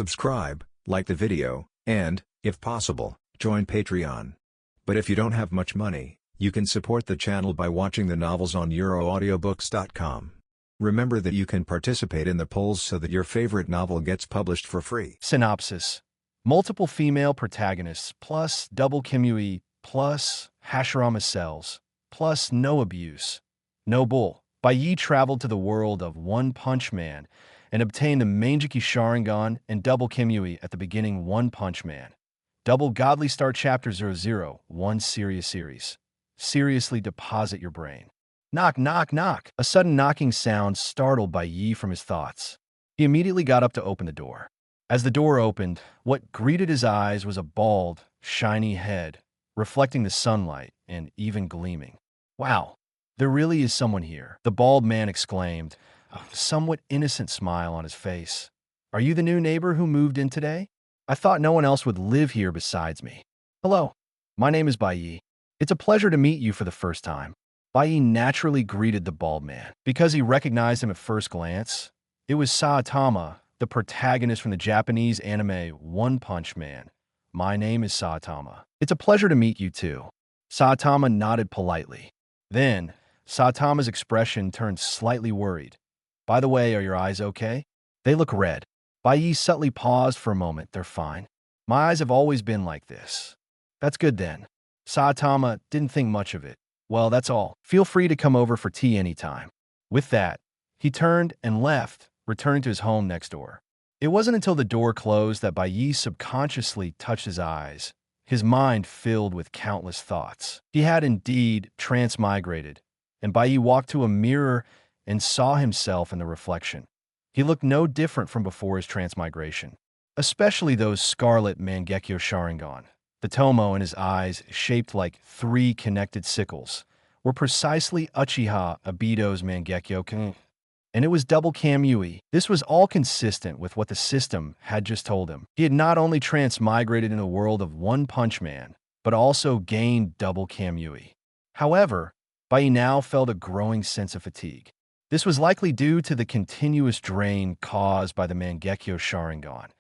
subscribe, like the video, and, if possible, join Patreon. But if you don't have much money, you can support the channel by watching the novels on euroaudiobooks.com. Remember that you can participate in the polls so that your favorite novel gets published for free. Synopsis. Multiple female protagonists, plus double Kamui, plus Hashirama Cells, plus no abuse. No bull. Bai Ye traveled to the world of One Punch Man and obtained the Mangekyō Sharingan and double Kamui at the beginning One Punch Man. Double Godly Star Chapter 00, one serious series. Seriously deposit your brain. Knock, knock, knock. A sudden knocking sound startled Bai Ye from his thoughts. He immediately got up to open the door. As the door opened, what greeted his eyes was a bald, shiny head, reflecting the sunlight and even gleaming. Wow, there really is someone here, the bald man exclaimed, a somewhat innocent smile on his face. Are you the new neighbor who moved in today? I thought no one else would live here besides me. Hello, my name is Bai Ye. It's a pleasure to meet you for the first time. Bai Ye naturally greeted the bald man. Because he recognized him at first glance, it was Saitama, the protagonist from the Japanese anime One Punch Man. My name is Saitama. It's a pleasure to meet you too. Saitama nodded politely. Then, Saitama's expression turned slightly worried. By the way, are your eyes okay? They look red. Bai Ye subtly paused for a moment. They're fine. My eyes have always been like this. That's good then. Saitama didn't think much of it. Well, that's all. Feel free to come over for tea anytime. With that, he turned and left, returning to his home next door. It wasn't until the door closed that Bai Ye subconsciously touched his eyes, his mind filled with countless thoughts. He had indeed transmigrated, and Bai Ye walked to a mirror and saw himself in the reflection. He looked no different from before his transmigration, especially those scarlet Mangekyō Sharingan. The tomo in his eyes, shaped like 3 connected sickles, were precisely Uchiha Obito's Mangekyō, and it was double Kamui. This was all consistent with what the system had just told him. He had not only transmigrated in the world of One Punch Man, but also gained double Kamui. However, Bai Ye now felt a growing sense of fatigue. This was likely due to the continuous drain caused by the Mangekyō Sharingan,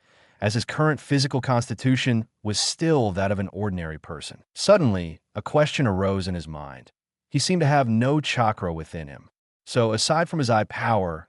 as his current physical constitution was still that of an ordinary person. Suddenly, a question arose in his mind. He seemed to have no chakra within him. So, aside from his eye power,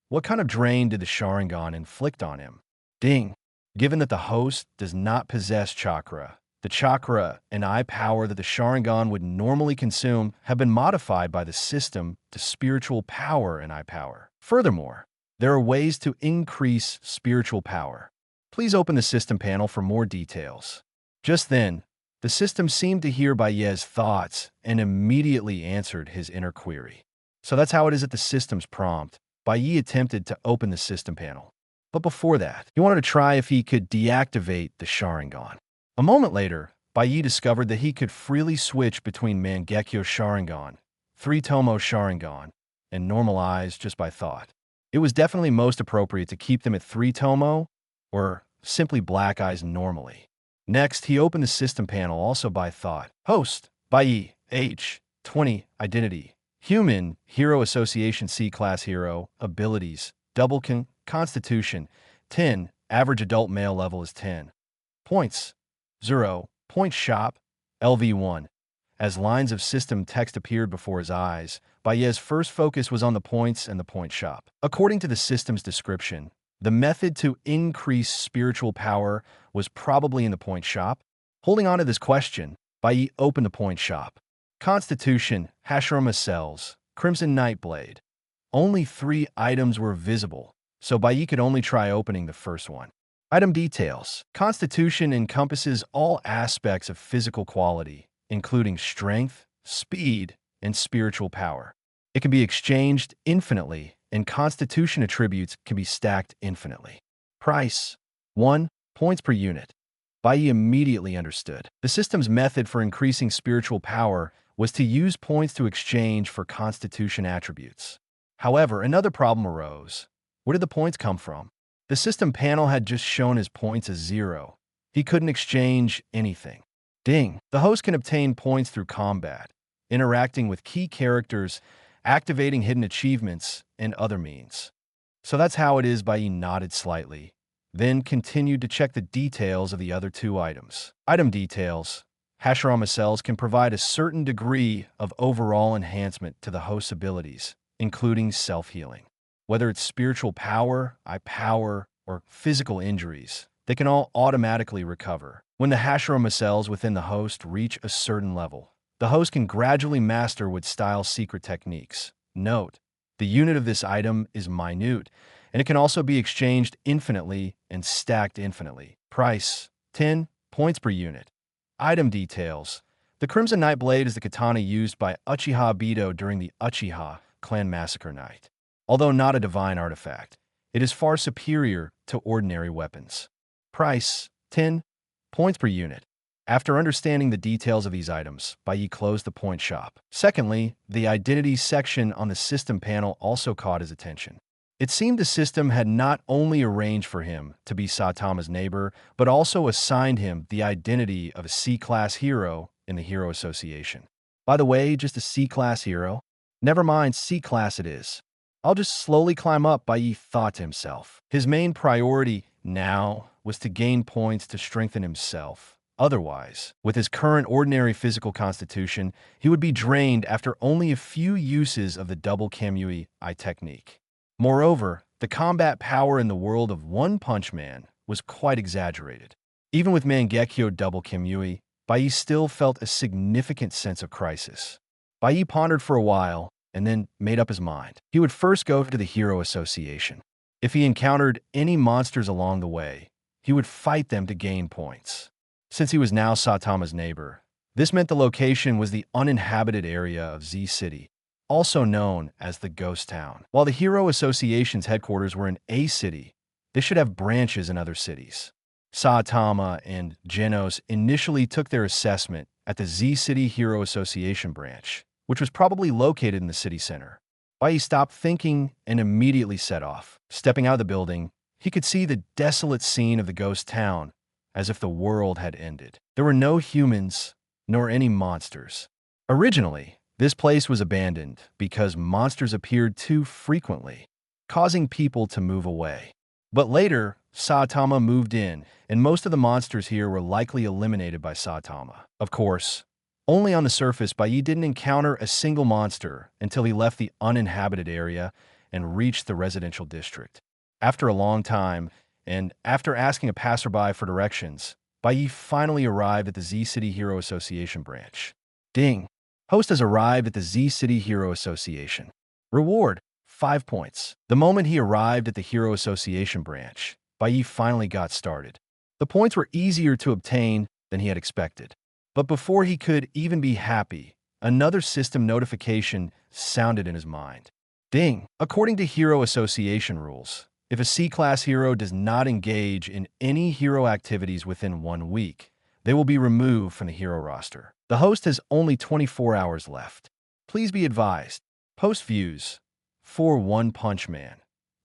what kind of drain did the Sharingan inflict on him? Ding! Given that the host does not possess chakra, the chakra and eye power that the Sharingan would normally consume have been modified by the system to spiritual power and eye power. Furthermore, there are ways to increase spiritual power. Please open the system panel for more details. Just then, the system seemed to hear Bai Ye's thoughts and immediately answered his inner query. So that's how it is at the system's prompt. Bai Ye attempted to open the system panel. But before that, he wanted to try if he could deactivate the Sharingan. A moment later, Bai Ye discovered that he could freely switch between Mangekyō Sharingan, 3-tomo Sharingan, and normal eyes just by thought. It was definitely most appropriate to keep them at 3-tomo, or simply black eyes normally. Next, he opened the system panel also by thought. Host, Bai Ye, age, 20, identity. Human, Hero Association C-Class Hero, abilities, double constitution, 10, average adult male level is 10. Points, 0, point shop, LV1. As lines of system text appeared before his eyes, Bai Ye's first focus was on the points and the point shop. According to the system's description, the method to increase spiritual power was probably in the point shop. Holding on to this question, Bai Ye opened the point shop. Constitution, Hashirama Cells, Crimson Nightblade. Only 3 items were visible, so Bai Ye could only try opening the first one. Item details. Constitution encompasses all aspects of physical quality, including strength, speed, and spiritual power. It can be exchanged infinitely, and Constitution attributes can be stacked infinitely. Price, 1 points per unit. Bai Ye immediately understood. The system's method for increasing spiritual power was to use points to exchange for Constitution attributes. However, another problem arose. Where did the points come from? The system panel had just shown his points as 0. He couldn't exchange anything. Ding! The host can obtain points through combat, interacting with key characters, activating hidden achievements, and other means. So that's how it is. Bai Ye nodded slightly. then continued to check the details of the other two items. Item details. Hashirama Cells can provide a certain degree of overall enhancement to the host's abilities, including self-healing. Whether it's spiritual power, eye power, or physical injuries, they can all automatically recover. When the Hashirama cells within the host reach a certain level, the host can gradually master with style secret techniques. Note, the unit of this item is minute, and it can also be exchanged infinitely and stacked infinitely. Price, 10 points per unit. Item details. The Crimson Night Blade is the katana used by Uchiha Obito during the Uchiha clan massacre night. Although not a divine artifact, it is far superior to ordinary weapons. Price, 10 points per unit. After understanding the details of these items, Bai Ye closed the point shop. Secondly, the identities section on the system panel also caught his attention. It seemed the system had not only arranged for him to be Saitama's neighbor, but also assigned him the identity of a C-class hero in the Hero Association. By the way, just a C-class hero? Never mind, C-class it is. I'll just slowly climb up, Bai Ye thought to himself. His main priority now was to gain points to strengthen himself. Otherwise, with his current ordinary physical constitution, he would be drained after only a few uses of the double Kamui eye technique. Moreover, the combat power in the world of One Punch Man was quite exaggerated. Even with Mangekyō double Kamui, Bai Ye still felt a significant sense of crisis. Bai Ye pondered for a while and then made up his mind. He would first go to the Hero Association. If he encountered any monsters along the way, he would fight them to gain points. Since he was now Saitama's neighbor, this meant the location was the uninhabited area of Z City, also known as the Ghost Town. While the Hero Association's headquarters were in A City, they should have branches in other cities. Saitama and Genos initially took their assessment at the Z City Hero Association branch, which was probably located in the city center. Bai Ye stopped thinking and immediately set off. Stepping out of the building, he could see the desolate scene of the ghost town, as if the world had ended. There were no humans, nor any monsters. Originally, this place was abandoned because monsters appeared too frequently, causing people to move away. But later, Saitama moved in, and most of the monsters here were likely eliminated by Saitama. Of course, only on the surface, Bai Ye didn't encounter a single monster until he left the uninhabited area and reached the residential district. After a long time, and after asking a passerby for directions, Bai Ye finally arrived at the Z City Hero Association branch. Ding! Host has arrived at the Z City Hero Association. Reward, 5 points. The moment he arrived at the Hero Association branch, Bai Ye finally got started. The points were easier to obtain than he had expected. But before he could even be happy, another system notification sounded in his mind. Ding! According to Hero Association rules, if a C-class hero does not engage in any hero activities within 1 week, they will be removed from the hero roster. The host has only 24 hours left. Please be advised. Post views for One Punch Man.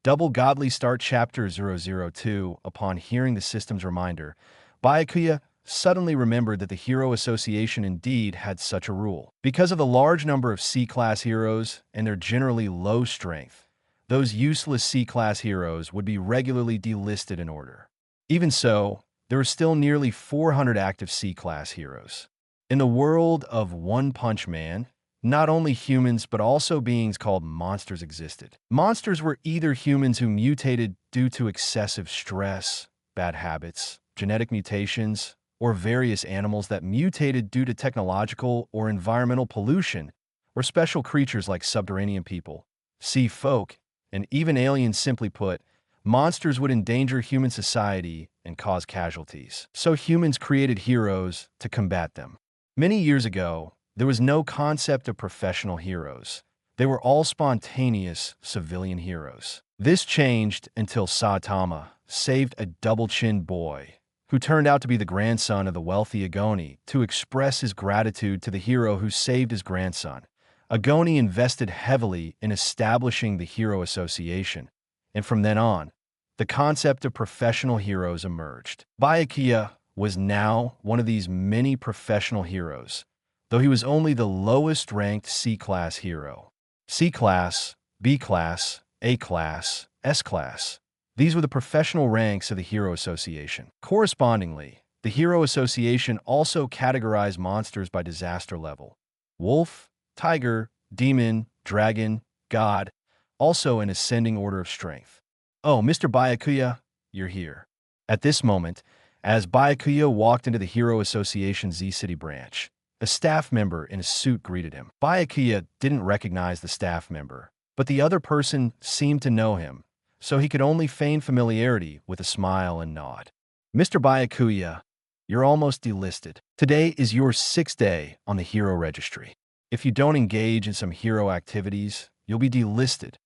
Double Godly Start Chapter 002. Upon hearing the system's reminder, Bai Ye suddenly remembered that the Hero Association indeed had such a rule. Because of the large number of C-class heroes and their generally low strength, those useless C-class heroes would be regularly delisted in order. Even so, there are still nearly 400 active C-class heroes. In the world of One Punch Man, not only humans but also beings called monsters existed. Monsters were either humans who mutated due to excessive stress, bad habits, genetic mutations, or various animals that mutated due to technological or environmental pollution, or special creatures like subterranean people, sea folk, and even aliens. Simply put, monsters would endanger human society and cause casualties. So humans created heroes to combat them. Many years ago, there was no concept of professional heroes. They were all spontaneous civilian heroes. This changed until Saitama saved a double-chinned boy, who turned out to be the grandson of the wealthy Agoni, to express his gratitude to the hero who saved his grandson. Agoni invested heavily in establishing the Hero Association, and from then on, the concept of professional heroes emerged. Bai Ye was now one of these many professional heroes, though he was only the lowest-ranked C-class hero. C-class, B-class, A-class, S-class. These were the professional ranks of the Hero Association. Correspondingly, the Hero Association also categorized monsters by disaster level: wolf, tiger, demon, dragon, god, also in ascending order of strength. "Oh, Mr. Byakuya, you're here." At this moment, as Byakuya walked into the Hero Association Z-City branch, a staff member in a suit greeted him. Byakuya didn't recognize the staff member, but the other person seemed to know him, so he could only feign familiarity with a smile and nod. "Mr. Byakuya, you're almost delisted. Today is your 6th day on the Hero Registry. If you don't engage in some hero activities, you'll be delisted,"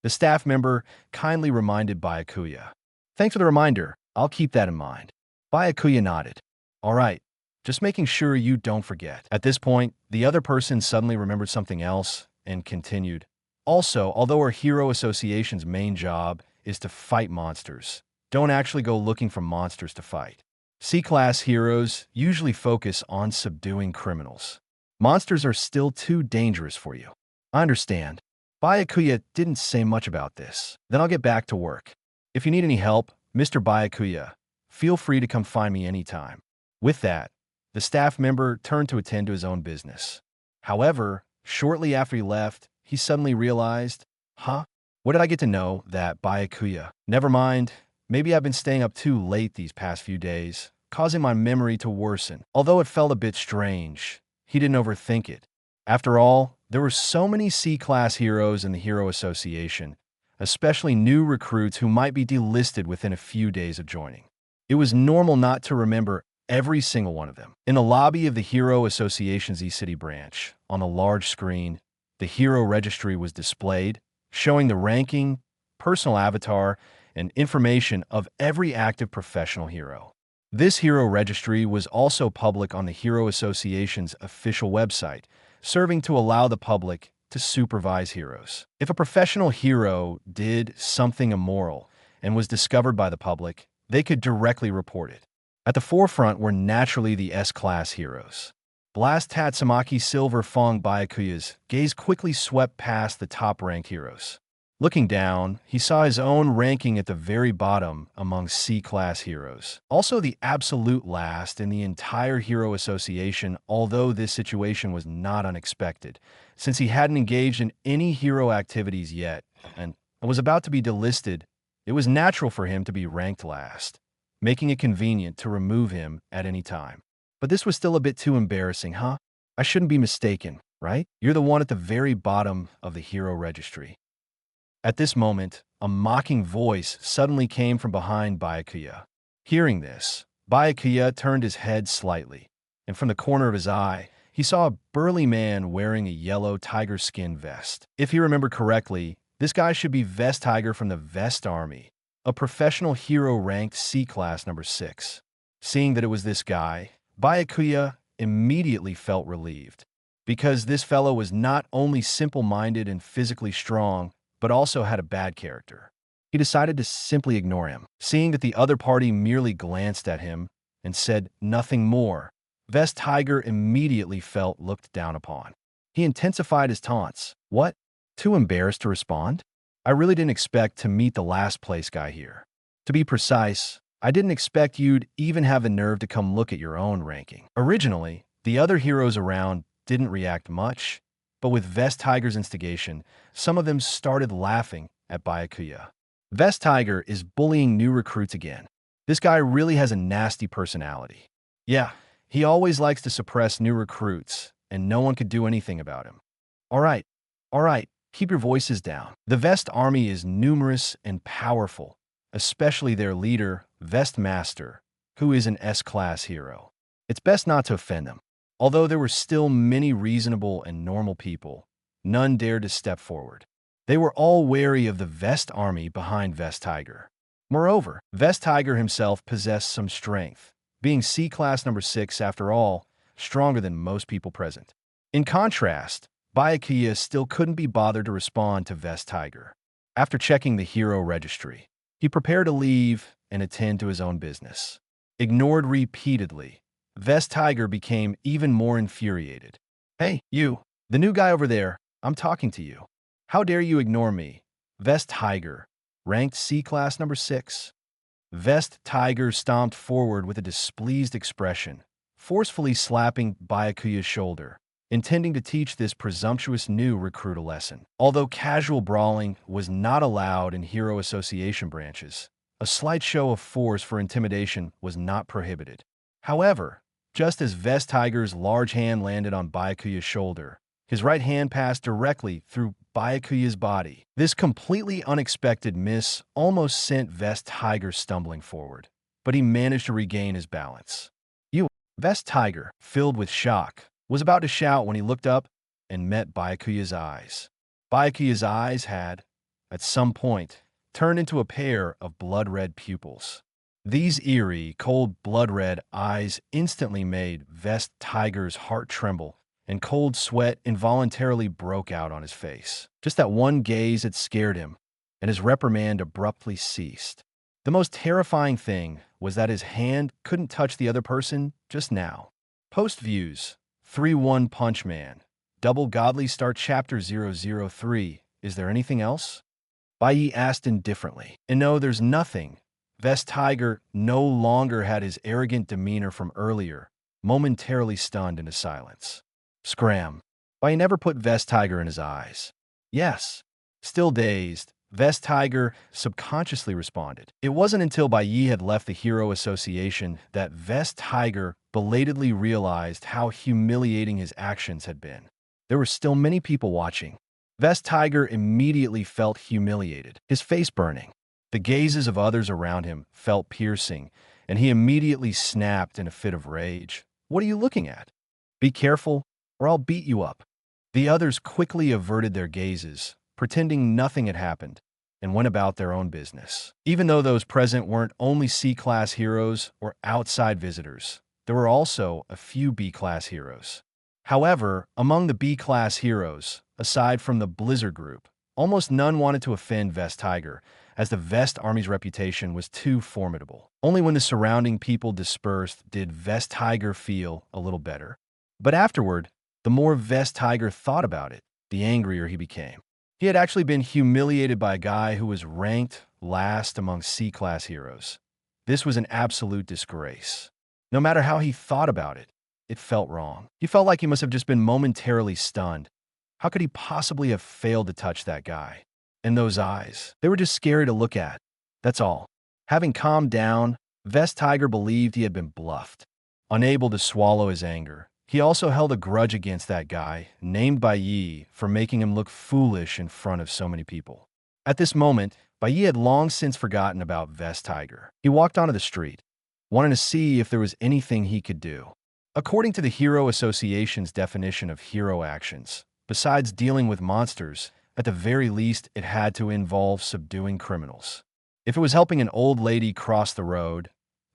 the staff member kindly reminded Byakuya. "Thanks for the reminder. I'll keep that in mind." Byakuya nodded. "All right, just making sure you don't forget." At this point, the other person suddenly remembered something else and continued. "Also, although our Hero Association's main job is to fight monsters, don't actually go looking for monsters to fight. C-class heroes usually focus on subduing criminals. Monsters are still too dangerous for you." "I understand." Byakuya didn't say much about this. "Then I'll get back to work. If you need any help, Mr. Byakuya, feel free to come find me anytime." With that, the staff member turned to attend to his own business. However, shortly after he left, he suddenly realized, what did I get to know that Byakuya? Never mind, maybe I've been staying up too late these past few days, causing my memory to worsen." Although it felt a bit strange, he didn't overthink it. After all, there were so many C-class heroes in the Hero Association, especially new recruits who might be delisted within a few days of joining. It was normal not to remember every single one of them. In the lobby of the Hero Association's E-City branch, on a large screen, the Hero Registry was displayed, showing the ranking, personal avatar, and information of every active professional hero. This Hero Registry was also public on the Hero Association's official website, serving to allow the public to supervise heroes. If a professional hero did something immoral and was discovered by the public, they could directly report it. At the forefront were naturally the S-class heroes. Blast Tatsumaki Silver Fong Byakuya's gaze quickly swept past the top-ranked heroes. Looking down, he saw his own ranking at the very bottom among C-class heroes. Also the absolute last in the entire Hero Association, although this situation was not unexpected, since he hadn't engaged in any hero activities yet and was about to be delisted. It was natural for him to be ranked last, making it convenient to remove him at any time. But this was still a bit too embarrassing, I shouldn't be mistaken, right? You're the one at the very bottom of the Hero Registry. At this moment, a mocking voice suddenly came from behind Byakuya. Hearing this, Byakuya turned his head slightly, and from the corner of his eye, he saw a burly man wearing a yellow tiger skin vest. If he remembered correctly, this guy should be Vest Tiger from the Vest Army, a professional hero ranked C-class number 6. Seeing that it was this guy, Byakuya immediately felt relieved, because this fellow was not only simple-minded and physically strong, but also had a bad character. He decided to simply ignore him. Seeing that the other party merely glanced at him and said nothing more, Vest Tiger immediately felt looked down upon. He intensified his taunts. "What? Too embarrassed to respond? I really didn't expect to meet the last place guy here. To be precise, I didn't expect you'd even have the nerve to come look at your own ranking." Originally, the other heroes around didn't react much, but with Vest Tiger's instigation, some of them started laughing at Byakuya. Vest Tiger is bullying new recruits again. This guy really has a nasty personality. Yeah, he always likes to suppress new recruits, and no one could do anything about him. All right, keep your voices down. The Vest Army is numerous and powerful, especially their leader, Vest Master, who is an S-class hero. It's best not to offend them. Although there were still many reasonable and normal people, none dared to step forward. They were all wary of the Vest Army behind Vest Tiger. Moreover, Vest Tiger himself possessed some strength, being C-class number 6 after all, stronger than most people present. In contrast, Byakuya still couldn't be bothered to respond to Vest Tiger. After checking the Hero Registry, he prepared to leave and attend to his own business. Ignored repeatedly, Vest Tiger became even more infuriated. "Hey, you, the new guy over there, I'm talking to you. How dare you ignore me?" Vest Tiger, ranked C-Class number 6. Vest Tiger stomped forward with a displeased expression, forcefully slapping Byakuya's shoulder, intending to teach this presumptuous new recruit a lesson. Although casual brawling was not allowed in Hero Association branches, a slight show of force for intimidation was not prohibited. However, just as Vest Tiger's large hand landed on Byakuya's shoulder, his right hand passed directly through Byakuya's body. This completely unexpected miss almost sent Vest Tiger stumbling forward, but he managed to regain his balance. Vest Tiger, filled with shock, was about to shout when he looked up and met Byakuya's eyes. Byakuya's eyes had, at some point, turned into a pair of blood-red pupils. These eerie, cold blood-red eyes instantly made Vest Tiger's heart tremble, and cold sweat involuntarily broke out on his face. Just that one gaze had scared him, and his reprimand abruptly ceased. The most terrifying thing was that his hand couldn't touch the other person just now. Post views, 3-1 Punch Man, Double Godly Start Chapter 003. Is there anything else? Bai Ye asked indifferently. And no, there's nothing. Vest Tiger no longer had his arrogant demeanor from earlier, momentarily stunned into silence. Scram. Bai Ye never put Vest Tiger in his eyes. Yes. Still dazed, Vest Tiger subconsciously responded. It wasn't until Bai Ye had left the Hero Association that Vest Tiger belatedly realized how humiliating his actions had been. There were still many people watching. Vest Tiger immediately felt humiliated, his face burning. The gazes of others around him felt piercing, and he immediately snapped in a fit of rage. What are you looking at? Be careful, or I'll beat you up. The others quickly averted their gazes, pretending nothing had happened, and went about their own business. Even though those present weren't only C-Class heroes or outside visitors, there were also a few B-Class heroes. However, among the B-Class heroes, aside from the Blizzard group, almost none wanted to offend Vest Tiger, as the Vest Army's reputation was too formidable. Only when the surrounding people dispersed did Vest Tiger feel a little better. But afterward, the more Vest Tiger thought about it, the angrier he became. He had actually been humiliated by a guy who was ranked last among C-Class heroes. This was an absolute disgrace. No matter how he thought about it, it felt wrong. He felt like he must have just been momentarily stunned. How could he possibly have failed to touch that guy? And those eyes, they were just scary to look at. That's all. Having calmed down, Vest Tiger believed he had been bluffed. Unable to swallow his anger, he also held a grudge against that guy, named Bai Ye, for making him look foolish in front of so many people. At this moment, Bai Ye had long since forgotten about Vest Tiger. He walked onto the street, wanting to see if there was anything he could do. According to the Hero Association's definition of hero actions, besides dealing with monsters, at the very least it had to involve subduing criminals. If it was helping an old lady cross the road,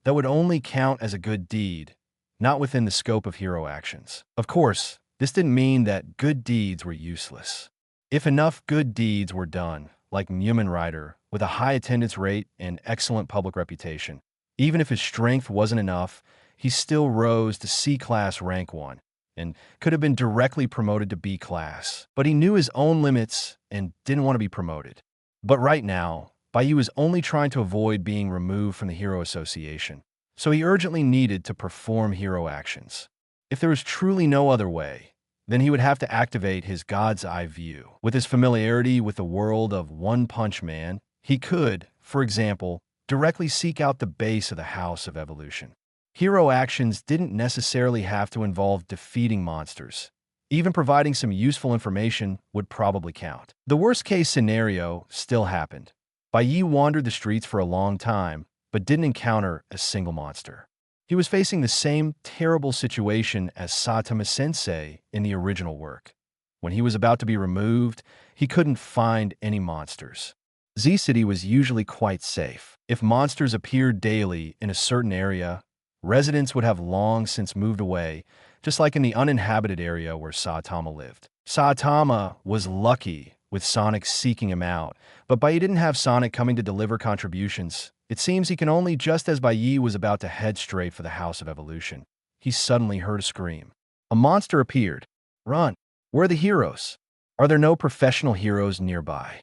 that would only count as a good deed, not within the scope of hero actions. Of course, this didn't mean that good deeds were useless. If enough good deeds were done, like Mumen Rider, with a high attendance rate and excellent public reputation, even if his strength wasn't enough, he still rose to C-Class rank 1 and could have been directly promoted to B-Class. But he knew his own limits and didn't want to be promoted. But right now, Bai Ye was only trying to avoid being removed from the Hero Association, so he urgently needed to perform hero actions. If there was truly no other way, then he would have to activate his God's Eye view. With his familiarity with the world of One Punch Man, he could, for example, directly seek out the base of the House of Evolution. Hero actions didn't necessarily have to involve defeating monsters. Even providing some useful information would probably count. The worst-case scenario still happened. Bai Ye wandered the streets for a long time, but didn't encounter a single monster. He was facing the same terrible situation as Saitama Sensei in the original work. When he was about to be removed, he couldn't find any monsters. Z-City was usually quite safe. If monsters appeared daily in a certain area, residents would have long since moved away, just like in the uninhabited area where Saitama lived. Saitama was lucky with Sonic seeking him out, but Bai Ye didn't have Sonic coming to deliver contributions. It seems he can only just as Bai Ye was about to head straight for the House of Evolution. He suddenly heard a scream. A monster appeared. Run! Where are the heroes? Are there no professional heroes nearby?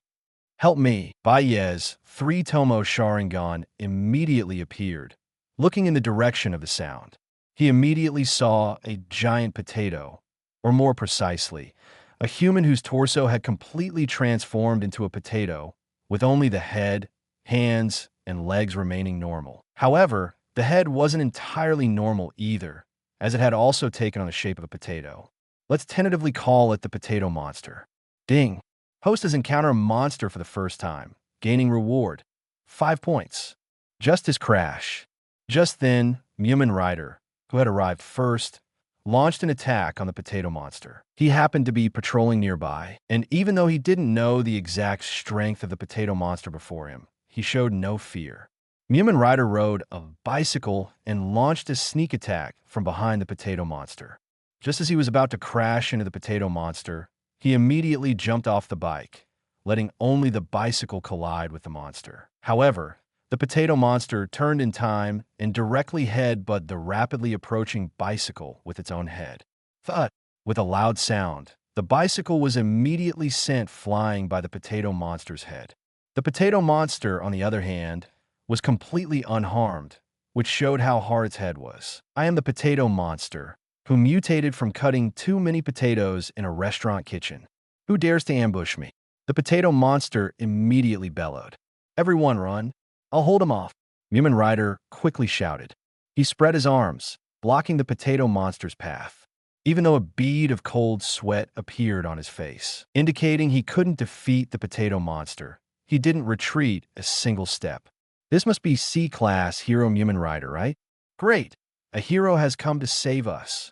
Help me! Bai Ye's three-tomo Sharingan immediately appeared, looking in the direction of the sound. He immediately saw a giant potato, or more precisely, a human whose torso had completely transformed into a potato, with only the head, hands, and legs remaining normal. However, the head wasn't entirely normal either, as it had also taken on the shape of a potato. Let's tentatively call it the potato monster. Ding! Host has encountered a monster for the first time, gaining reward. 5 points. Just his crash. Just then, Mumin Rider, who had arrived first, launched an attack on the potato monster. He happened to be patrolling nearby, and even though he didn't know the exact strength of the potato monster before him, he showed no fear. Mumin Rider rode a bicycle and launched a sneak attack from behind the potato monster. Just as he was about to crash into the potato monster, he immediately jumped off the bike, letting only the bicycle collide with the monster. However, the potato monster turned in time and directly headbutted the rapidly approaching bicycle with its own head. Thud! With a loud sound, the bicycle was immediately sent flying by the potato monster's head. The potato monster, on the other hand, was completely unharmed, which showed how hard its head was. I am the potato monster, who mutated from cutting too many potatoes in a restaurant kitchen. Who dares to ambush me? The potato monster immediately bellowed. Everyone run! I'll hold him off. Mumin Rider quickly shouted. He spread his arms, blocking the potato monster's path, even though a bead of cold sweat appeared on his face, indicating he couldn't defeat the potato monster. He didn't retreat a single step. This must be C-class hero Mumin Rider, right? Great! A hero has come to save us.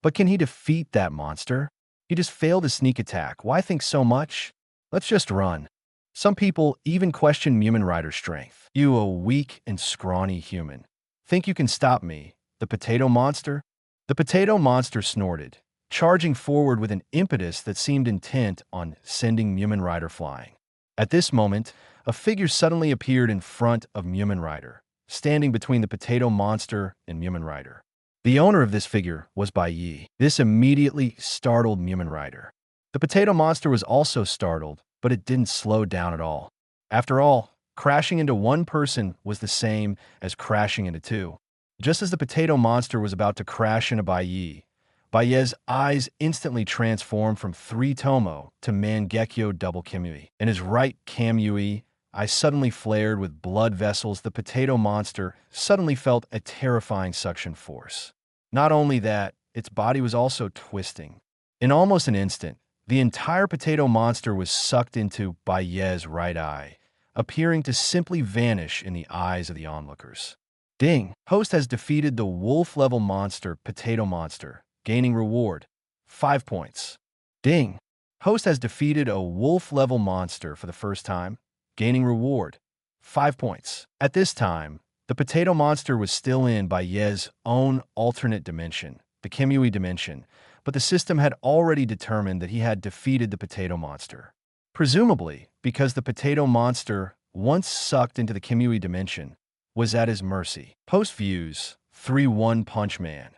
But can he defeat that monster? He just failed a sneak attack. Why think so much? Let's just run. Some people even question Mumin Rider's strength. You, a weak and scrawny human. Think you can stop me, the potato monster? The potato monster snorted, charging forward with an impetus that seemed intent on sending Mumin Rider flying. At this moment, a figure suddenly appeared in front of Mumin Rider, standing between the potato monster and Mumin Rider. The owner of this figure was Bai Ye. This immediately startled Mumin Rider. The potato monster was also startled, but it didn't slow down at all. After all, crashing into one person was the same as crashing into two. Just as the potato monster was about to crash into Bai Ye's eyes instantly transformed from 3-tomo to Mangekyō double Kamui. In his right Kamui, eye suddenly flared with blood vessels. The potato monster suddenly felt a terrifying suction force. Not only that, its body was also twisting. In almost an instant, the entire potato monster was sucked into Bai Ye's right eye, appearing to simply vanish in the eyes of the onlookers. Ding! Host has defeated the wolf-level monster, Potato Monster, gaining reward. 5 points. Ding! Host has defeated a wolf-level monster for the first time, gaining reward. 5 points. At this time, the potato monster was still in Bai Ye's own alternate dimension, the Kamui dimension, but the system had already determined that he had defeated the potato monster. Presumably, because the potato monster, once sucked into the Kamui dimension, was at his mercy. Post views 3-1 Punch Man.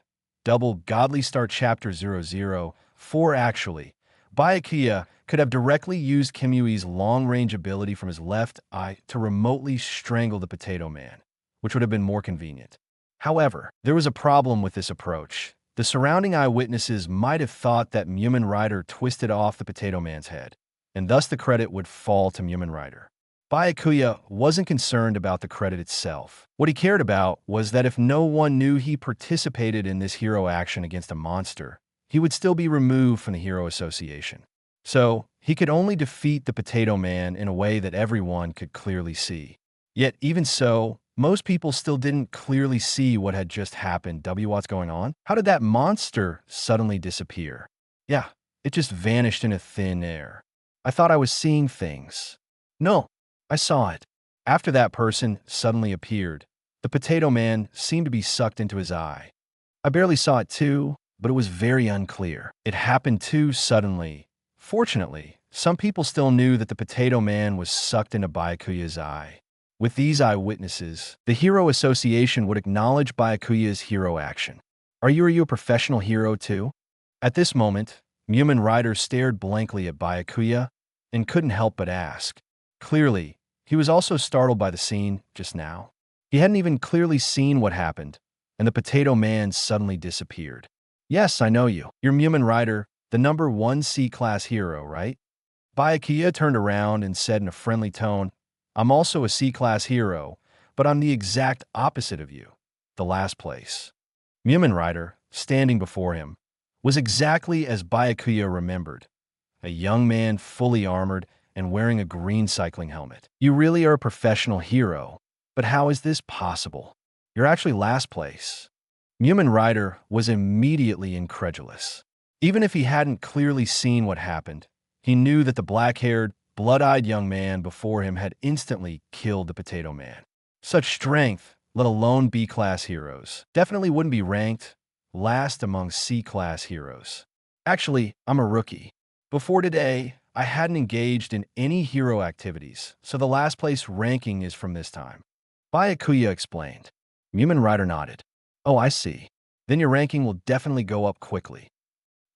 Double Godly Star Chapter 004. Actually, Bai Ye could have directly used Kamui's long-range ability from his left eye to remotely strangle the potato man, which would have been more convenient. However, there was a problem with this approach. The surrounding eyewitnesses might have thought that Mumin Rider twisted off the potato man's head, and thus the credit would fall to Mumin Rider. Bai Ye wasn't concerned about the credit itself. What he cared about was that if no one knew he participated in this hero action against a monster, he would still be removed from the hero association. So, he could only defeat the potato man in a way that everyone could clearly see. Yet, even so, most people still didn't clearly see what had just happened. What's going on? How did that monster suddenly disappear? Yeah, it just vanished into thin air. I thought I was seeing things. No, I saw it. After that person suddenly appeared, the potato man seemed to be sucked into his eye. I barely saw it too, but it was very unclear. It happened too suddenly. Fortunately, some people still knew that the potato man was sucked into Bai Ye's eye. With these eyewitnesses, the Hero Association would acknowledge Bai Ye's hero action. Are you a professional hero too? At this moment, Mumin Rider stared blankly at Bai Ye and couldn't help but ask. Clearly, he was also startled by the scene just now. He hadn't even clearly seen what happened, and the potato man suddenly disappeared. Yes, I know you. You're Mumen Rider, the number 1 C-class hero, right? Bai Ye turned around and said in a friendly tone, I'm also a C-class hero, but I'm the exact opposite of you, the last place. Mumen Rider, standing before him, was exactly as Bai Ye remembered, a young man fully armored and wearing a green cycling helmet. You really are a professional hero, but how is this possible? You're actually last place. Mumen Rider was immediately incredulous. Even if he hadn't clearly seen what happened, he knew that the black-haired, blood-eyed young man before him had instantly killed the Potato Man. Such strength, let alone B-class heroes, definitely wouldn't be ranked last among C-class heroes. Actually, I'm a rookie. Before today, I hadn't engaged in any hero activities, so the last place ranking is from this time. Bai Ye explained. Mumen Rider nodded. Oh, I see. Then your ranking will definitely go up quickly.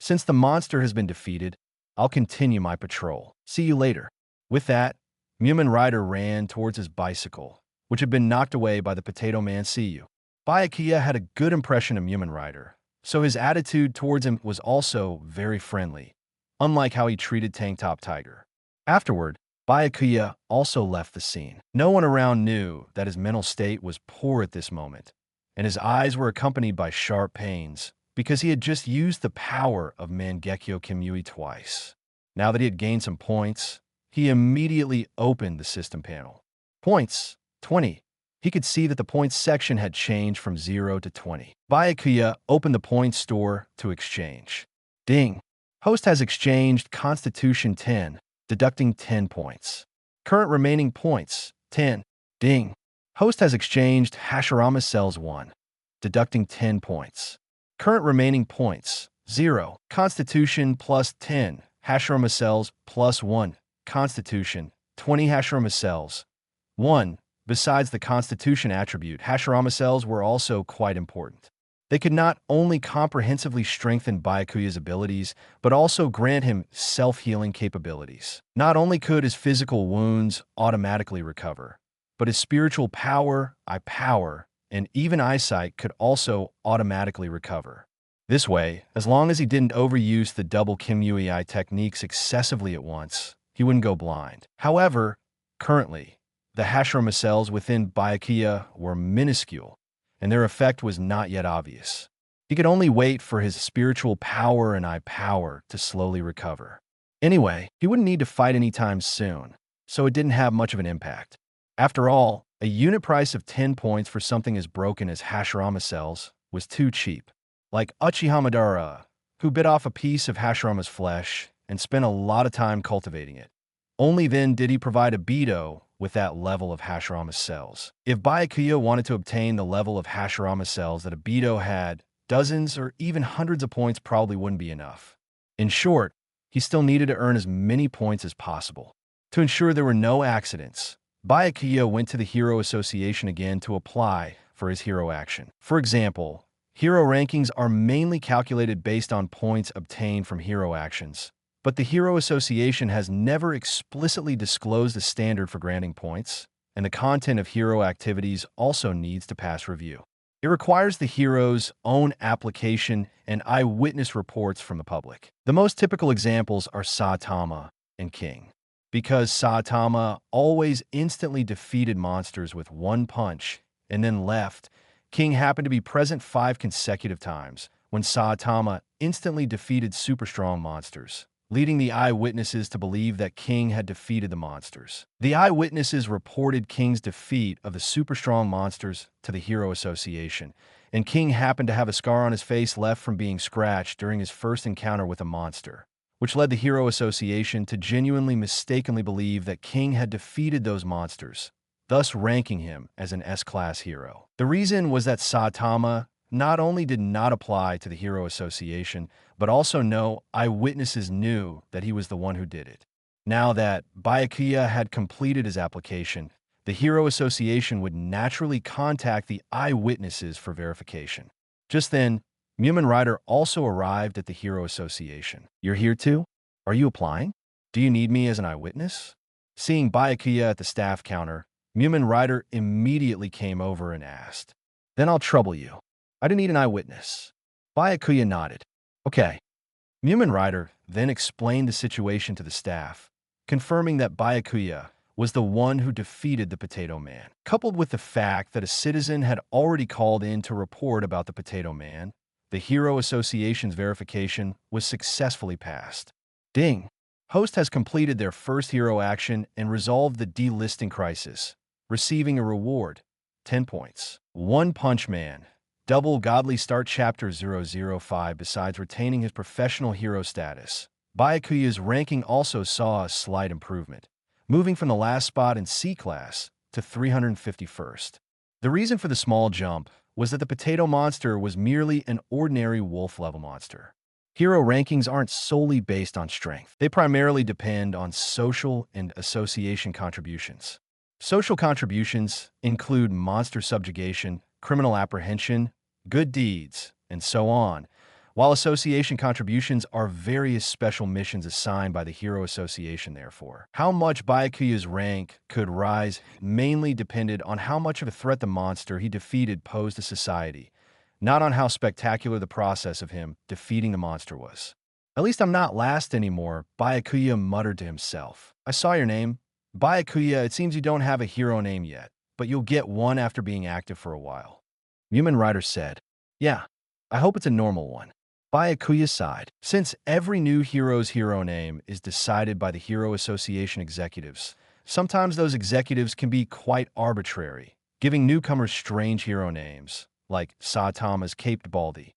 Since the monster has been defeated, I'll continue my patrol. See you later. With that, Mumen Rider ran towards his bicycle, which had been knocked away by the Potato Man. See you. Bai Ye had a good impression of Mumen Rider, so his attitude towards him was also very friendly, unlike how he treated Tank Top Tiger. Afterward, Bai Ye also left the scene. No one around knew that his mental state was poor at this moment, and his eyes were accompanied by sharp pains because he had just used the power of Mangekyō Kamui twice. Now that he had gained some points, he immediately opened the system panel. Points, 20. He could see that the points section had changed from 0 to 20. Bai Ye opened the points store to exchange. Ding. Host has exchanged Constitution 10, deducting 10 points. Current remaining points, 10. Ding. Host has exchanged Hashirama Cells 1, deducting 10 points. Current remaining points, 0. Constitution plus 10. Hashirama Cells plus 1. Constitution, 20 Hashirama Cells. 1. Besides the Constitution attribute, Hashirama Cells were also quite important. They could not only comprehensively strengthen Bai Ye's abilities, but also grant him self-healing capabilities. Not only could his physical wounds automatically recover, but his spiritual power, eye power, and even eyesight could also automatically recover. This way, as long as he didn't overuse the double Kamui eye techniques excessively at once, he wouldn't go blind. However, currently, the Hashirama Cells within Bai Ye were minuscule, and their effect was not yet obvious. He could only wait for his spiritual power and eye power to slowly recover. Anyway, he wouldn't need to fight anytime soon, so it didn't have much of an impact. After all, a unit price of 10 points for something as broken as Hashirama Cells was too cheap. Like Uchiha Madara, who bit off a piece of Hashirama's flesh and spent a lot of time cultivating it. Only then did he provide a Beto with that level of Hashirama Cells. If Bai Ye wanted to obtain the level of Hashirama Cells that a Beto had, dozens or even hundreds of points probably wouldn't be enough. In short, he still needed to earn as many points as possible. To ensure there were no accidents, Bai Ye went to the Hero Association again to apply for his hero action. For example, hero rankings are mainly calculated based on points obtained from hero actions, but the Hero Association has never explicitly disclosed a standard for granting points, and the content of hero activities also needs to pass review. It requires the hero's own application and eyewitness reports from the public. The most typical examples are Saitama and King. Because Saitama always instantly defeated monsters with one punch and then left, King happened to be present 5 consecutive times when Saitama instantly defeated super strong monsters, leading the eyewitnesses to believe that King had defeated the monsters. The eyewitnesses reported King's defeat of the super strong monsters to the Hero Association, and King happened to have a scar on his face left from being scratched during his first encounter with a monster, which led the Hero Association to genuinely mistakenly believe that King had defeated those monsters, thus ranking him as an S-class hero. The reason was that Saitama not only did not apply to the Hero Association, but also no eyewitnesses knew that he was the one who did it. Now that Bai Ye had completed his application, the Hero Association would naturally contact the eyewitnesses for verification. Just then, Mumen Rider also arrived at the Hero Association. You're here too? Are you applying? Do you need me as an eyewitness? Seeing Byakuya at the staff counter, Mumen Rider immediately came over and asked, "Then I'll trouble you. I didn't need an eyewitness." Byakuya nodded. "Okay." Mumen Rider then explained the situation to the staff, confirming that Byakuya was the one who defeated the Potato Man. Coupled with the fact that a citizen had already called in to report about the Potato Man, the Hero Association's verification was successfully passed. Ding! Host has completed their first hero action and resolved the delisting crisis, receiving a reward, 10 points. One Punch Man. Double Godly Start Chapter 005. Besides retaining his professional hero status, Byakuya's ranking also saw a slight improvement, moving from the last spot in C class to 351st. The reason for the small jump was that the Potato Monster was merely an ordinary wolf-level monster. Hero rankings aren't solely based on strength. They primarily depend on social and association contributions. Social contributions include monster subjugation, criminal apprehension, good deeds, and so on, while association contributions are various special missions assigned by the Hero Association. Therefore, how much Byakuya's rank could rise mainly depended on how much of a threat the monster he defeated posed to society, not on how spectacular the process of him defeating the monster was. "At least I'm not last anymore," Byakuya muttered to himself. "I saw your name. Byakuya, it seems you don't have a hero name yet, but you'll get one after being active for a while." Mumen Rider said, "Yeah, I hope it's a normal one." Byakuya sighed. Since every new hero's hero name is decided by the Hero Association executives, sometimes those executives can be quite arbitrary, giving newcomers strange hero names, like Saitama's Caped Baldy.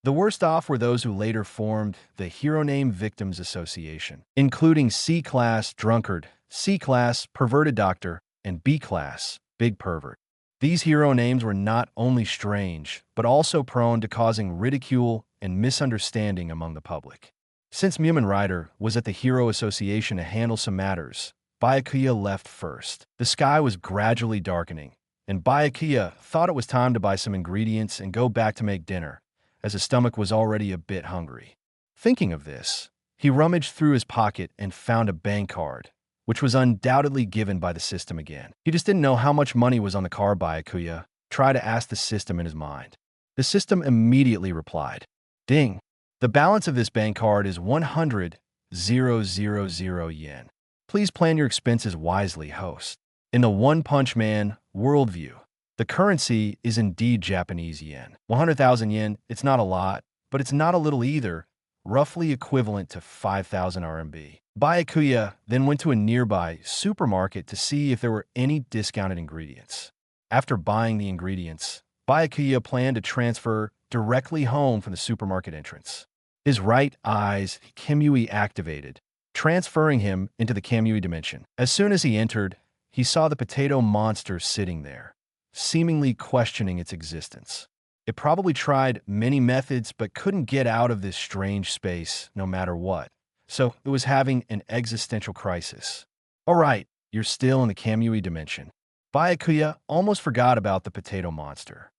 The worst off were those who later formed the Hero Name Victims Association, including C-Class Drunkard, C-Class Perverted Doctor, and B-Class Big Pervert. These hero names were not only strange, but also prone to causing ridicule and misunderstanding among the public. Since Mumen Rider was at the Hero Association to handle some matters, Byakuya left first. The sky was gradually darkening, and Byakuya thought it was time to buy some ingredients and go back to make dinner, as his stomach was already a bit hungry. Thinking of this, he rummaged through his pocket and found a bank card, which was undoubtedly given by the system again. He just didn't know how much money was on the card. Byakuya tried to ask the system in his mind. The system immediately replied, "Ding! The balance of this bank card is 100,000 yen. Please plan your expenses wisely, host." In the One Punch Man worldview, the currency is indeed Japanese yen. 100,000 yen, it's not a lot, but it's not a little either, roughly equivalent to 5,000 RMB. Byakuya then went to a nearby supermarket to see if there were any discounted ingredients. After buying the ingredients, Byakuya planned to transfer directly home from the supermarket entrance. His right eye's Kamui activated, transferring him into the Kamui dimension. As soon as he entered, he saw the potato monster sitting there, seemingly questioning its existence. It probably tried many methods but couldn't get out of this strange space no matter what, so it was having an existential crisis. "All right, you're still in the Kamui dimension." Byakuya almost forgot about the potato monster.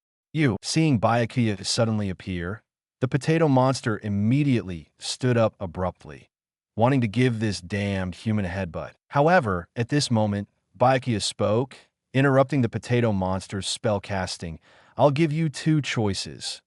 Seeing Byakuya suddenly appear, the potato monster immediately stood up abruptly, wanting to give this damned human a headbutt. However, at this moment, Byakuya spoke, interrupting the potato monster's spell casting. "I'll give you two choices.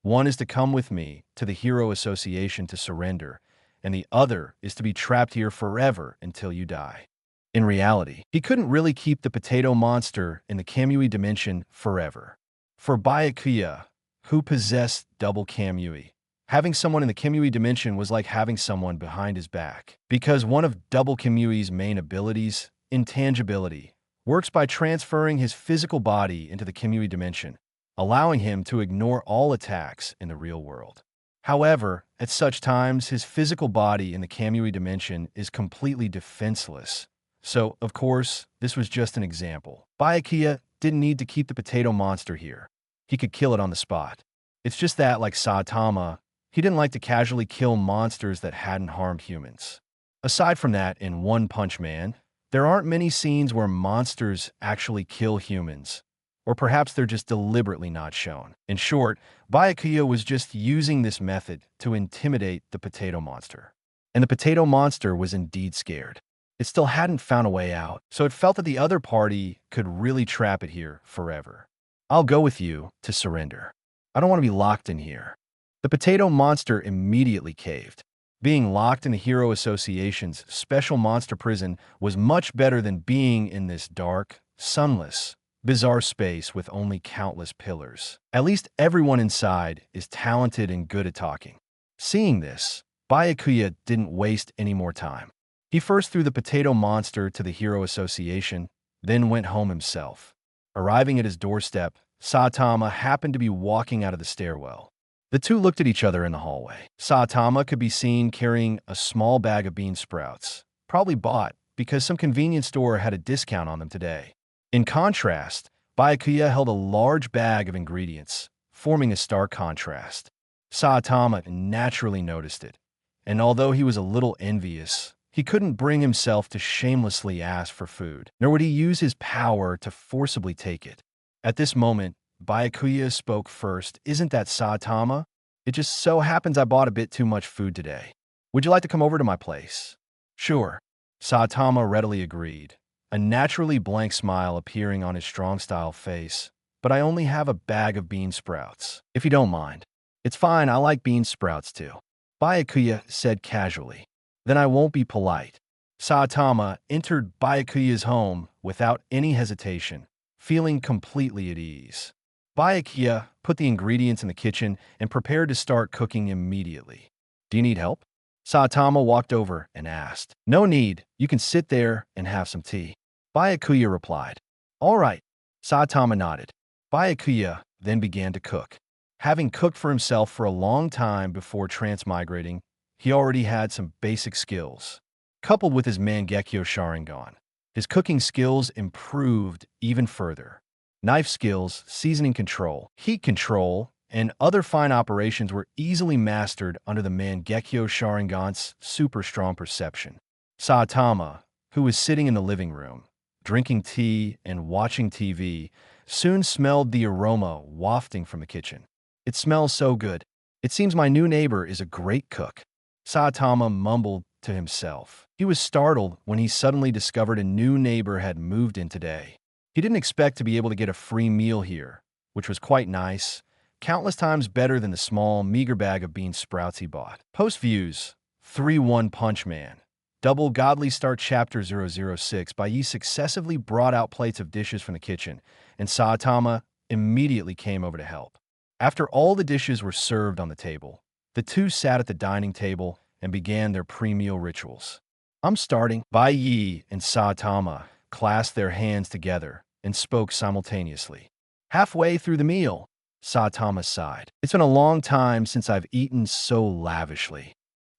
One is to come with me to the Hero Association to surrender, and the other is to be trapped here forever until you die." In reality, he couldn't really keep the potato monster in the Kamui dimension forever. For Byakuya, who possessed double Kamui, having someone in the Kamui dimension was like having someone behind his back, because one of double Kamui's main abilities, intangibility, works by transferring his physical body into the Kamui dimension, allowing him to ignore all attacks in the real world. However, at such times, his physical body in the Kamui dimension is completely defenseless. So, of course, this was just an example. Byakuya didn't need to keep the potato monster here. He could kill it on the spot. It's just that, like Saitama, he didn't like to casually kill monsters that hadn't harmed humans. Aside from that, in One Punch Man, there aren't many scenes where monsters actually kill humans, or perhaps they're just deliberately not shown. In short, Byakuya was just using this method to intimidate the potato monster. And the potato monster was indeed scared. It still hadn't found a way out, so it felt that the other party could really trap it here forever. I'll go with you to surrender. I don't want to be locked in here. The potato monster immediately caved. Being locked in the Hero Association's special monster prison was much better than being in this dark, sunless, bizarre space with only countless pillars. At least everyone inside is talented and good at talking. Seeing this, Bai Ye didn't waste any more time. He first threw the potato monster to the Hero Association, then went home himself. Arriving at his doorstep, Saitama happened to be walking out of the stairwell. The two looked at each other in the hallway. Saitama could be seen carrying a small bag of bean sprouts, probably bought because some convenience store had a discount on them today. In contrast, Bai Ye held a large bag of ingredients, forming a stark contrast. Saitama naturally noticed it, and although he was a little envious, he couldn't bring himself to shamelessly ask for food, nor would he use his power to forcibly take it. At this moment, Bai Ye spoke first. Isn't that Saitama? It just so happens I bought a bit too much food today. Would you like to come over to my place? Sure. Saitama readily agreed, a naturally blank smile appearing on his strong-style face. But I only have a bag of bean sprouts, if you don't mind. It's fine, I like bean sprouts too. Bai Ye said casually. Then I won't be polite. Saitama entered Bai Ye's home without any hesitation, feeling completely at ease. Bai Ye put the ingredients in the kitchen and prepared to start cooking immediately. Do you need help? Saitama walked over and asked. No need, you can sit there and have some tea. Bai Ye replied. All right. Saitama nodded. Bai Ye then began to cook. Having cooked for himself for a long time before transmigrating, he already had some basic skills. Coupled with his Mangekyō Sharingan, his cooking skills improved even further. Knife skills, seasoning control, heat control, and other fine operations were easily mastered under the Mangekyō Sharingan's super strong perception. Saitama, who was sitting in the living room, drinking tea and watching TV, soon smelled the aroma wafting from the kitchen. It smells so good. It seems my new neighbor is a great cook. Saitama mumbled to himself. He was startled when he suddenly discovered a new neighbor had moved in today. He didn't expect to be able to get a free meal here, which was quite nice, countless times better than the small, meager bag of bean sprouts he bought. Post views, 3-1 Punch Man. Double Godly Star Chapter 006 Bai Ye successively brought out plates of dishes from the kitchen, and Saitama immediately came over to help. After all the dishes were served on the table, the two sat at the dining table and began their pre-meal rituals. I'm starting. Bai Ye and Saitama clasped their hands together and spoke simultaneously. Halfway through the meal, Saitama sighed. It's been a long time since I've eaten so lavishly.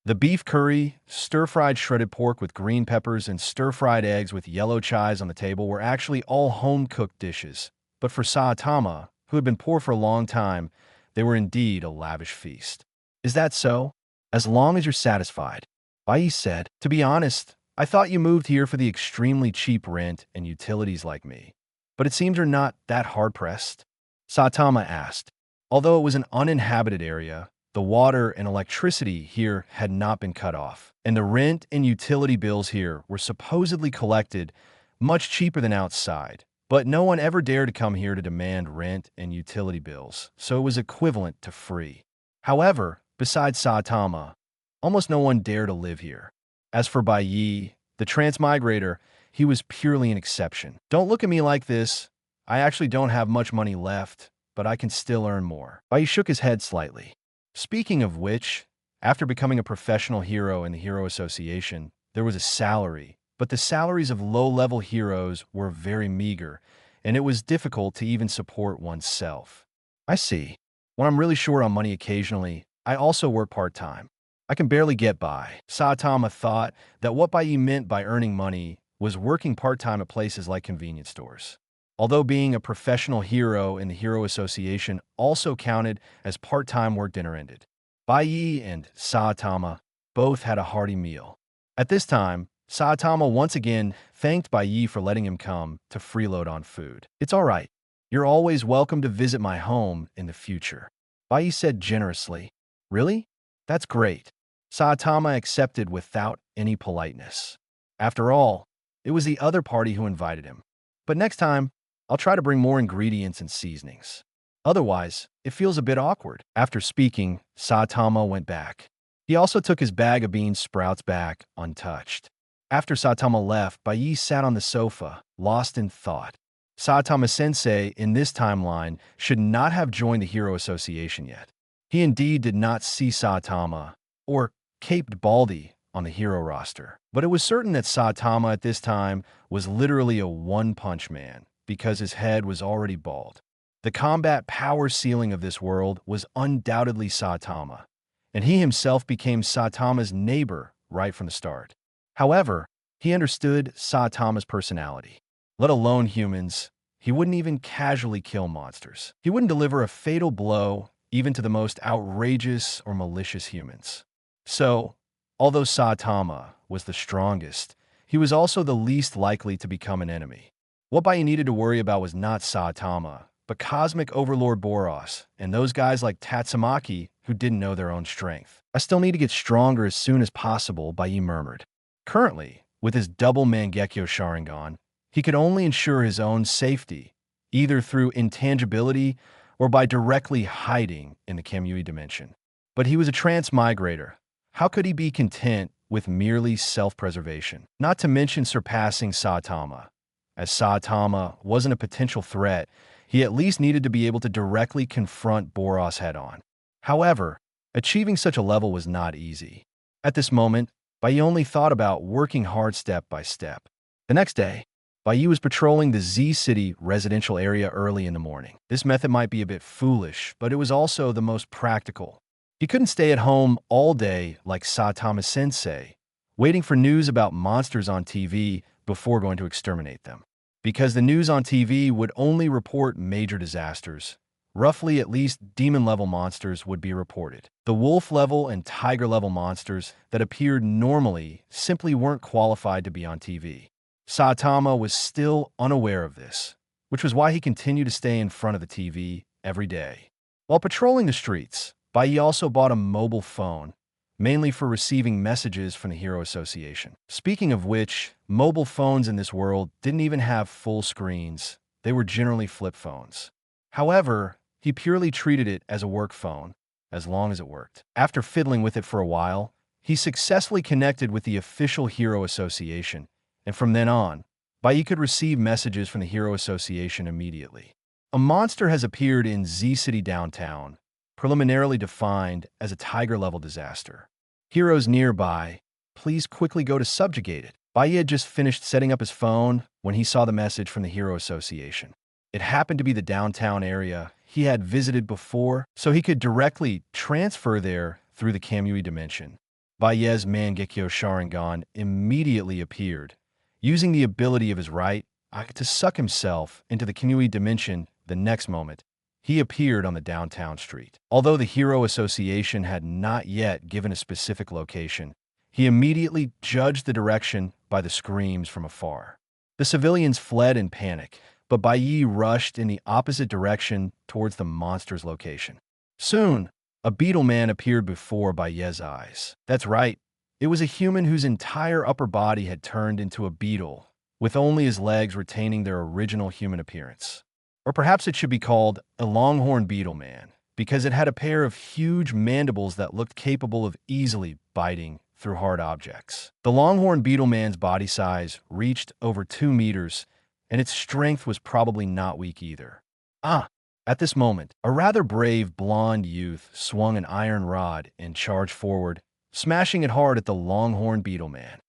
The beef curry, stir-fried shredded pork with green peppers, and stir-fried eggs with yellow chives on the table were actually all home-cooked dishes. But for Saitama, who had been poor for a long time, they were indeed a lavish feast. Is that so? As long as you're satisfied, Bai Ye said. To be honest, I thought you moved here for the extremely cheap rent and utilities like me. But it seems you're not that hard-pressed. Saitama asked. Although it was an uninhabited area, the water and electricity here had not been cut off, and the rent and utility bills here were supposedly collected much cheaper than outside. But no one ever dared to come here to demand rent and utility bills, so it was equivalent to free. However, besides Saitama, almost no one dared to live here. As for Bai Ye, the transmigrator, he was purely an exception. Don't look at me like this. I actually don't have much money left, but I can still earn more. Bai Ye shook his head slightly. Speaking of which, after becoming a professional hero in the Hero Association, there was a salary, but the salaries of low-level heroes were very meager, and it was difficult to even support oneself. I see. When I'm really short on money occasionally, I also work part-time. I can barely get by. Saitama thought that what Bai Ye meant by earning money was working part-time at places like convenience stores. Although being a professional hero in the Hero Association also counted as part-time work, dinner ended. Bai Ye and Saitama both had a hearty meal. At this time, Saitama once again thanked Bai Ye for letting him come to freeload on food. It's all right. You're always welcome to visit my home in the future. Bai Ye said generously. Really? That's great. Saitama accepted without any politeness. After all, it was the other party who invited him. But next time, I'll try to bring more ingredients and seasonings. Otherwise, it feels a bit awkward. After speaking, Saitama went back. He also took his bag of bean sprouts back, untouched. After Saitama left, Bai Ye sat on the sofa, lost in thought. Saitama-sensei, in this timeline, should not have joined the Hero Association yet. He indeed did not see Saitama, or Caped Baldy, on the hero roster. But it was certain that Saitama at this time was literally a one-punch man, because his head was already bald. The combat power ceiling of this world was undoubtedly Saitama, and he himself became Saitama's neighbor right from the start. However, he understood Saitama's personality. Let alone humans, he wouldn't even casually kill monsters. He wouldn't deliver a fatal blow even to the most outrageous or malicious humans. So, although Saitama was the strongest, he was also the least likely to become an enemy. What Bai Ye needed to worry about was not Saitama, but Cosmic Overlord Boros and those guys like Tatsumaki who didn't know their own strength. I still need to get stronger as soon as possible, Bai Ye murmured. Currently, with his double Mangekyō Sharingan, he could only ensure his own safety, either through intangibility or by directly hiding in the Kamui dimension. But he was a transmigrator. How could he be content with merely self-preservation? Not to mention surpassing Saitama. As Saitama wasn't a potential threat, he at least needed to be able to directly confront Boros head-on. However, achieving such a level was not easy. At this moment, Bai Ye only thought about working hard step by step. The next day, Bai Ye was patrolling the Z-City residential area early in the morning. This method might be a bit foolish, but it was also the most practical. He couldn't stay at home all day like Saitama-sensei, waiting for news about monsters on TV before going to exterminate them. Because the news on TV would only report major disasters. Roughly at least demon-level monsters would be reported. The wolf-level and tiger-level monsters that appeared normally simply weren't qualified to be on TV. Saitama was still unaware of this, which was why he continued to stay in front of the TV every day. While patrolling the streets, Bai Ye also bought a mobile phone, mainly for receiving messages from the Hero Association. Speaking of which, mobile phones in this world didn't even have full screens. They were generally flip phones. However, he purely treated it as a work phone, as long as it worked. After fiddling with it for a while, he successfully connected with the official Hero Association, and from then on, Bai Ye could receive messages from the Hero Association immediately. A monster has appeared in Z-City downtown, preliminarily defined as a tiger-level disaster. Heroes nearby, please quickly go to subjugate it. Bai Ye had just finished setting up his phone when he saw the message from the Hero Association. It happened to be the downtown area he had visited before, so he could directly transfer there through the Kamui dimension. Bai Ye's Mangekyō Sharingan immediately appeared, using the ability of his right eye to suck himself into the Kamui dimension. The next moment, he appeared on the downtown street. Although the Hero Association had not yet given a specific location, he immediately judged the direction by the screams from afar. The civilians fled in panic, but Bai Ye rushed in the opposite direction towards the monster's location. Soon, a beetle man appeared before Bai Ye's eyes. That's right, it was a human whose entire upper body had turned into a beetle, with only his legs retaining their original human appearance. Or perhaps it should be called a longhorn beetle man, because it had a pair of huge mandibles that looked capable of easily biting through hard objects. The longhorn beetle man's body size reached over 2 meters, and its strength was probably not weak either. At this moment, a rather brave blonde youth swung an iron rod and charged forward, smashing it hard at the longhorn beetle man.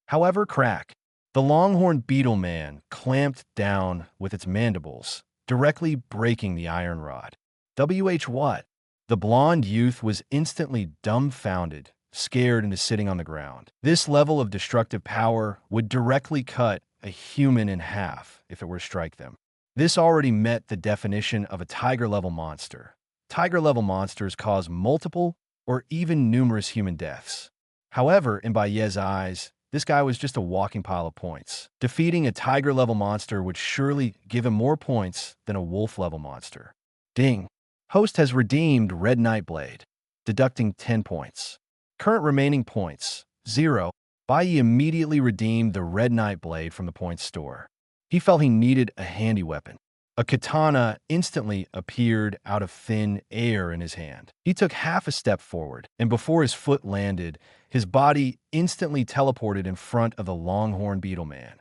However, the longhorn beetle man clamped down with its mandibles, directly breaking the iron rod. What? The blonde youth was instantly dumbfounded, scared into sitting on the ground. This level of destructive power would directly cut a human in half if it were to strike them. This already met the definition of a tiger-level monster. Tiger-level monsters cause multiple or even numerous human deaths. However, in Bai Ye's eyes, this guy was just a walking pile of points. Defeating a tiger-level monster would surely give him more points than a wolf-level monster. Ding! Host has redeemed Red Nightblade, deducting 10 points. Current remaining points, 0. Bai Ye immediately redeemed the Red Knight blade from the point store. He felt he needed a handy weapon. A katana instantly appeared out of thin air in his hand. He took half a step forward, and before his foot landed, his body instantly teleported in front of the Longhorn Beetle Man.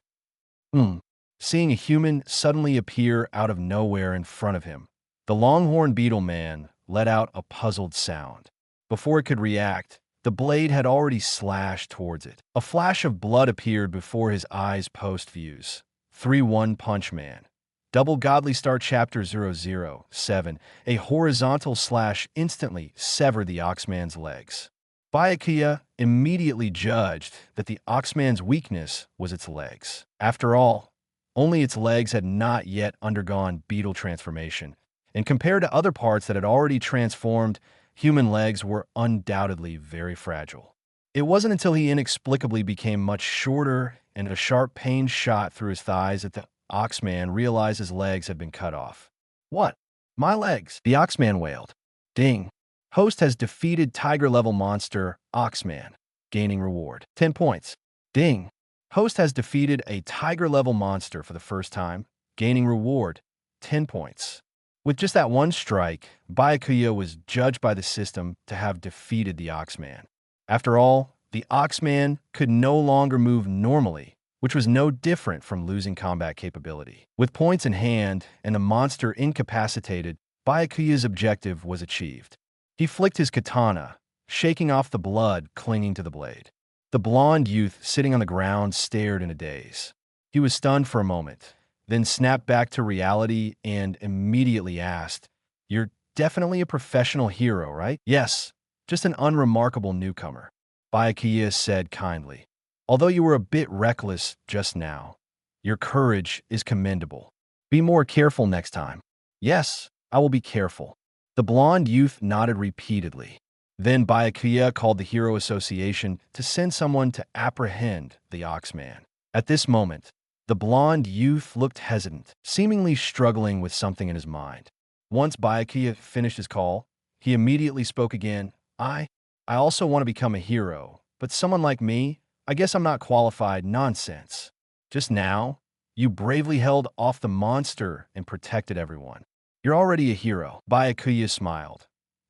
Seeing a human suddenly appear out of nowhere in front of him, the Longhorn Beetle Man let out a puzzled sound. Before it could react, the blade had already slashed towards it. A flash of blood appeared before his eyes post-views. 3-1 Punch Man. Double Godly Star Chapter 007. A horizontal slash instantly severed the Oxman's legs. Bai Ye immediately judged that the Oxman's weakness was its legs. After all, only its legs had not yet undergone beetle transformation, and compared to other parts that had already transformed, human legs were undoubtedly very fragile. It wasn't until he inexplicably became much shorter and a sharp pain shot through his thighs that the Oxman realized his legs had been cut off. What? My legs? The Oxman wailed. Ding. Host has defeated Tiger-level monster Oxman, gaining reward. 10 points. Ding. Host has defeated a Tiger-level monster for the first time, gaining reward. 10 points. With just that one strike, Bai Ye was judged by the system to have defeated the Oxman. After all, the Oxman could no longer move normally, which was no different from losing combat capability. With points in hand and the monster incapacitated, Bai Ye's objective was achieved. He flicked his katana, shaking off the blood clinging to the blade. The blonde youth sitting on the ground stared in a daze. He was stunned for a moment, then snapped back to reality and immediately asked, "You're definitely a professional hero, right?" "Yes, just an unremarkable newcomer," Bai Ye said kindly. "Although you were a bit reckless just now, your courage is commendable. Be more careful next time." "Yes, I will be careful." The blonde youth nodded repeatedly. Then Bai Ye called the Hero Association to send someone to apprehend the Oxman. At this moment, the blonde youth looked hesitant, seemingly struggling with something in his mind. Once Bai Ye finished his call, he immediately spoke again. I also want to become a hero, but someone like me, I guess I'm not qualified. Nonsense. Just now, you bravely held off the monster and protected everyone. You're already a hero." Bai Ye smiled.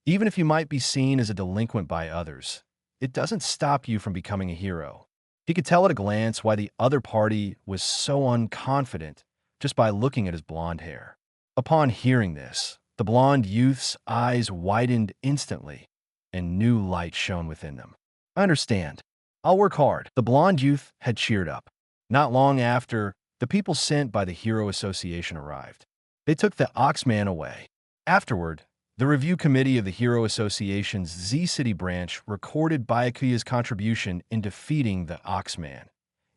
"Even if you might be seen as a delinquent by others, it doesn't stop you from becoming a hero." He could tell at a glance why the other party was so unconfident just by looking at his blonde hair. Upon hearing this, the blonde youth's eyes widened instantly, and new light shone within them. "I understand. I'll work hard." The blonde youth had cheered up. Not long after, the people sent by the Hero Association arrived. They took the Oxman away. Afterward, the review committee of the Hero Association's Z-City branch recorded Bai Ye's contribution in defeating the Oxman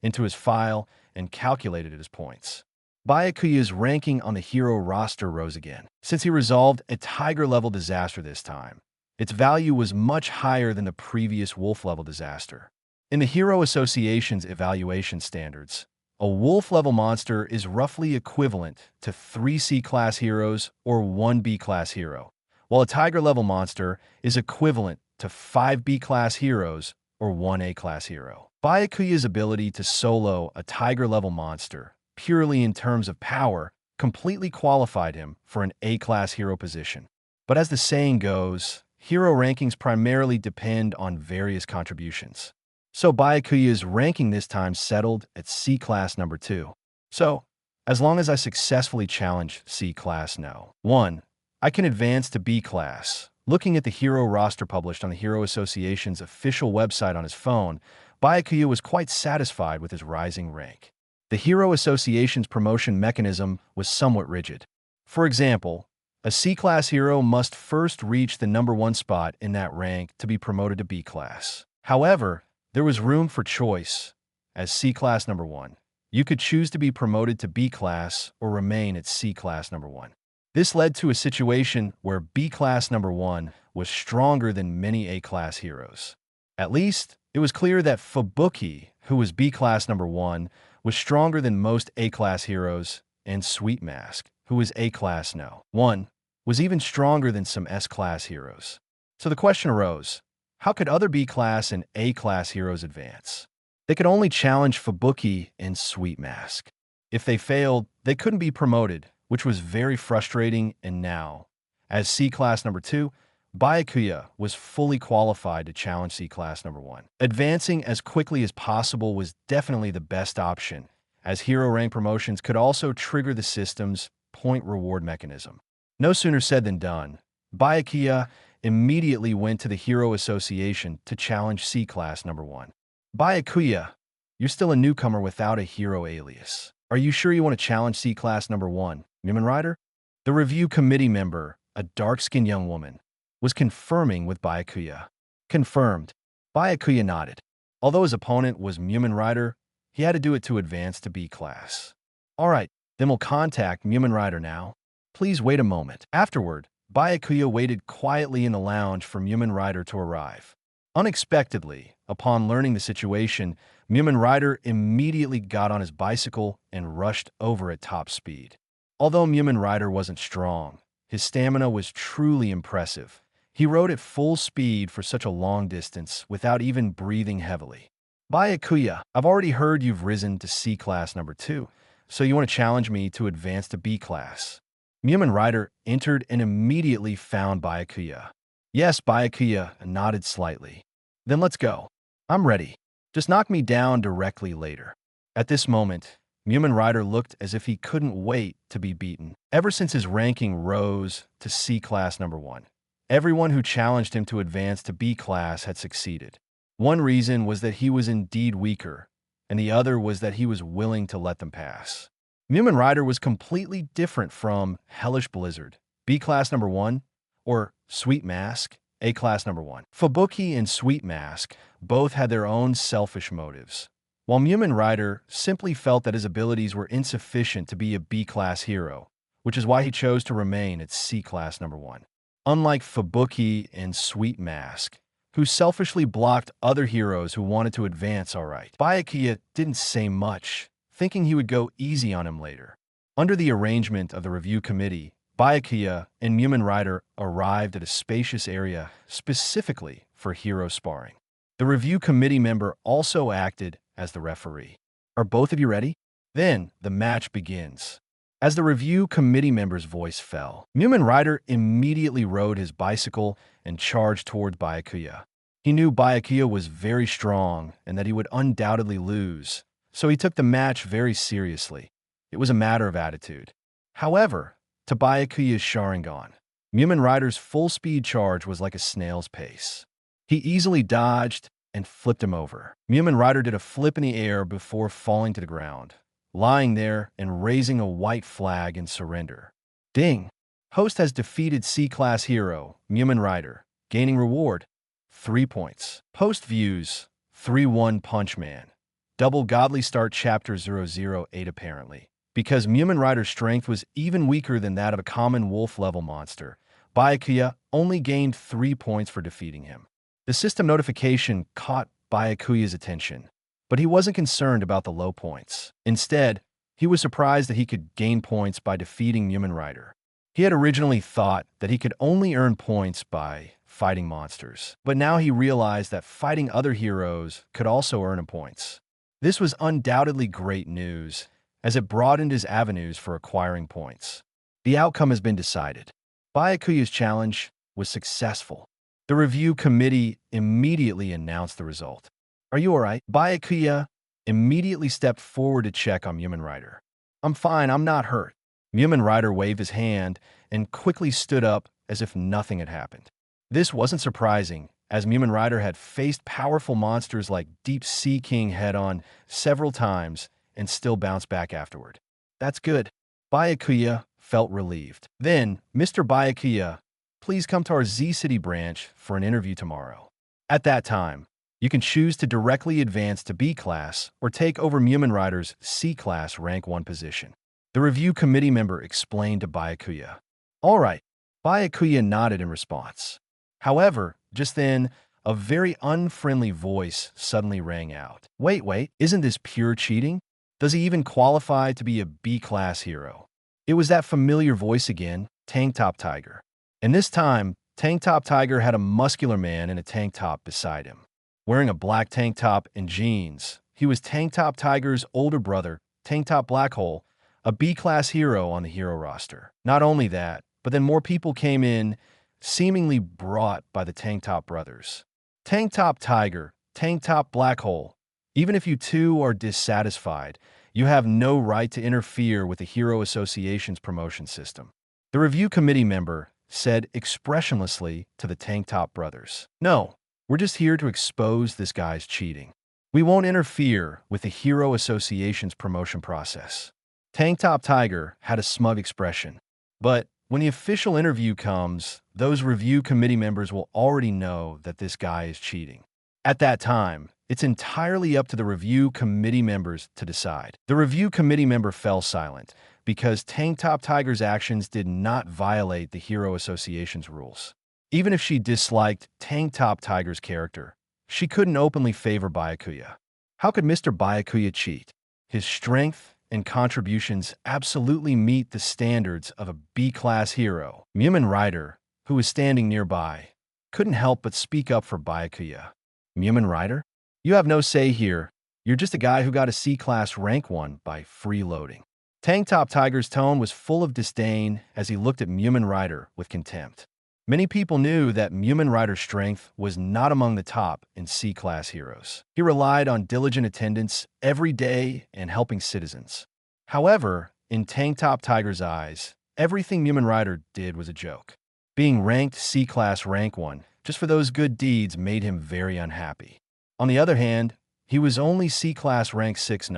into his file and calculated his points. Bai Ye's ranking on the hero roster rose again. Since he resolved a Tiger-level disaster this time, its value was much higher than the previous Wolf-level disaster. In the Hero Association's evaluation standards, a Wolf-level monster is roughly equivalent to 3 C-class heroes or 1 B-class hero, while a Tiger-level monster is equivalent to 5 B-class heroes or 1 A-class hero. Bai Ye's ability to solo a Tiger-level monster, purely in terms of power, completely qualified him for an A-class hero position. But as the saying goes, hero rankings primarily depend on various contributions. So Bai Ye's ranking this time settled at C-class number 2. So, as long as I successfully challenge C-class no. 1, I can advance to B-class. Looking at the hero roster published on the Hero Association's official website on his phone, Bai Ye was quite satisfied with his rising rank. The Hero Association's promotion mechanism was somewhat rigid. For example, a C-class hero must first reach the number 1 spot in that rank to be promoted to B-class. However, there was room for choice. As C-class number 1, you could choose to be promoted to B-class or remain at C-class number 1. This led to a situation where B-class number 1 was stronger than many A-class heroes. At least, it was clear that Fubuki, who was B-class number 1, was stronger than most A-class heroes, and Sweet Mask, who was A-class no. 1, was even stronger than some S-class heroes. So the question arose, how could other B-class and A-class heroes advance? They could only challenge Fubuki and Sweet Mask. If they failed, they couldn't be promoted, which was very frustrating. And now, as C-Class number 2, Byakuya was fully qualified to challenge C-Class number 1. Advancing as quickly as possible was definitely the best option, as hero rank promotions could also trigger the system's point reward mechanism. No sooner said than done. Byakuya immediately went to the Hero Association to challenge C-Class number 1. Byakuya, you're still a newcomer without a hero alias. Are you sure you want to challenge C-Class number 1, Mumen Rider? The review committee member, a dark-skinned young woman, was confirming with Byakuya. Confirmed. Byakuya nodded. Although his opponent was Mumen Rider, he had to do it to advance to B-Class. Alright, then we'll contact Mumen Rider now. Please wait a moment. Afterward, Byakuya waited quietly in the lounge for Mumen Rider to arrive. Unexpectedly, upon learning the situation, Mumen Rider immediately got on his bicycle and rushed over at top speed. Although Mumen Rider wasn't strong, his stamina was truly impressive. He rode at full speed for such a long distance without even breathing heavily. Byakuya, I've already heard you've risen to C-Class number 2, so you want to challenge me to advance to B-Class. Mumen Rider entered and immediately found Byakuya. Yes, Byakuya nodded slightly. Then let's go. I'm ready. Just knock me down directly later. At this moment, Mumen Rider looked as if he couldn't wait to be beaten. Ever since his ranking rose to C-Class number 1, everyone who challenged him to advance to B-Class had succeeded. One reason was that he was indeed weaker, and the other was that he was willing to let them pass. Mumen Rider was completely different from Hellish Blizzard, B-Class number 1, or Sweet Mask, A-Class number 1. Fubuki and Sweet Mask both had their own selfish motives, while Mumen Rider simply felt that his abilities were insufficient to be a B-Class hero, which is why he chose to remain at C-Class number 1. Unlike Fubuki and Sweet Mask, who selfishly blocked other heroes who wanted to advance alright, Byakuya didn't say much, thinking he would go easy on him later. Under the arrangement of the review committee, Byakuya and Mumen Rider arrived at a spacious area specifically for hero sparring. The review committee member also acted as the referee. Are both of you ready? Then the match begins. As the review committee member's voice fell, Mumen Rider immediately rode his bicycle and charged toward Byakuya. He knew Byakuya was very strong and that he would undoubtedly lose, so he took the match very seriously. It was a matter of attitude. However, to Byakuya's Sharingan, Mumen Rider's full-speed charge was like a snail's pace. He easily dodged and flipped him over. Mumen Rider did a flip in the air before falling to the ground, lying there and raising a white flag in surrender. Ding! Host has defeated C-Class hero, Mumen Rider, gaining reward, 3 points. Post views, 3-1 Punch Man. Double Godly Start Chapter 008 apparently. Because Mumen Rider's strength was even weaker than that of a common wolf-level monster, Byakuya only gained 3 points for defeating him. The system notification caught Byakuya's attention, but he wasn't concerned about the low points. Instead, he was surprised that he could gain points by defeating Mumen Rider. He had originally thought that he could only earn points by fighting monsters, but now he realized that fighting other heroes could also earn him points. This was undoubtedly great news, as it broadened his avenues for acquiring points. The outcome has been decided. Byakuya's challenge was successful. The review committee immediately announced the result. Are you alright? Byakuya immediately stepped forward to check on Mumen Rider. I'm fine, I'm not hurt. Mumen Rider waved his hand and quickly stood up as if nothing had happened. This wasn't surprising, as Mumen Rider had faced powerful monsters like Deep Sea King head-on several times and still bounced back afterward. That's good. Byakuya felt relieved. Then, Mr. Byakuya, please come to our Z-City branch for an interview tomorrow. At that time, you can choose to directly advance to B-Class or take over Mumen Rider's C-Class rank 1 position. The review committee member explained to Byakuya. All right, Byakuya nodded in response. However, just then, a very unfriendly voice suddenly rang out. Wait, isn't this pure cheating? Does he even qualify to be a B-Class hero? It was that familiar voice again, Tank Top Tiger. And this time, Tank Top Tiger had a muscular man in a tank top beside him. Wearing a black tank top and jeans, he was Tank Top Tiger's older brother, Tank Top Black Hole, a B-class hero on the hero roster. Not only that, but then more people came in, seemingly brought by the Tank Top brothers. Tank Top Tiger, Tank Top Black Hole. Even if you two are dissatisfied, you have no right to interfere with the Hero Association's promotion system. The review committee member said expressionlessly to the Tank Top brothers. No, we're just here to expose this guy's cheating. We won't interfere with the Hero Association's promotion process. Tank Top Tiger had a smug expression. But when the official interview comes, those review committee members will already know that this guy is cheating. At that time, it's entirely up to the review committee members to decide. The review committee member fell silent because Tank Top Tiger's actions did not violate the Hero Association's rules. Even if she disliked Tank Top Tiger's character, she couldn't openly favor Byakuya. How could Mr. Byakuya cheat? His strength and contributions absolutely meet the standards of a B-class hero. Mumen Rider, who was standing nearby, couldn't help but speak up for Byakuya. Mumen Rider? You have no say here. You're just a guy who got a C-class rank 1 by freeloading. Tank Top Tiger's tone was full of disdain as he looked at Mumen Rider with contempt. Many people knew that Mumen Rider's strength was not among the top in C-class heroes. He relied on diligent attendance every day and helping citizens. However, in Tank Top Tiger's eyes, everything Mumen Rider did was a joke. Being ranked C-class rank 1 just for those good deeds made him very unhappy. On the other hand, he was only C-class rank 6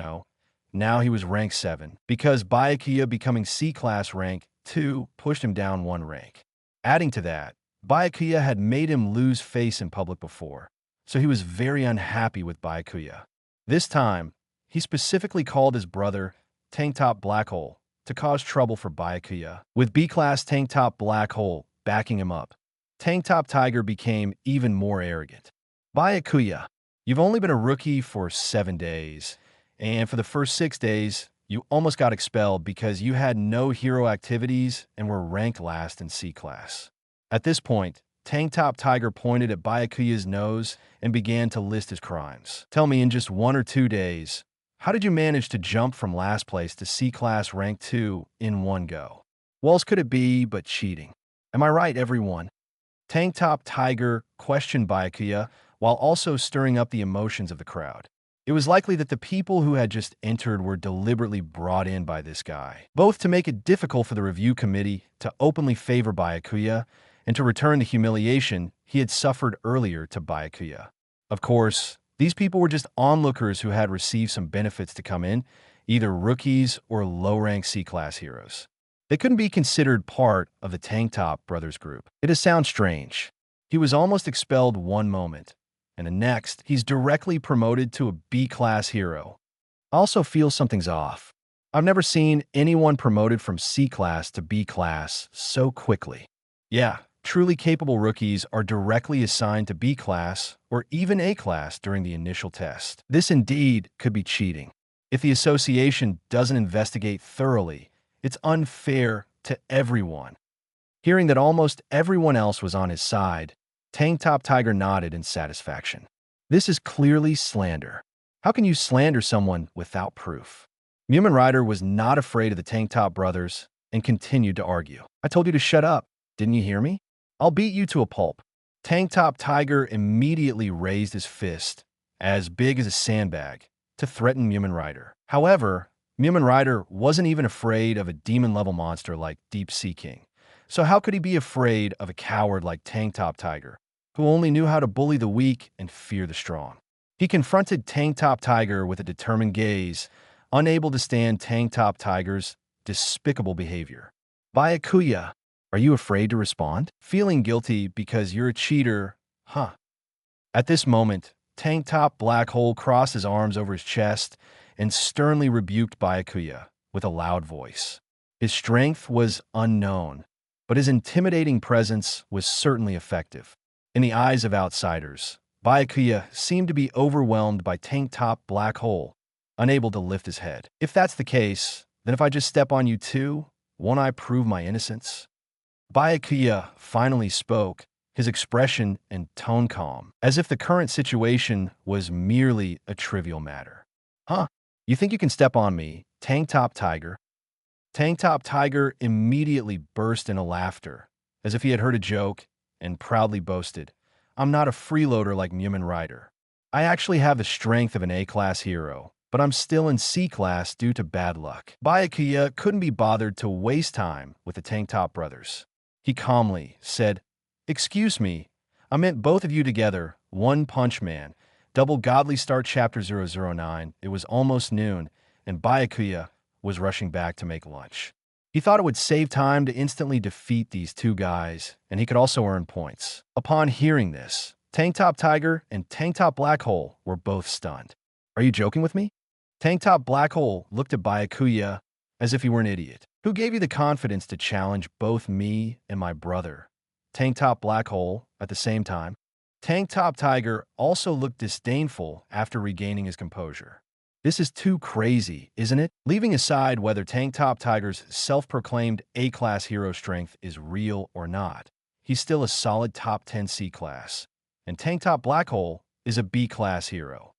now he was rank 7, because Byakuya becoming C-class rank 2 pushed him down 1 rank. Adding to that, Byakuya had made him lose face in public before, so he was very unhappy with Byakuya. This time, he specifically called his brother, Tank Top Black Hole, to cause trouble for Byakuya. With B-class Tank Top Black Hole backing him up, Tank Top Tiger became even more arrogant. Byakuya, you've only been a rookie for 7 days, and for the first 6 days, you almost got expelled because you had no hero activities and were ranked last in C-class. At this point, Tank Top Tiger pointed at Byakuya's nose and began to list his crimes. Tell me, in just 1 or 2 days, how did you manage to jump from last place to C-class rank 2 in one go? What else could it be but cheating? Am I right, everyone? Tank Top Tiger questioned Byakuya while also stirring up the emotions of the crowd. It was likely that the people who had just entered were deliberately brought in by this guy, both to make it difficult for the review committee to openly favor Byakuya and to return the humiliation he had suffered earlier to Byakuya. Of course, these people were just onlookers who had received some benefits to come in, either rookies or low-rank C-class heroes. They couldn't be considered part of the Tank Top brothers group. It sounds strange. He was almost expelled one moment, and the next, he's directly promoted to a B-class hero. I also feel something's off. I've never seen anyone promoted from C-class to B-class so quickly. Yeah, truly capable rookies are directly assigned to B-class or even A-class during the initial test. This indeed could be cheating. If the association doesn't investigate thoroughly, it's unfair to everyone. Hearing that almost everyone else was on his side, Tank Top Tiger nodded in satisfaction. This is clearly slander. How can you slander someone without proof? Mumen Rider was not afraid of the Tank Top brothers and continued to argue. I told you to shut up. Didn't you hear me? I'll beat you to a pulp. Tank Top Tiger immediately raised his fist, as big as a sandbag, to threaten Mumen Rider. However, Mumen Rider wasn't even afraid of a demon-level monster like Deep Sea King. So how could he be afraid of a coward like Tank Top Tiger, who only knew how to bully the weak and fear the strong? He confronted Tank Top Tiger with a determined gaze, unable to stand Tank Top Tiger's despicable behavior. Byakuya, are you afraid to respond? Feeling guilty because you're a cheater, huh? At this moment, Tank Top Black Hole crossed his arms over his chest and sternly rebuked Byakuya with a loud voice. His strength was unknown, but his intimidating presence was certainly effective. In the eyes of outsiders, Byakuya seemed to be overwhelmed by Tank Top Black Hole, unable to lift his head. If that's the case, then if I just step on you too, won't I prove my innocence? Byakuya finally spoke, his expression and tone calm, as if the current situation was merely a trivial matter. Huh? You think you can step on me, Tank Top Tiger? Tank Top Tiger immediately burst into laughter, as if he had heard a joke, and proudly boasted, I'm not a freeloader like Mumin Rider. I actually have the strength of an A-class hero, but I'm still in C-class due to bad luck. Bai Ye couldn't be bothered to waste time with the Tank Top brothers. He calmly said, Excuse me, I meant both of you together, One Punch Man. Double Godly Start Chapter 009. It was almost noon, and Bai Ye was rushing back to make lunch. He thought it would save time to instantly defeat these two guys, and he could also earn points. Upon hearing this, Tank Top Tiger and Tank Top Black Hole were both stunned. Are you joking with me? Tank Top Black Hole looked at Bai Ye as if he were an idiot. Who gave you the confidence to challenge both me and my brother? Tank Top Black Hole at the same time. Tank Top Tiger also looked disdainful after regaining his composure. This is too crazy, isn't it? Leaving aside whether Tank Top Tiger's self-proclaimed A-class hero strength is real or not, he's still a solid top 10 C-class. And Tank Top Black Hole is a B-class hero.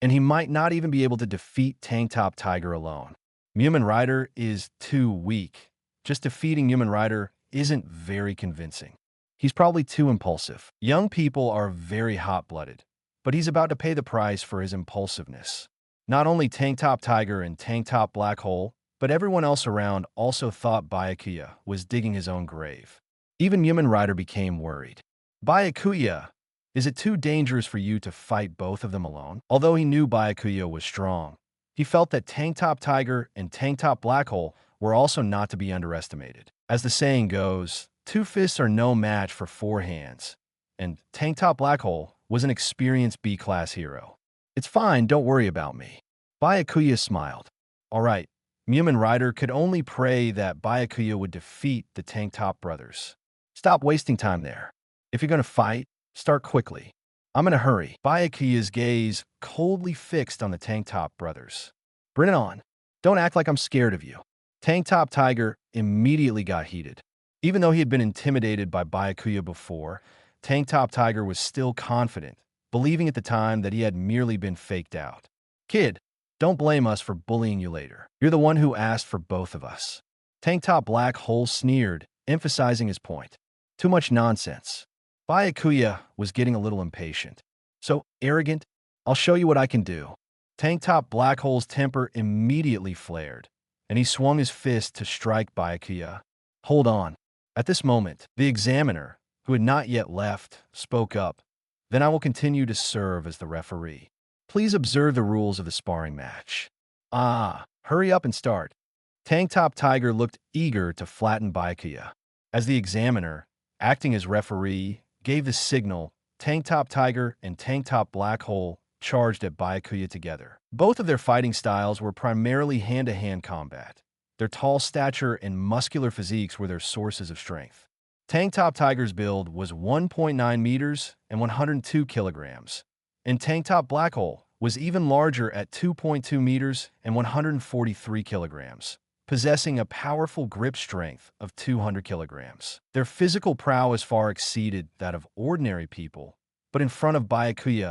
And he might not even be able to defeat Tank Top Tiger alone. Mumin Rider is too weak. Just defeating Mumin Rider isn't very convincing. He's probably too impulsive. Young people are very hot-blooded, but he's about to pay the price for his impulsiveness. Not only Tank Top Tiger and Tank Top Black Hole, but everyone else around also thought Bai Ye was digging his own grave. Even Mumin Rider became worried. Bai Ye, is it too dangerous for you to fight both of them alone? Although he knew Bai Ye was strong, he felt that Tank Top Tiger and Tank Top Black Hole were also not to be underestimated. As the saying goes, two fists are no match for four hands, and Tank Top Black Hole was an experienced B-class hero. It's fine, don't worry about me. Bai Ye smiled. All right, Mumin Rider could only pray that Bai Ye would defeat the Tank Top brothers. Stop wasting time there. If you're going to fight, start quickly. I'm in a hurry. Bai Ye's gaze coldly fixed on the Tank Top brothers. Bring it on. Don't act like I'm scared of you. Tank Top Tiger immediately got heated. Even though he had been intimidated by Bai Ye before, Tank Top Tiger was still confident, believing at the time that he had merely been faked out. Kid, don't blame us for bullying you later. You're the one who asked for both of us. Tank Top Black Hole sneered, emphasizing his point. Too much nonsense. Bai Ye was getting a little impatient. So arrogant? I'll show you what I can do. Tank Top Black Hole's temper immediately flared, and he swung his fist to strike Bai Ye. Hold on. At this moment, the examiner, who had not yet left, spoke up. Then I will continue to serve as the referee. Please observe the rules of the sparring match. Hurry up and start. Tank Top Tiger looked eager to flatten Bai Ye. As the examiner, acting as referee, gave the signal, Tank Top Tiger and Tank Top Black Hole charged at Bai Ye together. Both of their fighting styles were primarily hand-to-hand combat. Their tall stature and muscular physiques were their sources of strength. Tank Top Tiger's build was 1.9 meters and 102 kilograms, and Tank Top Black Hole was even larger at 2.2 meters and 143 kilograms, possessing a powerful grip strength of 200 kilograms. Their physical prowess far exceeded that of ordinary people, but in front of Bai Ye,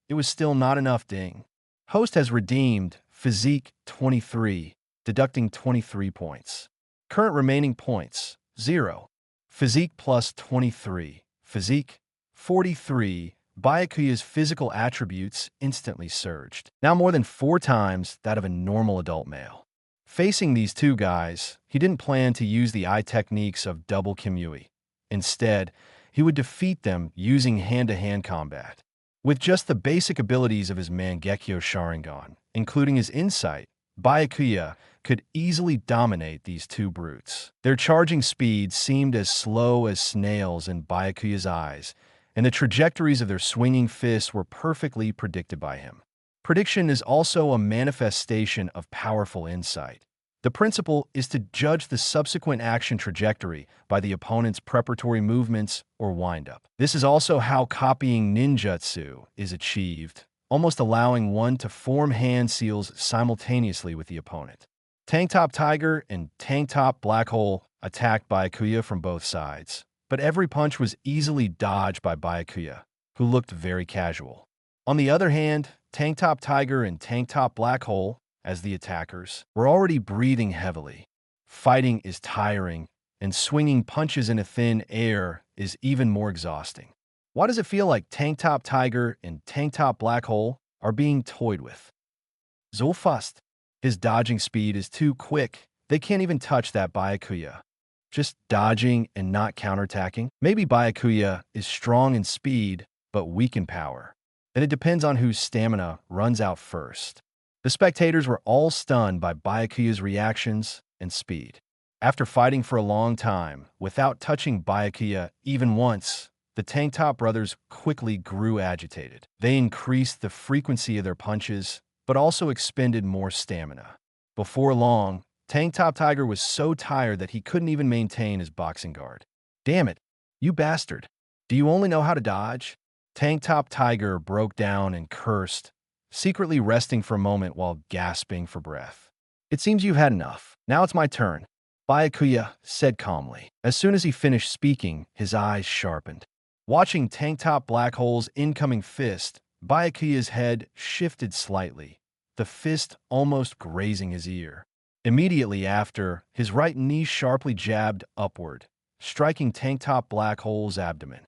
it was still not enough ding. Host has redeemed Physique 23, deducting 23 points. Current remaining points, 0. Physique plus 23. Physique, 43. Bai Ye's physical attributes instantly surged, now more than 4 times that of a normal adult male. Facing these two guys, he didn't plan to use the eye techniques of double Kamui. Instead, he would defeat them using hand-to-hand combat. With just the basic abilities of his Mangekyō Sharingan, including his insight, Bai Ye could easily dominate these two brutes. Their charging speed seemed as slow as snails in Bai Ye's eyes, and the trajectories of their swinging fists were perfectly predicted by him. Prediction is also a manifestation of powerful insight. The principle is to judge the subsequent action trajectory by the opponent's preparatory movements or windup. This is also how copying ninjutsu is achieved, almost allowing one to form hand seals simultaneously with the opponent. Tank Top Tiger and Tank Top Black Hole attacked Bai Ye from both sides, but every punch was easily dodged by Bai Ye, who looked very casual. On the other hand, Tank Top Tiger and Tank Top Black Hole, as the attackers, were already breathing heavily. Fighting is tiring, and swinging punches in a thin air is even more exhausting. Why does it feel like Tank Top Tiger and Tank Top Black Hole are being toyed with? So fast. His dodging speed is too quick. They can't even touch that Byakuya. Just dodging and not counterattacking? Maybe Byakuya is strong in speed, but weak in power. Then it depends on whose stamina runs out first. The spectators were all stunned by Byakuya's reactions and speed. After fighting for a long time, without touching Byakuya even once, the Tank Top brothers quickly grew agitated. They increased the frequency of their punches, but also expended more stamina. Before long, Tank Top Tiger was so tired that he couldn't even maintain his boxing guard. Damn it, you bastard. Do you only know how to dodge? Tank Top Tiger broke down and cursed, secretly resting for a moment while gasping for breath. It seems you've had enough. Now it's my turn, Byakuya said calmly. As soon as he finished speaking, his eyes sharpened. Watching Tank Top Black Hole's incoming fist, Byakuya's head shifted slightly, the fist almost grazing his ear. Immediately after, his right knee sharply jabbed upward, striking Tank Top Black Hole's abdomen.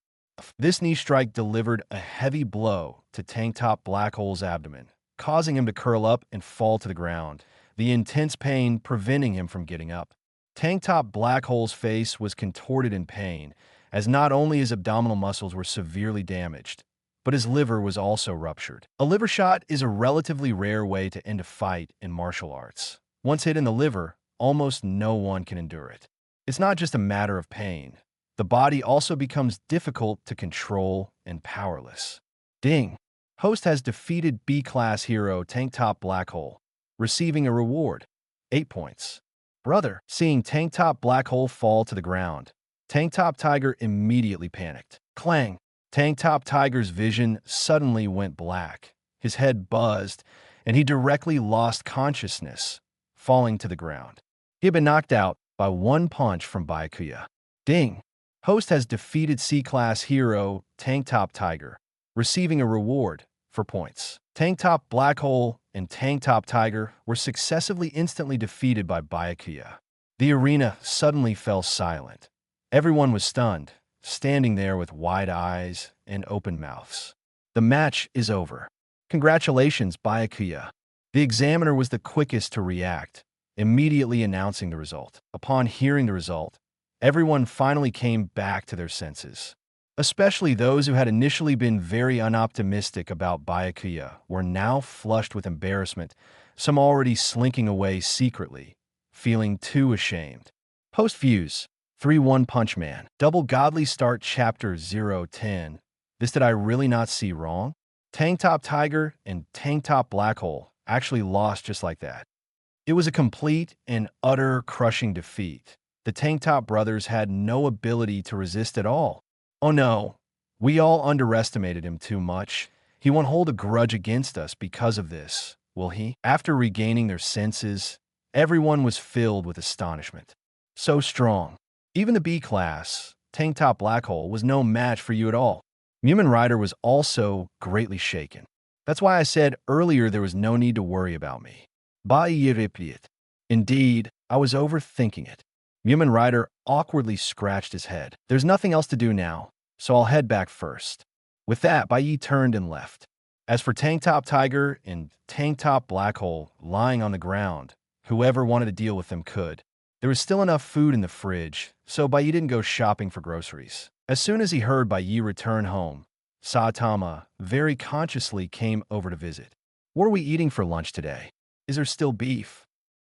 This knee strike delivered a heavy blow to Tank Top Black Hole's abdomen, causing him to curl up and fall to the ground, the intense pain preventing him from getting up. Tank Top Black Hole's face was contorted in pain, as not only his abdominal muscles were severely damaged, but his liver was also ruptured. A liver shot is a relatively rare way to end a fight in martial arts. Once hit in the liver, almost no one can endure it. It's not just a matter of pain. The body also becomes difficult to control and powerless. Ding! Host has defeated B-class hero Tank Top Black Hole, receiving a reward, 8 points. Brother, seeing Tank Top Black Hole fall to the ground, Tank Top Tiger immediately panicked. Clang! Tank Top Tiger's vision suddenly went black. His head buzzed, and he directly lost consciousness, falling to the ground. He had been knocked out by one punch from Byakuya. Ding! Host has defeated C-class hero Tank Top Tiger, receiving a reward for points. Tank Top Black Hole and Tank Top Tiger were successively instantly defeated by Byakuya. The arena suddenly fell silent. Everyone was stunned, standing there with wide eyes and open mouths. The match is over. Congratulations, Byakuya. The examiner was the quickest to react, immediately announcing the result. Upon hearing the result, everyone finally came back to their senses. Especially those who had initially been very unoptimistic about Byakuya were now flushed with embarrassment, some already slinking away secretly, feeling too ashamed. Post-views, 3-1 Punch Man. Double Godly Start Chapter 010. This did I really not see wrong? Tank Top Tiger and Tank Top Black Hole actually lost just like that. It was a complete and utter crushing defeat. The Tank Top brothers had no ability to resist at all. Oh no, we all underestimated him too much. He won't hold a grudge against us because of this, will he? After regaining their senses, everyone was filled with astonishment. So strong. Even the B-class, Tank Top Black Hole, was no match for you at all. Mumen Rider was also greatly shaken. That's why I said earlier there was no need to worry about me. Bai Ye. Indeed, I was overthinking it. Mumen Rider awkwardly scratched his head. There's nothing else to do now, so I'll head back first. With that, Bai Ye turned and left. As for Tank Top Tiger and Tank Top Black Hole lying on the ground, whoever wanted to deal with them could. There was still enough food in the fridge, so Bai Ye didn't go shopping for groceries. As soon as he heard Bai Ye return home, Saitama very consciously came over to visit. What are we eating for lunch today? Is there still beef?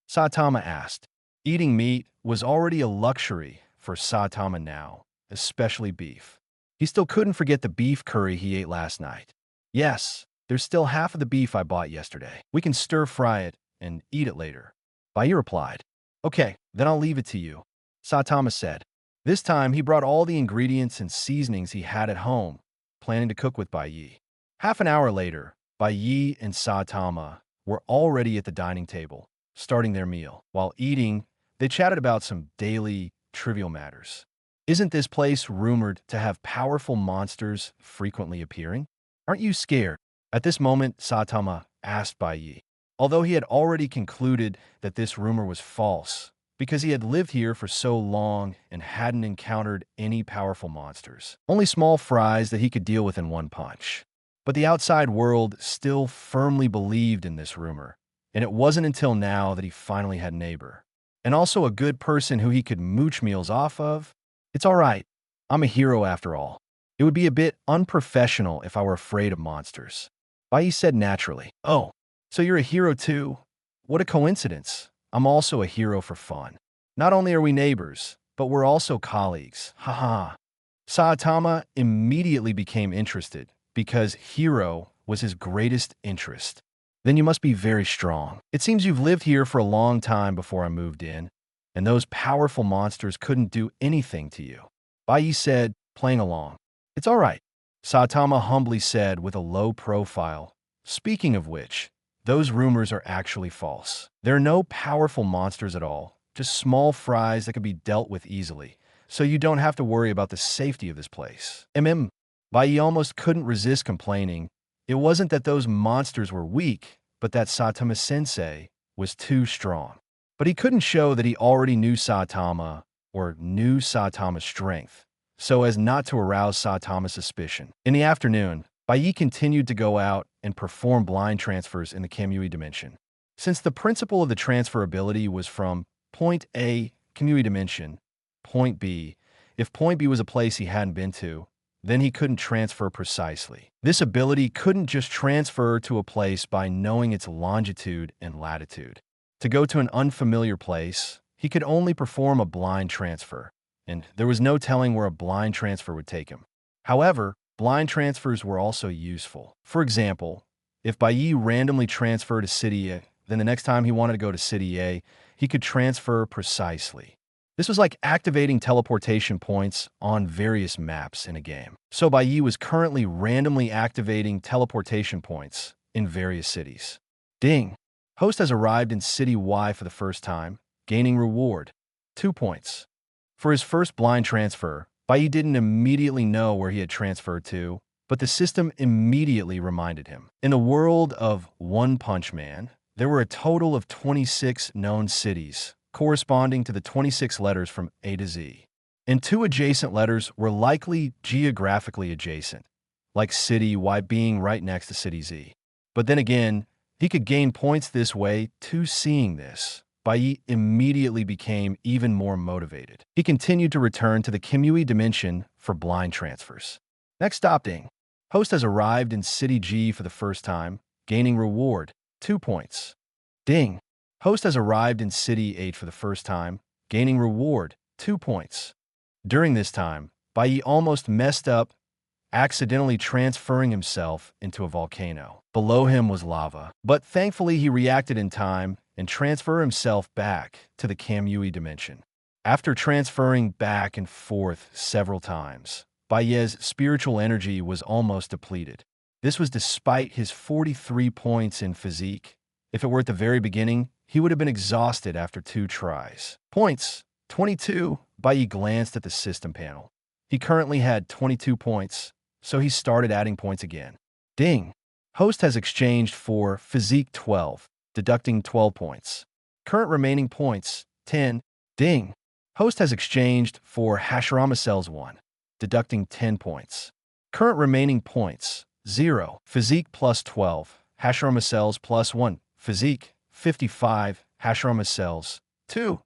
Saitama asked. Eating meat was already a luxury for Saitama now, especially beef. He still couldn't forget the beef curry he ate last night. Yes, there's still half of the beef I bought yesterday. We can stir-fry it and eat it later. Bai Ye replied. Okay, then I'll leave it to you, Saitama said. This time, he brought all the ingredients and seasonings he had at home, planning to cook with Bai Ye. Half an hour later, Bai Ye and Saitama were already at the dining table, starting their meal. While eating, they chatted about some daily, trivial matters. Isn't this place rumored to have powerful monsters frequently appearing? Aren't you scared? At this moment, Saitama asked Bai Ye, although he had already concluded that this rumor was false, because he had lived here for so long and hadn't encountered any powerful monsters, only small fries that he could deal with in one punch. But the outside world still firmly believed in this rumor, and it wasn't until now that he finally had a neighbor, and also a good person who he could mooch meals off of. It's all right. I'm a hero after all. It would be a bit unprofessional if I were afraid of monsters. Bai Ye said naturally. Oh, so you're a hero too? What a coincidence. I'm also a hero for fun. Not only are we neighbors, but we're also colleagues. Haha. Saitama immediately became interested because hero was his greatest interest. Then you must be very strong. It seems you've lived here for a long time before I moved in, and those powerful monsters couldn't do anything to you. Bai Ye said, playing along. It's all right, Saitama humbly said with a low profile. Speaking of which, those rumors are actually false. There are no powerful monsters at all, just small fries that can be dealt with easily, so you don't have to worry about the safety of this place. Bai Ye almost couldn't resist complaining. It wasn't that those monsters were weak, but that Saitama-sensei was too strong. But he couldn't show that he already knew Saitama or knew Saitama's strength, so as not to arouse Saitama's suspicion. In the afternoon, Bai Ye continued to go out and perform blind transfers in the Kamui dimension. Since the principle of the transferability was from point A, Kamui dimension, point B, if point B was a place he hadn't been to, then he couldn't transfer precisely. This ability couldn't just transfer to a place by knowing its longitude and latitude. To go to an unfamiliar place, he could only perform a blind transfer, and there was no telling where a blind transfer would take him. However, blind transfers were also useful. For example, if Bai Ye randomly transferred to City A, then the next time he wanted to go to City A, he could transfer precisely. This was like activating teleportation points on various maps in a game. So Bai Ye was currently randomly activating teleportation points in various cities. Ding! Host has arrived in City Y for the first time, gaining reward, 2 points. For his first blind transfer, Bai Ye didn't immediately know where he had transferred to, but the system immediately reminded him. In the world of One Punch Man, there were a total of 26 known cities, corresponding to the 26 letters from A to Z. And 2 adjacent letters were likely geographically adjacent, like City Y being right next to City Z. But then again, he could gain points this way too. Seeing this, Bai Ye immediately became even more motivated. He continued to return to the Kamui dimension for blind transfers. Next stop, Ding. Host has arrived in City G for the first time, gaining reward, 2 points. Ding. Host has arrived in City 8 for the first time, gaining reward, 2 points. During this time, Bai Ye almost messed up, accidentally transferring himself into a volcano. Below him was lava, but thankfully he reacted in time and transferred himself back to the Kamui dimension. After transferring back and forth several times, Bai Ye's spiritual energy was almost depleted. This was despite his 43 points in physique. If it were at the very beginning, he would have been exhausted after 2 tries. Points, 22. Bai Ye glanced at the system panel. He currently had 22 points, so he started adding points again. Ding. Host has exchanged for physique 12, deducting 12 points. Current remaining points, 10. Ding. Host has exchanged for Hashirama Cells 1, deducting 10 points. Current remaining points, 0. Physique plus 12, Hashirama Cells plus 1. Physique, 55, Hashirama Cells, 2.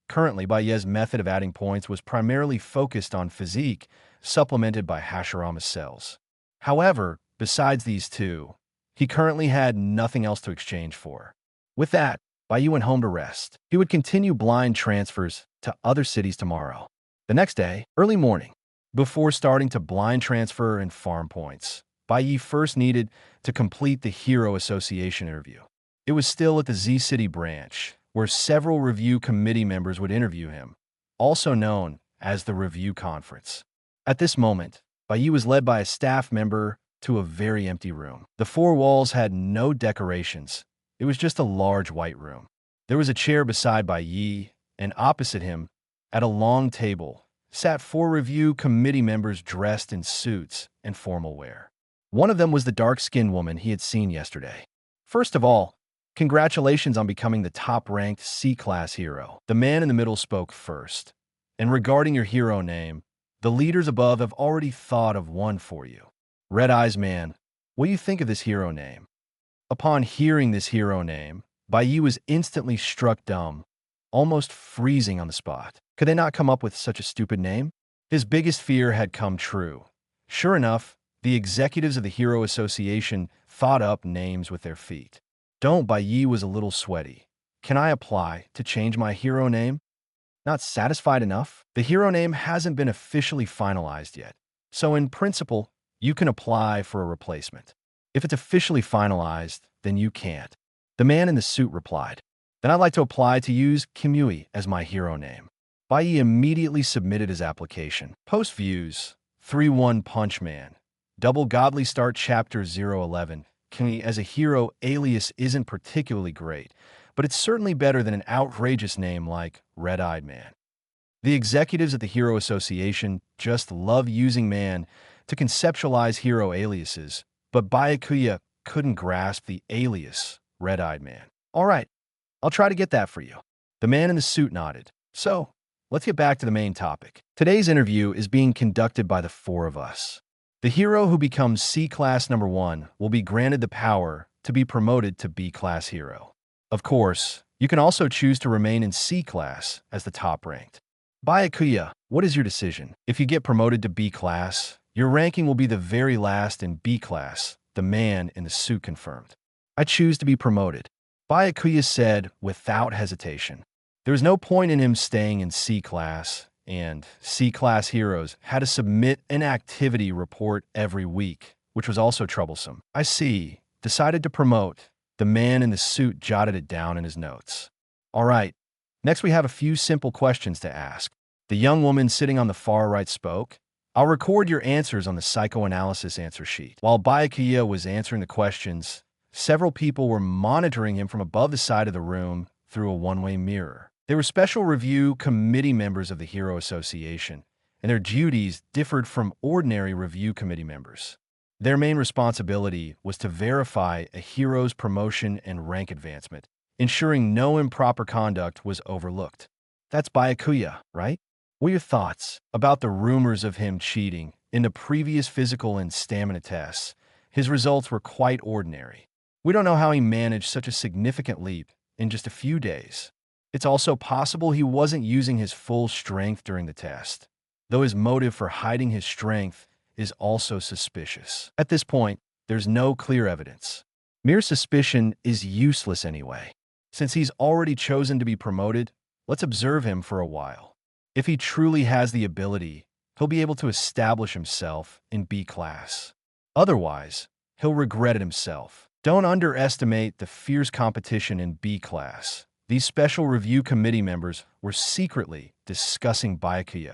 Currently, Bai Ye's method of adding points was primarily focused on physique, supplemented by Hashirama Cells. However, besides these 2, he currently had nothing else to exchange for. With that, Bai Ye went home to rest. He would continue blind transfers to other cities tomorrow. The next day, early morning, before starting to blind transfer and farm points, Bai Ye first needed to complete the Hero Association interview. It was still at the Z City branch, where several review committee members would interview him, also known as the review conference. At this moment, Bai Ye was led by a staff member to a very empty room. The 4 walls had no decorations. It was just a large white room. There was a chair beside Bai Ye, and opposite him, at a long table, sat 4 review committee members dressed in suits and formal wear. One of them was the dark-skinned woman he had seen yesterday. First of all, congratulations on becoming the top-ranked C-class hero. The man in the middle spoke first. And regarding your hero name, the leaders above have already thought of one for you. Red Eyes Man, what do you think of this hero name? Upon hearing this hero name, Bai Ye was instantly struck dumb, almost freezing on the spot. Could they not come up with such a stupid name? His biggest fear had come true. Sure enough, the executives of the Hero Association thought up names with their feet. Don't. Bai Ye was a little sweaty. Can I apply to change my hero name? Not satisfied enough? The hero name hasn't been officially finalized yet. So in principle, you can apply for a replacement. If it's officially finalized, then you can't. The man in the suit replied. Then I'd like to apply to use Kamui as my hero name. Bai Ye immediately submitted his application. Post views, 3-1 Punch Man. Double Godly Start Chapter 011. Kamui as a hero alias isn't particularly great, but it's certainly better than an outrageous name like Red-Eyed Man. The executives at the Hero Association just love using man to conceptualize hero aliases, but Bai Ye couldn't grasp the alias Red-Eyed Man. All right, I'll try to get that for you. The man in the suit nodded. So, let's get back to the main topic. Today's interview is being conducted by the four of us. The hero who becomes C-Class number 1 will be granted the power to be promoted to B-Class hero. Of course, you can also choose to remain in C-Class as the top-ranked. Bai Ye, what is your decision? If you get promoted to B-Class, your ranking will be the very last in B-Class, the man in the suit confirmed. I choose to be promoted. Bai Ye said without hesitation. There was no point in him staying in C-Class, and C-Class heroes had to submit an activity report every week, which was also troublesome. I see. Decided to promote. The man in the suit jotted it down in his notes. All right, next we have a few simple questions to ask. The young woman sitting on the far right spoke. I'll record your answers on the psychoanalysis answer sheet. While Bai Ye was answering the questions, several people were monitoring him from above the side of the room through a one-way mirror. They were special review committee members of the Hero Association, and their duties differed from ordinary review committee members. Their main responsibility was to verify a hero's promotion and rank advancement, ensuring no improper conduct was overlooked. That's Bai Ye, right? What are your thoughts about the rumors of him cheating in the previous physical and stamina tests? His results were quite ordinary. We don't know how he managed such a significant leap in just a few days. It's also possible he wasn't using his full strength during the test, though his motive for hiding his strength is also suspicious. At this point, there's no clear evidence. Mere suspicion is useless anyway. Since he's already chosen to be promoted, let's observe him for a while. If he truly has the ability, he'll be able to establish himself in B-Class. Otherwise, he'll regret it himself. Don't underestimate the fierce competition in B-Class. These special review committee members were secretly discussing Bai Ye.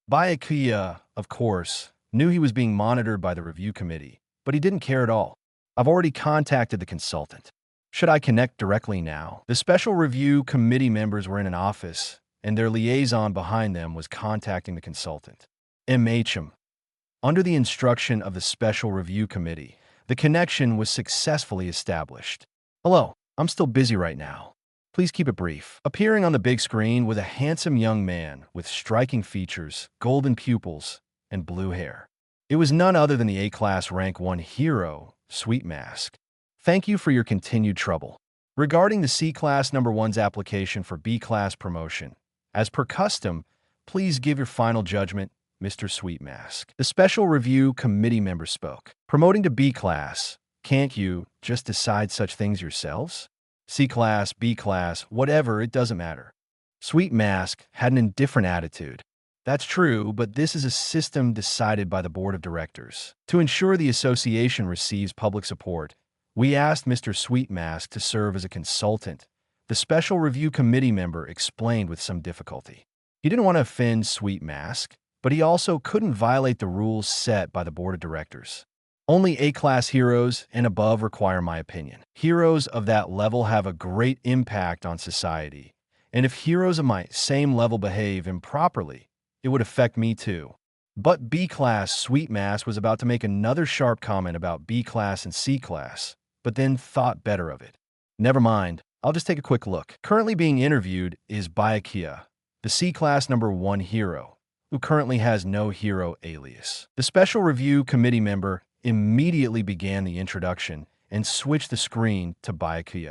Bai Ye, of course, knew he was being monitored by the review committee, but he didn't care at all. I've already contacted the consultant. Should I connect directly now? The special review committee members were in an office, and their liaison behind them was contacting the consultant. MHM. Under the instruction of the special review committee, the connection was successfully established. Hello, I'm still busy right now. Please keep it brief. Appearing on the big screen was a handsome young man with striking features, golden pupils, and blue hair. It was none other than the A-Class Rank 1 hero, Sweet Mask. Thank you for your continued trouble. Regarding the C-Class number 1's application for B-Class promotion, as per custom, please give your final judgment, Mr. Sweet Mask. The special review committee member spoke. Promoting to B-Class, can't you just decide such things yourselves? C-Class, B-Class, whatever, it doesn't matter. Sweet Mask had an indifferent attitude. That's true, but this is a system decided by the board of directors. To ensure the association receives public support, we asked Mr. Sweet Mask to serve as a consultant. The special review committee member explained with some difficulty. He didn't want to offend Sweet Mask, but he also couldn't violate the rules set by the board of directors. Only A-Class heroes and above require my opinion. Heroes of that level have a great impact on society, and if heroes of my same level behave improperly, it would affect me too. But B-Class Sweet Mass was about to make another sharp comment about B-Class and C-Class, but then thought better of it. Never mind, I'll just take a quick look. Currently being interviewed is Bai Ye, the C-Class #1 hero, who currently has no hero alias. The special review committee member immediately began the introduction and switched the screen to Bai Ye.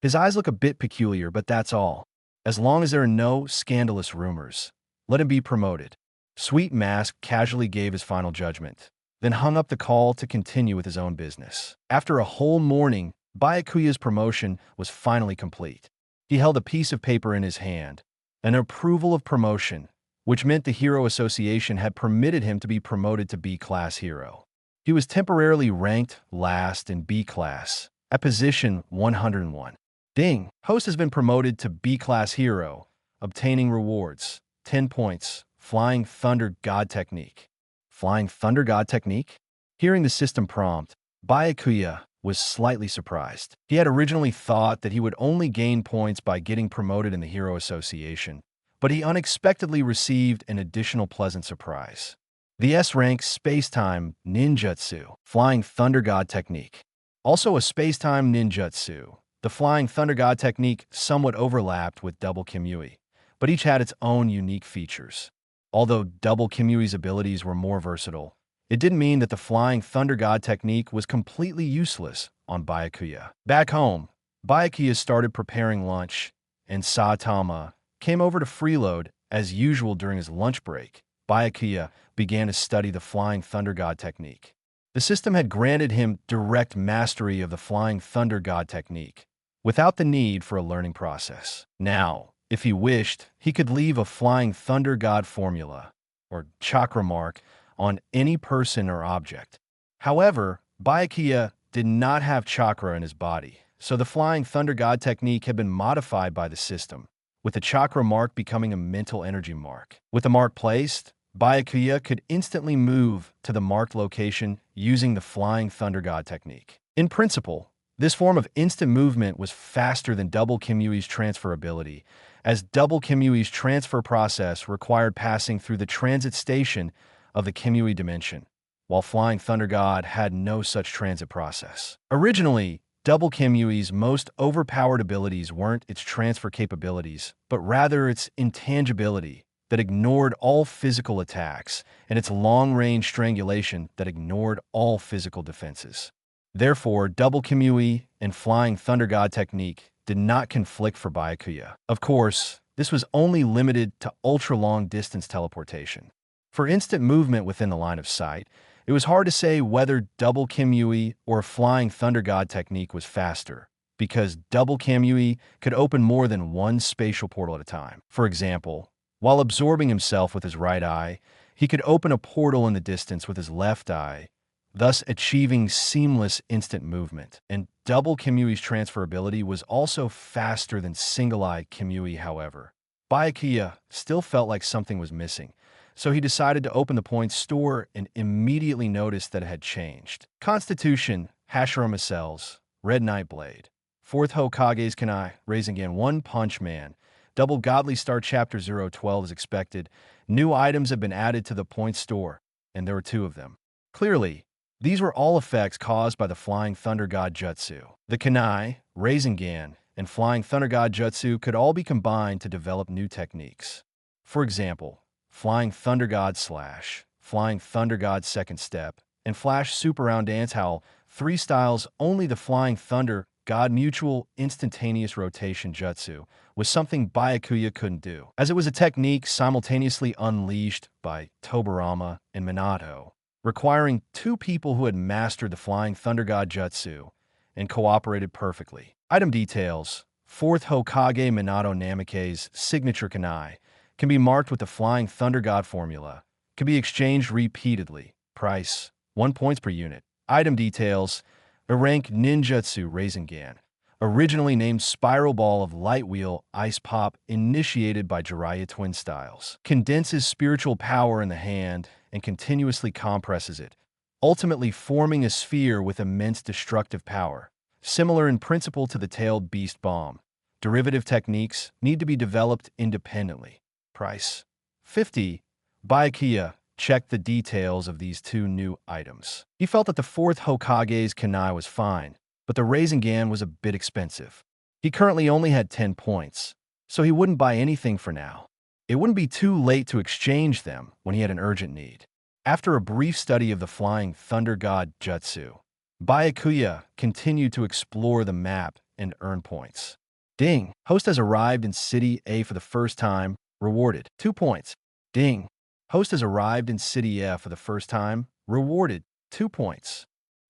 His eyes look a bit peculiar, but that's all. As long as there are no scandalous rumors, let him be promoted. Sweet Mask casually gave his final judgment, then hung up the call to continue with his own business. After a whole morning, Bai Ye's promotion was finally complete. He held a piece of paper in his hand, an approval of promotion, which meant the Hero Association had permitted him to be promoted to B-Class Hero. He was temporarily ranked last in B-Class, at position 101. Ding! Host has been promoted to B-Class Hero, obtaining rewards, 10 points, Flying Thunder God Technique. Flying Thunder God Technique? Hearing the system prompt, Bai Ye was slightly surprised. He had originally thought that he would only gain points by getting promoted in the Hero Association, but he unexpectedly received an additional pleasant surprise. The S-rank Spacetime Ninjutsu, Flying Thunder God Technique. Also a Spacetime Ninjutsu. The Flying Thunder God Technique somewhat overlapped with Double Kamui, but each had its own unique features. Although Double Kamui's abilities were more versatile, it didn't mean that the Flying Thunder God Technique was completely useless on Bai Ye. Back home, Bai Ye started preparing lunch, and Saitama came over to freeload as usual during his lunch break. Bai Ye began to study the Flying Thunder God Technique. The system had granted him direct mastery of the Flying Thunder God Technique, without the need for a learning process. Now, if he wished, he could leave a Flying Thunder God formula, or chakra mark, on any person or object. However, Bai Ye did not have chakra in his body, so the Flying Thunder God Technique had been modified by the system, with the chakra mark becoming a mental energy mark. With the mark placed, Bai Ye could instantly move to the marked location using the Flying Thunder God Technique. In principle, this form of instant movement was faster than Double Kamui's transferability, as Double Kamui's transfer process required passing through the transit station of the Kamui dimension, while Flying Thunder God had no such transit process. Originally, Double Kamui's most overpowered abilities weren't its transfer capabilities, but rather its intangibility that ignored all physical attacks, and its long-range strangulation that ignored all physical defenses. Therefore, Double Kamui and Flying Thunder God Technique did not conflict for Bai Ye. Of course, this was only limited to ultra-long distance teleportation. For instant movement within the line of sight, it was hard to say whether Double Kamui or Flying Thunder God Technique was faster, because Double Kamui could open more than one spatial portal at a time. For example, while absorbing himself with his right eye, he could open a portal in the distance with his left eye, thus achieving seamless instant movement. And Double Kamui's transferability was also faster than Single-Eye Kamui, however. Bai Ye still felt like something was missing, so he decided to open the point store and immediately noticed that it had changed. Constitution, Hashirama Cells, Red Knight Blade. 4th Hokage's Kunai, Rasengan One Punch Man. Double Godly Star Chapter 012 is expected. New items have been added to the point store, and there were 2 of them. Clearly, these were all effects caused by the Flying Thunder God Jutsu. The Kunai, Rasengan, and Flying Thunder God Jutsu could all be combined to develop new techniques. For example, Flying Thunder God Slash, Flying Thunder God Second Step, and Flash Super Round Dance Howl, 3 styles. Only the Flying Thunder God Mutual Instantaneous Rotation Jutsu was something Bai Ye couldn't do, as it was a technique simultaneously unleashed by Tobirama and Minato, requiring 2 people who had mastered the Flying Thunder God Jutsu and cooperated perfectly. Item details: 4th Hokage Minato Namake's signature kunai can be marked with the Flying Thunder God formula, can be exchanged repeatedly. Price: 1 points per unit. Item details: a rank ninjutsu Rasengan, originally named Spiral Ball of Light Wheel Ice Pop, initiated by Jiraiya Twin Styles, condenses spiritual power in the hand and continuously compresses it, ultimately forming a sphere with immense destructive power, similar in principle to the Tailed Beast Bomb. Derivative techniques need to be developed independently. Price: 50. Bai Ye checked the details of these two new items. He felt that the fourth Hokage's kunai was fine, but the Rasengan was a bit expensive. He currently only had 10 points, so he wouldn't buy anything for now. It wouldn't be too late to exchange them when he had an urgent need. After a brief study of the Flying Thunder God Jutsu, Bai Ye continued to explore the map and earn points. Ding! Host has arrived in City A for the first time. Rewarded 2 points. Ding! Host has arrived in City F for the first time. Rewarded 2 points.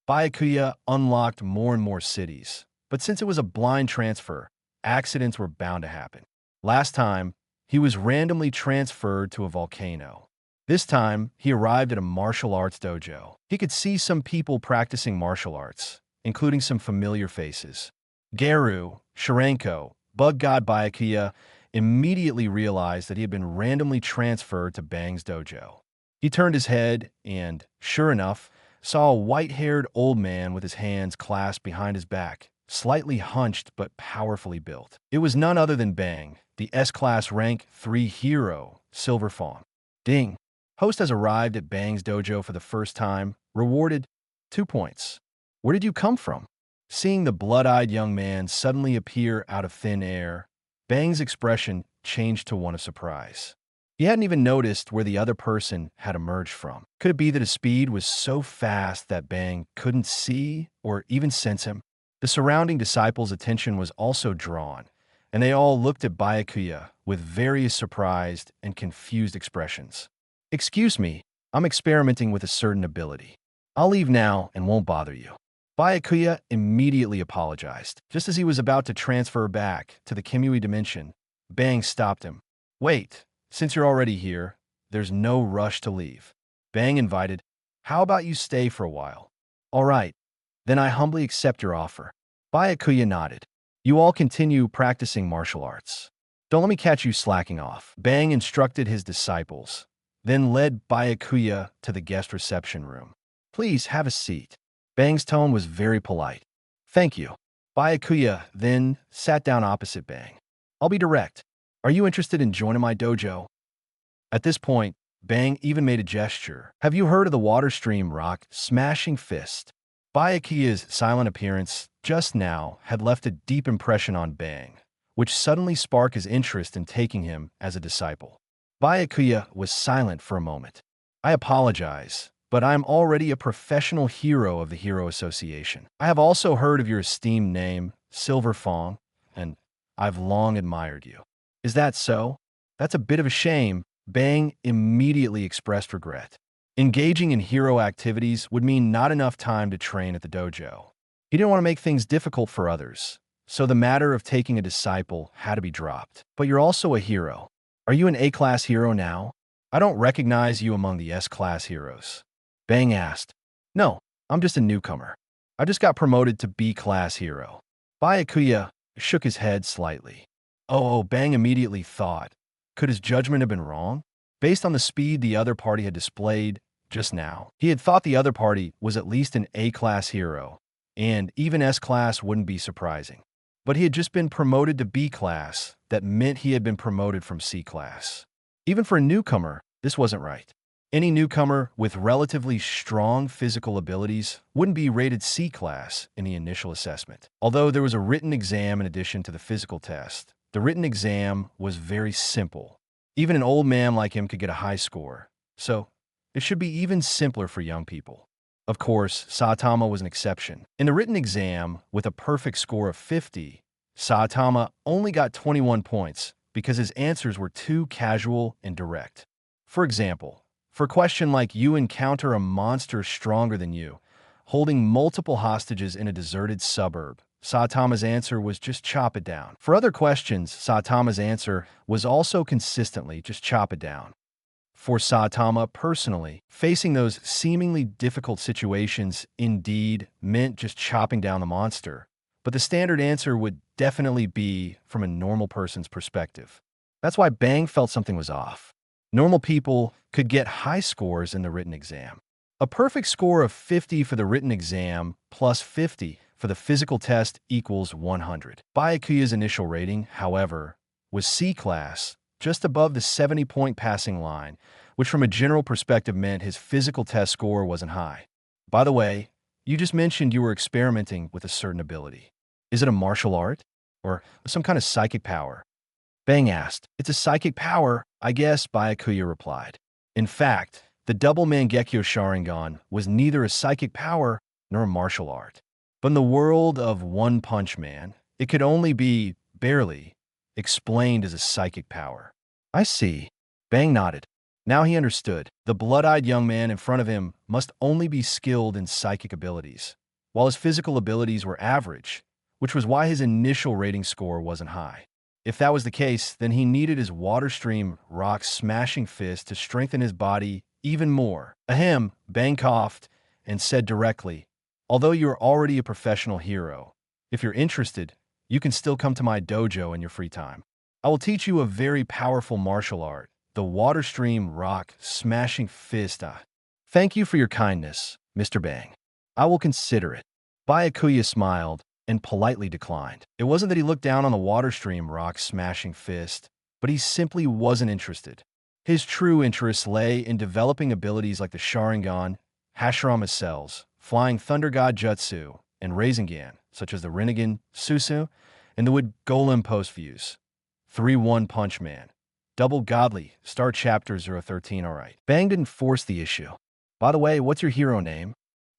Bai Ye unlocked more and more cities, but since it was a blind transfer, accidents were bound to happen. Last time, he was randomly transferred to a volcano. This time, he arrived at a martial arts dojo. He could see some people practicing martial arts, including some familiar faces. Garu, Sharingan, Bug God Bai Ye immediately realized that he had been randomly transferred to Bang's dojo. He turned his head and, sure enough, saw a white-haired old man with his hands clasped behind his back, slightly hunched but powerfully built. It was none other than Bang, the S-Class Rank 3 hero, Silver Fawn. Ding! Host has arrived at Bang's dojo for the first time. Rewarded 2 points. Where did you come from? Seeing the blood-eyed young man suddenly appear out of thin air, Bang's expression changed to one of surprise. He hadn't even noticed where the other person had emerged from. Could it be that his speed was so fast that Bang couldn't see or even sense him? The surrounding disciples' attention was also drawn, and they all looked at Bai Ye with various surprised and confused expressions. "Excuse me, I'm experimenting with a certain ability. I'll leave now and won't bother you." Bai Ye immediately apologized. Just as he was about to transfer back to the Kamui dimension, Bang stopped him. "Wait, since you're already here, there's no rush to leave." Bang invited, "How about you stay for a while?" "All right, then I humbly accept your offer." Bai Ye nodded. "You all continue practicing martial arts. Don't let me catch you slacking off." Bang instructed his disciples, then led Bai Ye to the guest reception room. "Please have a seat." Bang's tone was very polite. "Thank you." Bai Ye then sat down opposite Bang. "I'll be direct. Are you interested in joining my dojo?" At this point, Bang even made a gesture. "Have you heard of the water stream rock smashing fist?" Bai Ye's silent appearance just now had left a deep impression on Bang, which suddenly sparked his interest in taking him as a disciple. Bai Ye was silent for a moment. "I apologize, but I'm already a professional hero of the Hero Association. I have also heard of your esteemed name, Silver Fawn, and I've long admired you." "Is that so? That's a bit of a shame." Bang immediately expressed regret. Engaging in hero activities would mean not enough time to train at the dojo. He didn't want to make things difficult for others, so the matter of taking a disciple had to be dropped. "But you're also a hero. Are you an A-class hero now? I don't recognize you among the S-class heroes." Bang asked. "No, I'm just a newcomer. I just got promoted to B-class hero." Bai Ye shook his head slightly. Oh, Bang immediately thought, could his judgment have been wrong? Based on the speed the other party had displayed just now, he had thought the other party was at least an A-class hero, and even S-class wouldn't be surprising. But he had just been promoted to B-class. That meant he had been promoted from C-class. Even for a newcomer, this wasn't right. Any newcomer with relatively strong physical abilities wouldn't be rated C-class in the initial assessment. Although there was a written exam in addition to the physical test, the written exam was very simple. Even an old man like him could get a high score, so it should be even simpler for young people. Of course, Saitama was an exception. In the written exam, with a perfect score of 50, Saitama only got 21 points because his answers were too casual and direct. For example, for a question like "you encounter a monster stronger than you, holding multiple hostages in a deserted suburb," Saitama's answer was just "chop it down." For other questions, Saitama's answer was also consistently just "chop it down." For Saitama personally, facing those seemingly difficult situations indeed meant just chopping down the monster, but the standard answer would definitely be from a normal person's perspective. That's why Bang felt something was off. Normal people could get high scores in the written exam. A perfect score of 50 for the written exam plus 50 for the physical test equals 100. Bai Ye's initial rating, however, was C-class, just above the 70-point passing line, which from a general perspective meant his physical test score wasn't high. By the way, you just mentioned you were experimenting with a certain ability. Is it a martial art? Or some kind of psychic power? Bang asked. It's a psychic power, I guess, Bai Ye replied. In fact, the double Mangekyō Sharingan was neither a psychic power nor a martial art. But in the world of One Punch Man, it could only be, barely, explained as a psychic power. I see. Bang nodded. Now he understood. The blood-eyed young man in front of him must only be skilled in psychic abilities, while his physical abilities were average, which was why his initial rating score wasn't high. If that was the case, then he needed his water stream rock smashing fist to strengthen his body even more. Ahem, Bang coughed and said directly, although you are already a professional hero, if you're interested, you can still come to my dojo in your free time. I will teach you a very powerful martial art, the water stream rock smashing fist. Thank you for your kindness, Mr. Bang. I will consider it. Bai Ye smiled and politely declined. It wasn't that he looked down on the water stream rock smashing fist, but he simply wasn't interested. His true interest lay in developing abilities like the Sharingan, Hashirama Cells, Flying Thunder God Jutsu, and Rasengan, such as the Rinnegan, Susu, and the Wood Golem post-views. 3-1 Punch Man. Double Godly, Star Chapter 013. Alright. Bang didn't force the issue. By the way, what's your hero name?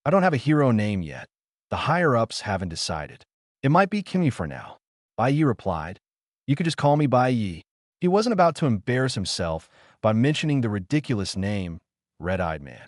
I don't have a hero name yet. The higher-ups haven't decided. It might be Kamui for now. Bai Ye replied. You could just call me Bai Ye. He wasn't about to embarrass himself by mentioning the ridiculous name, Red-Eyed Man.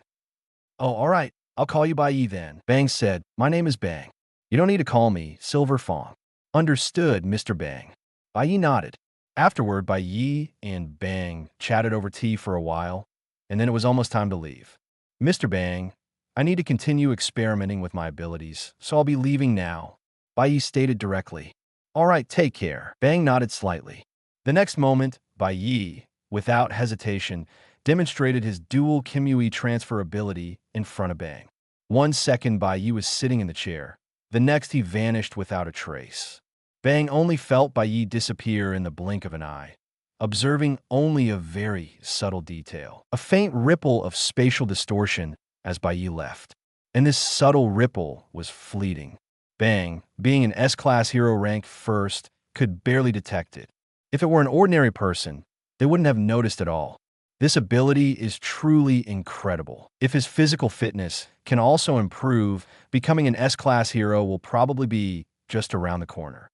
Oh, alright, I'll call you Bai Ye then. Bang said, my name is Bang. You don't need to call me Silver Fong. Understood, Mr. Bang. Bai Ye nodded. Afterward, Bai Ye and Bang chatted over tea for a while, and then it was almost time to leave. Mr. Bang, I need to continue experimenting with my abilities, so I'll be leaving now, Bai Ye stated directly. All right, take care. Bang nodded slightly. The next moment, Bai Ye, without hesitation, demonstrated his dual Kamui transfer ability in front of Bang. 1 second, Bai Ye was sitting in the chair. The next, he vanished without a trace. Bang only felt Bai Ye disappear in the blink of an eye, observing only a very subtle detail, a faint ripple of spatial distortion as Bai Ye left. And this subtle ripple was fleeting. Bang, being an S-class hero ranked first, could barely detect it. If it were an ordinary person, they wouldn't have noticed at all. This ability is truly incredible. If his physical fitness can also improve, becoming an S-class hero will probably be just around the corner.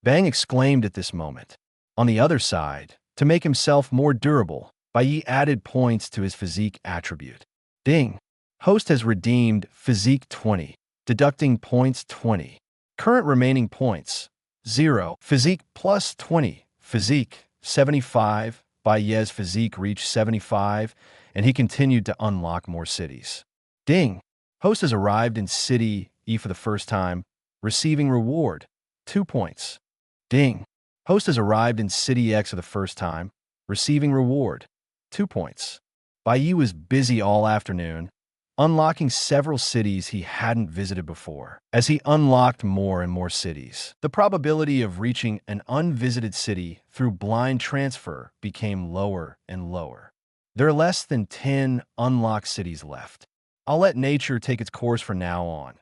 Bang exclaimed at this moment. On the other side, to make himself more durable, Bai Ye added points to his physique attribute. Ding! Host has redeemed Physique 20, deducting points 20. Current remaining points, 0. Physique plus 20. Physique, 75. Bai Ye's physique reached 75, and he continued to unlock more cities. Ding! Host has arrived in City E for the first time, receiving reward, 2 points. Ding! Host has arrived in City X for the first time, receiving reward, 2 points. Bai Ye was busy all afternoon, unlocking several cities he hadn't visited before. As he unlocked more and more cities, the probability of reaching an unvisited city through blind transfer became lower and lower. There are less than 10 unlocked cities left. I'll let nature take its course from now on.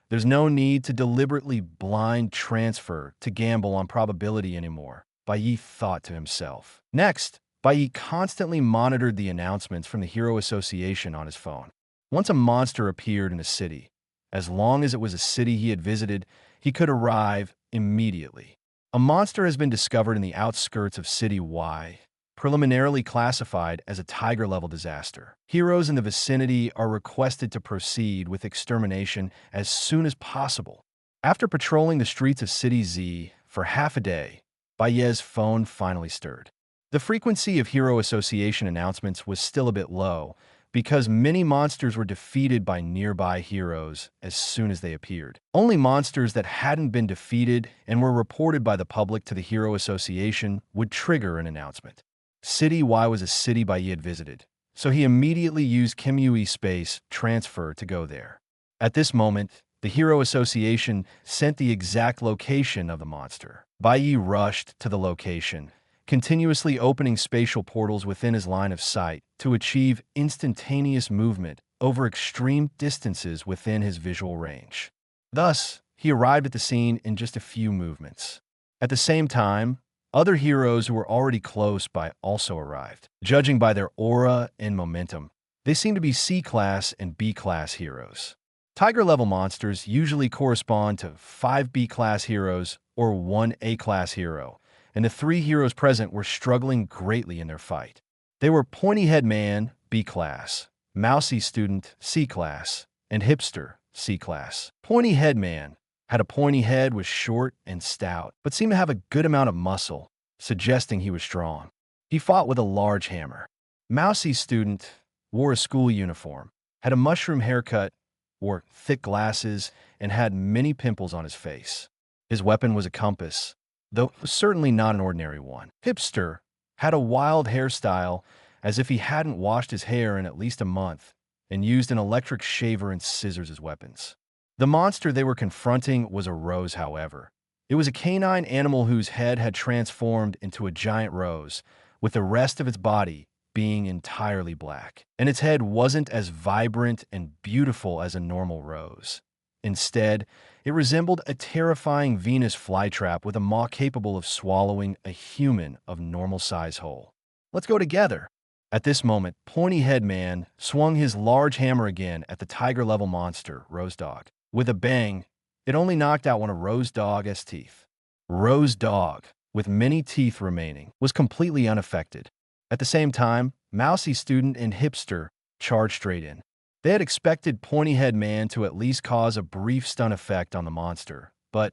There's no need to deliberately blind transfer to gamble on probability anymore, Bai Ye thought to himself. Next, Bai Ye constantly monitored the announcements from the Hero Association on his phone. Once a monster appeared in a city, as long as it was a city he had visited, he could arrive immediately. A monster has been discovered in the outskirts of City Y, preliminarily classified as a Tiger-level disaster. Heroes in the vicinity are requested to proceed with extermination as soon as possible. After patrolling the streets of City Z for half a day, Bai Ye's phone finally stirred. The frequency of Hero Association announcements was still a bit low, because many monsters were defeated by nearby heroes as soon as they appeared. Only monsters that hadn't been defeated and were reported by the public to the Hero Association would trigger an announcement. City Y was a city Bai Ye had visited, so he immediately used Kamui space transfer to go there. At this moment, the Hero Association sent the exact location of the monster. Bai Ye rushed to the location, continuously opening spatial portals within his line of sight to achieve instantaneous movement over extreme distances within his visual range. Thus, he arrived at the scene in just a few movements. At the same time, other heroes who were already close by also arrived. Judging by their aura and momentum, they seem to be C-class and B-class heroes. Tiger-level monsters usually correspond to 5 B-class heroes or 1 A-class hero, and the 3 heroes present were struggling greatly in their fight. They were Pointy Head Man, B-class, Mousy Student, C-class, and Hipster, C-class. Pointy Head Man had a pointy head, was short and stout, but seemed to have a good amount of muscle, suggesting he was strong. He fought with a large hammer. Mousy Student wore a school uniform, had a mushroom haircut, wore thick glasses, and had many pimples on his face. His weapon was a compass, though it was certainly not an ordinary one. Hipster had a wild hairstyle, as if he hadn't washed his hair in at least a month, and used an electric shaver and scissors as weapons. The monster they were confronting was a rose, however. It was a canine animal whose head had transformed into a giant rose, with the rest of its body being entirely black. And its head wasn't as vibrant and beautiful as a normal rose. Instead, it resembled a terrifying Venus flytrap with a maw capable of swallowing a human of normal size whole. Let's go together. At this moment, Pointy Head Man swung his large hammer again at the tiger-level monster, Rose Dog. With a bang, it only knocked out one of Rose Dog's teeth. Rose Dog, with many teeth remaining, was completely unaffected. At the same time, Mousy Student and Hipster charged straight in. They had expected Pointy Head Man to at least cause a brief stun effect on the monster, but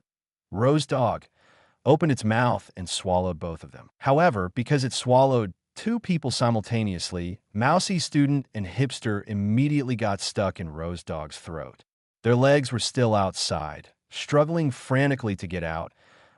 Rose Dog opened its mouth and swallowed both of them. However, because it swallowed 2 people simultaneously, Mousy Student and Hipster immediately got stuck in Rose Dog's throat. Their legs were still outside, struggling frantically to get out,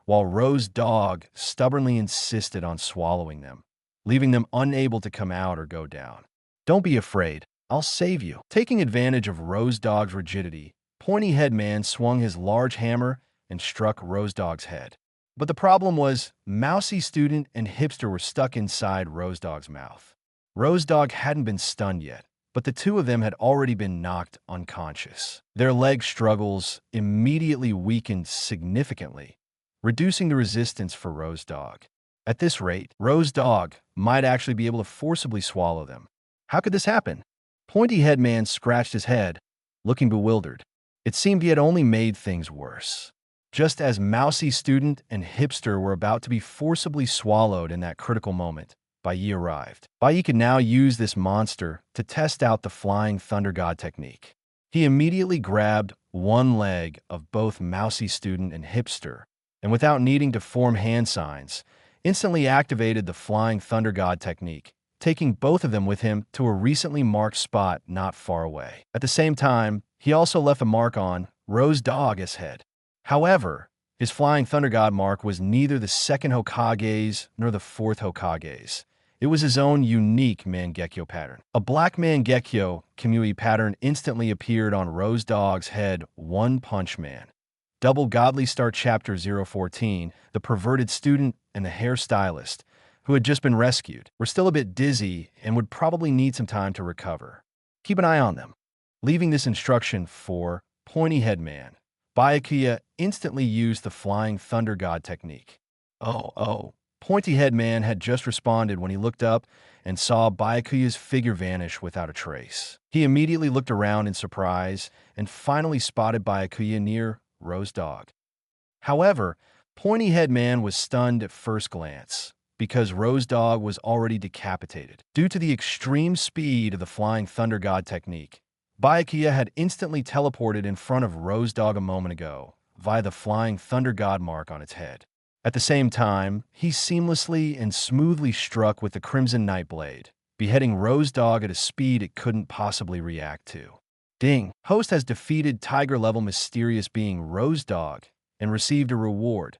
while Rose Dog stubbornly insisted on swallowing them, leaving them unable to come out or go down. Don't be afraid. I'll save you. Taking advantage of Rose Dog's rigidity, Pointy Head Man swung his large hammer and struck Rose Dog's head. But the problem was, Mousy Student and Hipster were stuck inside Rose Dog's mouth. Rose Dog hadn't been stunned yet, but the 2 of them had already been knocked unconscious. Their leg struggles immediately weakened significantly, reducing the resistance for Rose Dog. At this rate, Rose Dog might actually be able to forcibly swallow them. How could this happen? Pointy Head Man scratched his head, looking bewildered. It seemed he had only made things worse. Just as Mousy Student and Hipster were about to be forcibly swallowed in that critical moment, Bai Ye arrived. Bai Ye could now use this monster to test out the Flying Thunder God technique. He immediately grabbed one leg of both Mousy Student and Hipster, and without needing to form hand signs, instantly activated the Flying Thunder God technique, taking both of them with him to a recently marked spot not far away. At the same time, he also left a mark on Rose Dog's head. However, his Flying Thunder God mark was neither the second Hokage's nor the fourth Hokage's. It was his own unique Mangekyō pattern. A black Mangekyō Kamui pattern instantly appeared on Rose Dog's head. One Punch Man. Double Godly Star Chapter 014, the perverted student and the hairstylist, who had just been rescued, were still a bit dizzy and would probably need some time to recover. Keep an eye on them. Leaving this instruction for Pointy Head Man, Bai Ye instantly used the Flying Thunder God technique. Oh. Pointy Head Man had just responded when he looked up and saw Bai Ye's figure vanish without a trace. He immediately looked around in surprise and finally spotted Bai Ye near Rose Dog. However, Pointy Head Man was stunned at first glance, because Rose Dog was already decapitated. Due to the extreme speed of the Flying Thunder God technique, Bai Ye had instantly teleported in front of Rose Dog a moment ago, via the Flying Thunder God mark on its head. At the same time, he seamlessly and smoothly struck with the Crimson Nightblade, beheading Rose Dog at a speed it couldn't possibly react to. Ding! Host has defeated Tiger-level mysterious being Rose Dog and received a reward,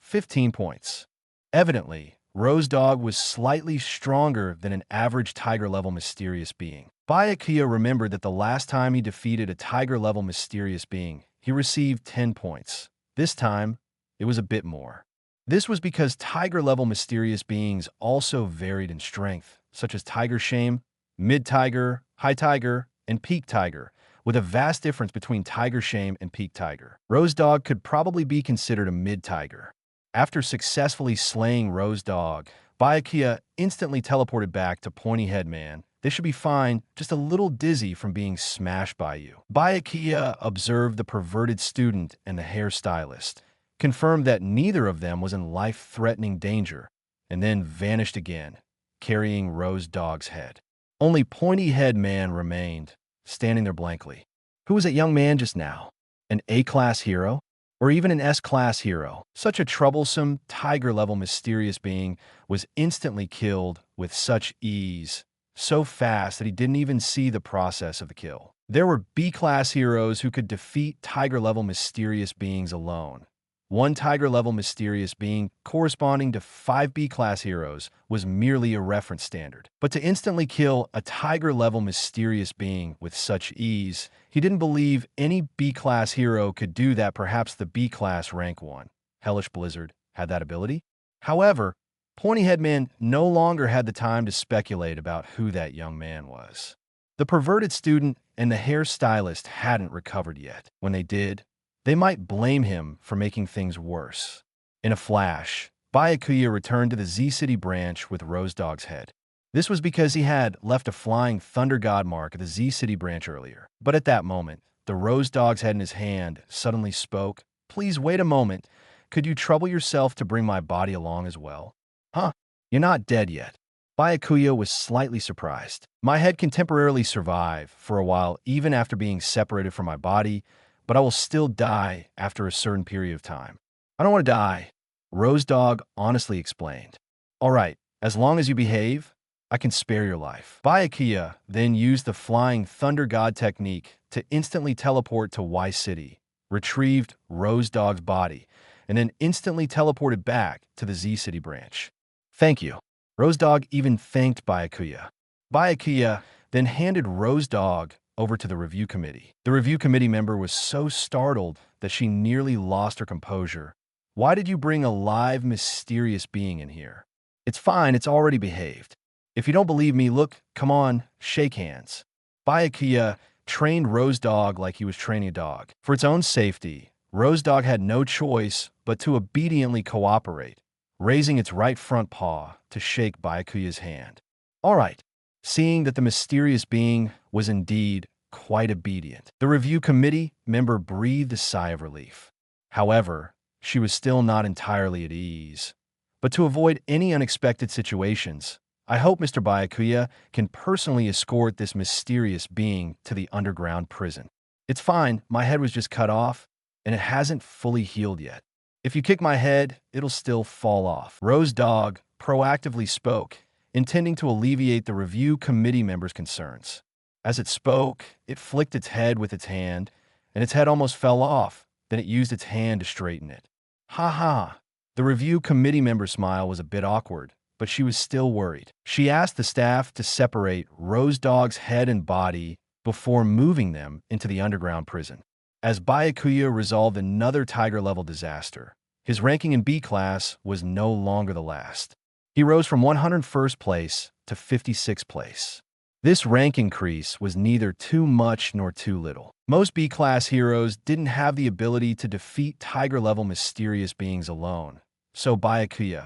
15 points. Evidently, Rose Dog was slightly stronger than an average Tiger-level mysterious being. Bai Ye remembered that the last time he defeated a Tiger-level mysterious being, he received 10 points. This time, it was a bit more. This was because tiger-level mysterious beings also varied in strength, such as Tiger Shame, Mid-Tiger, High Tiger, and Peak Tiger, with a vast difference between Tiger Shame and Peak Tiger. Rose Dog could probably be considered a Mid-Tiger. After successfully slaying Rose Dog, Bai Ye instantly teleported back to Pointy Head Man. They should be fine, just a little dizzy from being smashed by you. Bai Ye observed the perverted student and the hairstylist, confirmed that neither of them was in life-threatening danger, and then vanished again, carrying Rose Dog's head. Only Pointy Head Man remained, standing there blankly. Who was that young man just now? An A-class hero? Or even an S-class hero? Such a troublesome, tiger-level mysterious being was instantly killed with such ease, so fast that he didn't even see the process of the kill. There were B-class heroes who could defeat tiger-level mysterious beings alone. One tiger-level mysterious being corresponding to 5 B-class heroes was merely a reference standard. But to instantly kill a tiger-level mysterious being with such ease, he didn't believe any B-class hero could do that. Perhaps the B-class rank 1, Hellish Blizzard, had that ability? However, Pointy Head Man no longer had the time to speculate about who that young man was. The perverted student and the hairstylist hadn't recovered yet. When they did, they might blame him for making things worse. In a flash, Bai Ye returned to the Z-City branch with Rose Dog's head. This was because he had left a flying Thunder God mark at the Z-City branch earlier. But at that moment, the Rose Dog's head in his hand suddenly spoke, "Please wait a moment. Could you trouble yourself to bring my body along as well?" "Huh? You're not dead yet." Bai Ye was slightly surprised. "My head can temporarily survive for a while even after being separated from my body, but I will still die after a certain period of time." "I don't want to die," Rose Dog honestly explained. "All right, as long as you behave, I can spare your life." Bai Ye then used the Flying Thunder God technique to instantly teleport to Y City, retrieved Rose Dog's body, and then instantly teleported back to the Z-City branch. "Thank you." Rose Dog even thanked Bai Ye. Bai Ye then handed Rose Dog over to the review committee. The review committee member was so startled that she nearly lost her composure. "Why did you bring a live, mysterious being in here?" "It's fine, it's already behaved. If you don't believe me, look, come on, shake hands." Bai Ye trained Rose Dog like he was training a dog. For its own safety, Rose Dog had no choice but to obediently cooperate, raising its right front paw to shake Bai Ye's hand. "All right." Seeing that the mysterious being was indeed quite obedient, the review committee member breathed a sigh of relief. However, she was still not entirely at ease. "But to avoid any unexpected situations, I hope Mr. Bai Ye can personally escort this mysterious being to the underground prison." "It's fine, my head was just cut off, and it hasn't fully healed yet. If you kick my head, it'll still fall off." Rose Dog proactively spoke, intending to alleviate the review committee members' concerns. As it spoke, it flicked its head with its hand, and its head almost fell off. Then it used its hand to straighten it. "Ha ha." The review committee member's smile was a bit awkward, but she was still worried. She asked the staff to separate Rose Dog's head and body before moving them into the underground prison. As Bai Ye resolved another tiger-level disaster, his ranking in B-class was no longer the last. He rose from 101st place to 56th place. This rank increase was neither too much nor too little. Most B-class heroes didn't have the ability to defeat tiger-level mysterious beings alone, so Bai Ye,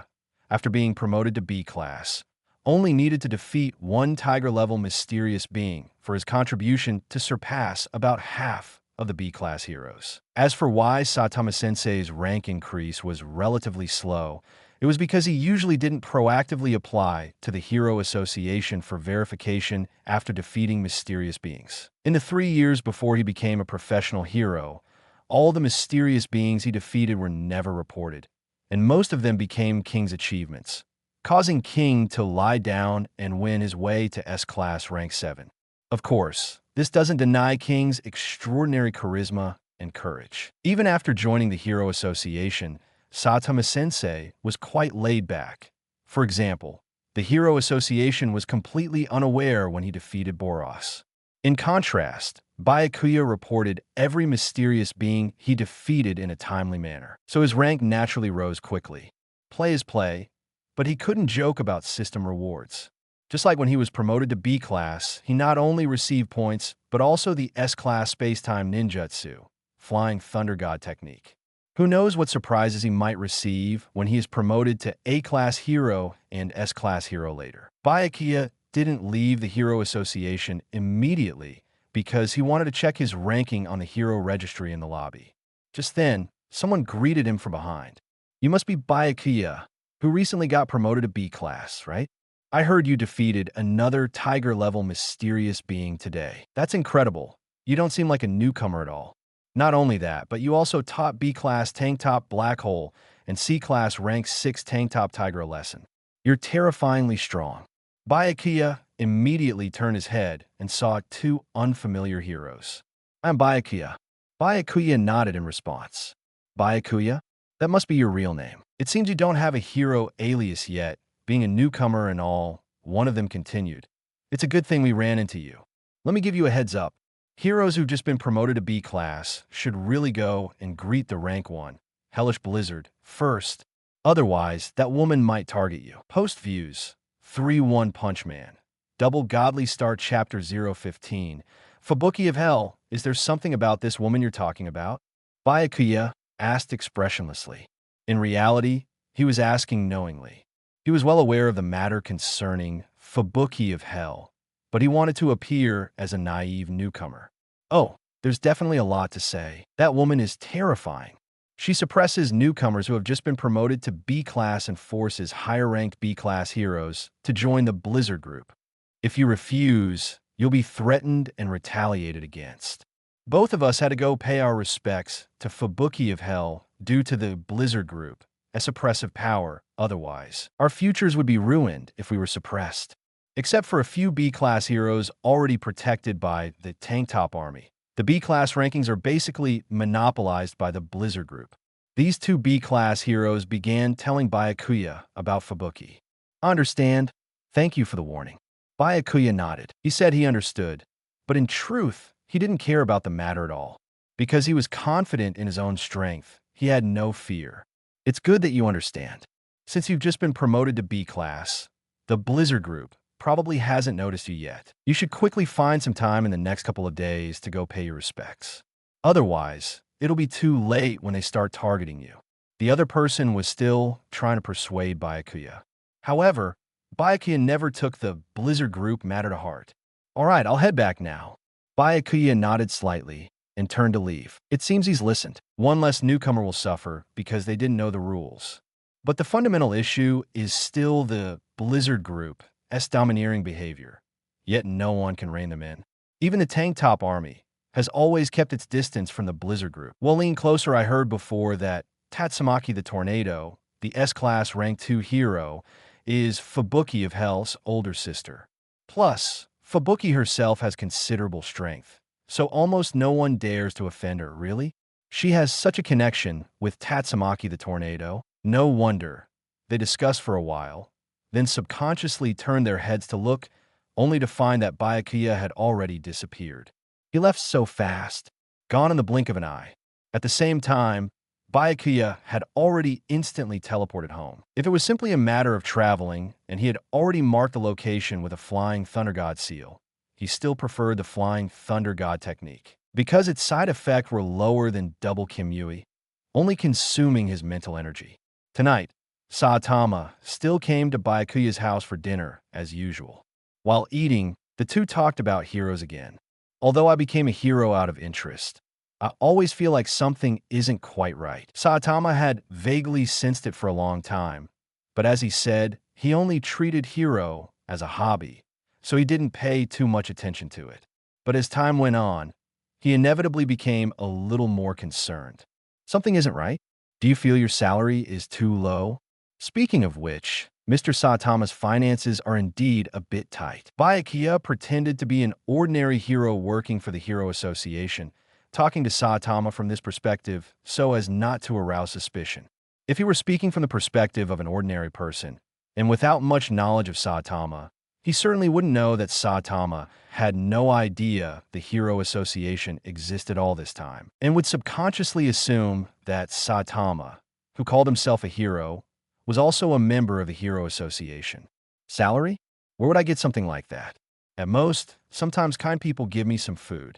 after being promoted to B-class, only needed to defeat one tiger-level mysterious being for his contribution to surpass about half of the B-class heroes. As for why Saitama-sensei's rank increase was relatively slow, it was because he usually didn't proactively apply to the Hero Association for verification after defeating mysterious beings. In the 3 years before he became a professional hero, all the mysterious beings he defeated were never reported, and most of them became King's achievements, causing King to lie down and win his way to S-Class rank 7. Of course, this doesn't deny King's extraordinary charisma and courage. Even after joining the Hero Association, Saitama-sensei was quite laid back. For example, the Hero Association was completely unaware when he defeated Boros. In contrast, Bai Ye reported every mysterious being he defeated in a timely manner, so his rank naturally rose quickly. Play is play, but he couldn't joke about system rewards. Just like when he was promoted to B class, he not only received points, but also the S-class space-time ninjutsu, flying thunder god technique. Who knows what surprises he might receive when he is promoted to A-class hero and S-class hero later. Bai Ye didn't leave the Hero Association immediately because he wanted to check his ranking on the hero registry in the lobby. Just then, someone greeted him from behind. "You must be Bai Ye, who recently got promoted to B class, right? I heard you defeated another tiger-level mysterious being today. That's incredible. You don't seem like a newcomer at all. Not only that, but you also taught B-class tank top Black Hole and C-class rank 6 tank top Tiger a lesson. You're terrifyingly strong." Bai Ye immediately turned his head and saw two unfamiliar heroes. "I'm Bai Ye." Bai Ye nodded in response. "Bai Ye? That must be your real name. It seems you don't have a hero alias yet, being a newcomer and all," one of them continued. "It's a good thing we ran into you. Let me give you a heads up. Heroes who've just been promoted to B class should really go and greet the rank 1, Hellish Blizzard, first. Otherwise, that woman might target you." Post views. 3-1 Punch Man. Double Godly Star Chapter 015. Fubuki of Hell, is there something about this woman you're talking about? Bai Ye asked expressionlessly. In reality, he was asking knowingly. He was well aware of the matter concerning Fubuki of Hell, but he wanted to appear as a naive newcomer. "Oh, there's definitely a lot to say. That woman is terrifying. She suppresses newcomers who have just been promoted to B class and forces higher-ranked B class heroes to join the Blizzard group. If you refuse, you'll be threatened and retaliated against. Both of us had to go pay our respects to Fubuki of Hell due to the Blizzard group, a suppressive power. Otherwise, our futures would be ruined if we were suppressed. Except for a few B-class heroes already protected by the Tank Top Army. The B-class rankings are basically monopolized by the Blizzard group. These two B-class heroes began telling Bai Ye about Fubuki. "I understand. Thank you for the warning." Bai Ye nodded. He said he understood, but in truth, he didn't care about the matter at all. Because he was confident in his own strength, he had no fear. "It's good that you understand. Since you've just been promoted to B class, the Blizzard group probably hasn't noticed you yet. You should quickly find some time in the next couple of days to go pay your respects. Otherwise, it'll be too late when they start targeting you." The other person was still trying to persuade Bai Ye. However, Bai Ye never took the Blizzard group matter to heart. "All right, I'll head back now." Bai Ye nodded slightly and turned to leave. It seems he's listened. One less newcomer will suffer because they didn't know the rules. But the fundamental issue is still the Blizzard group's domineering behavior, yet no one can rein them in. Even the Tank Top Army has always kept its distance from the Blizzard group. While leaning closer, I heard before that Tatsumaki the Tornado, the S-Class Rank 2 hero, is Fubuki of Hell's older sister. Plus, Fubuki herself has considerable strength, so almost no one dares to offend her, really? She has such a connection with Tatsumaki the Tornado. No wonder. They discussed for a while, then subconsciously turned their heads to look, only to find that Bai Ye had already disappeared. He left so fast, gone in the blink of an eye. At the same time, Bai Ye had already instantly teleported home. If it was simply a matter of traveling, and he had already marked the location with a Flying Thunder God seal, he still preferred the Flying Thunder God technique. Because its side effects were lower than double Kamui, only consuming his mental energy. Tonight, Saitama still came to Bai Ye's house for dinner, as usual. While eating, the two talked about heroes again. Although I became a hero out of interest, I always feel like something isn't quite right. Saitama had vaguely sensed it for a long time, but as he said, he only treated hero as a hobby, so he didn't pay too much attention to it. But as time went on, he inevitably became a little more concerned. Something isn't right? Do you feel your salary is too low? Speaking of which, Mr. Saitama's finances are indeed a bit tight. Bai Ye pretended to be an ordinary hero working for the Hero Association, talking to Saitama from this perspective so as not to arouse suspicion. If he were speaking from the perspective of an ordinary person, and without much knowledge of Saitama, he certainly wouldn't know that Saitama had no idea the Hero Association existed all this time, and would subconsciously assume that Saitama, who called himself a hero, was also a member of the Hero Association. Salary? Where would I get something like that? At most, sometimes kind people give me some food.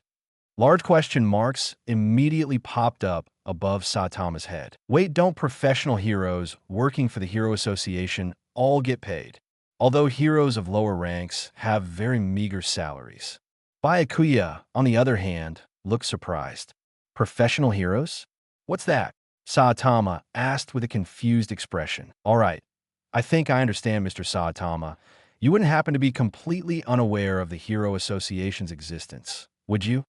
Large question marks immediately popped up above Saitama's head. Wait, don't professional heroes working for the Hero Association all get paid? Although heroes of lower ranks have very meager salaries. Bai Ye, on the other hand, looked surprised. Professional heroes? What's that? Saitama asked with a confused expression. All right, I think I understand, Mr. Saitama. You wouldn't happen to be completely unaware of the Hero Association's existence, would you?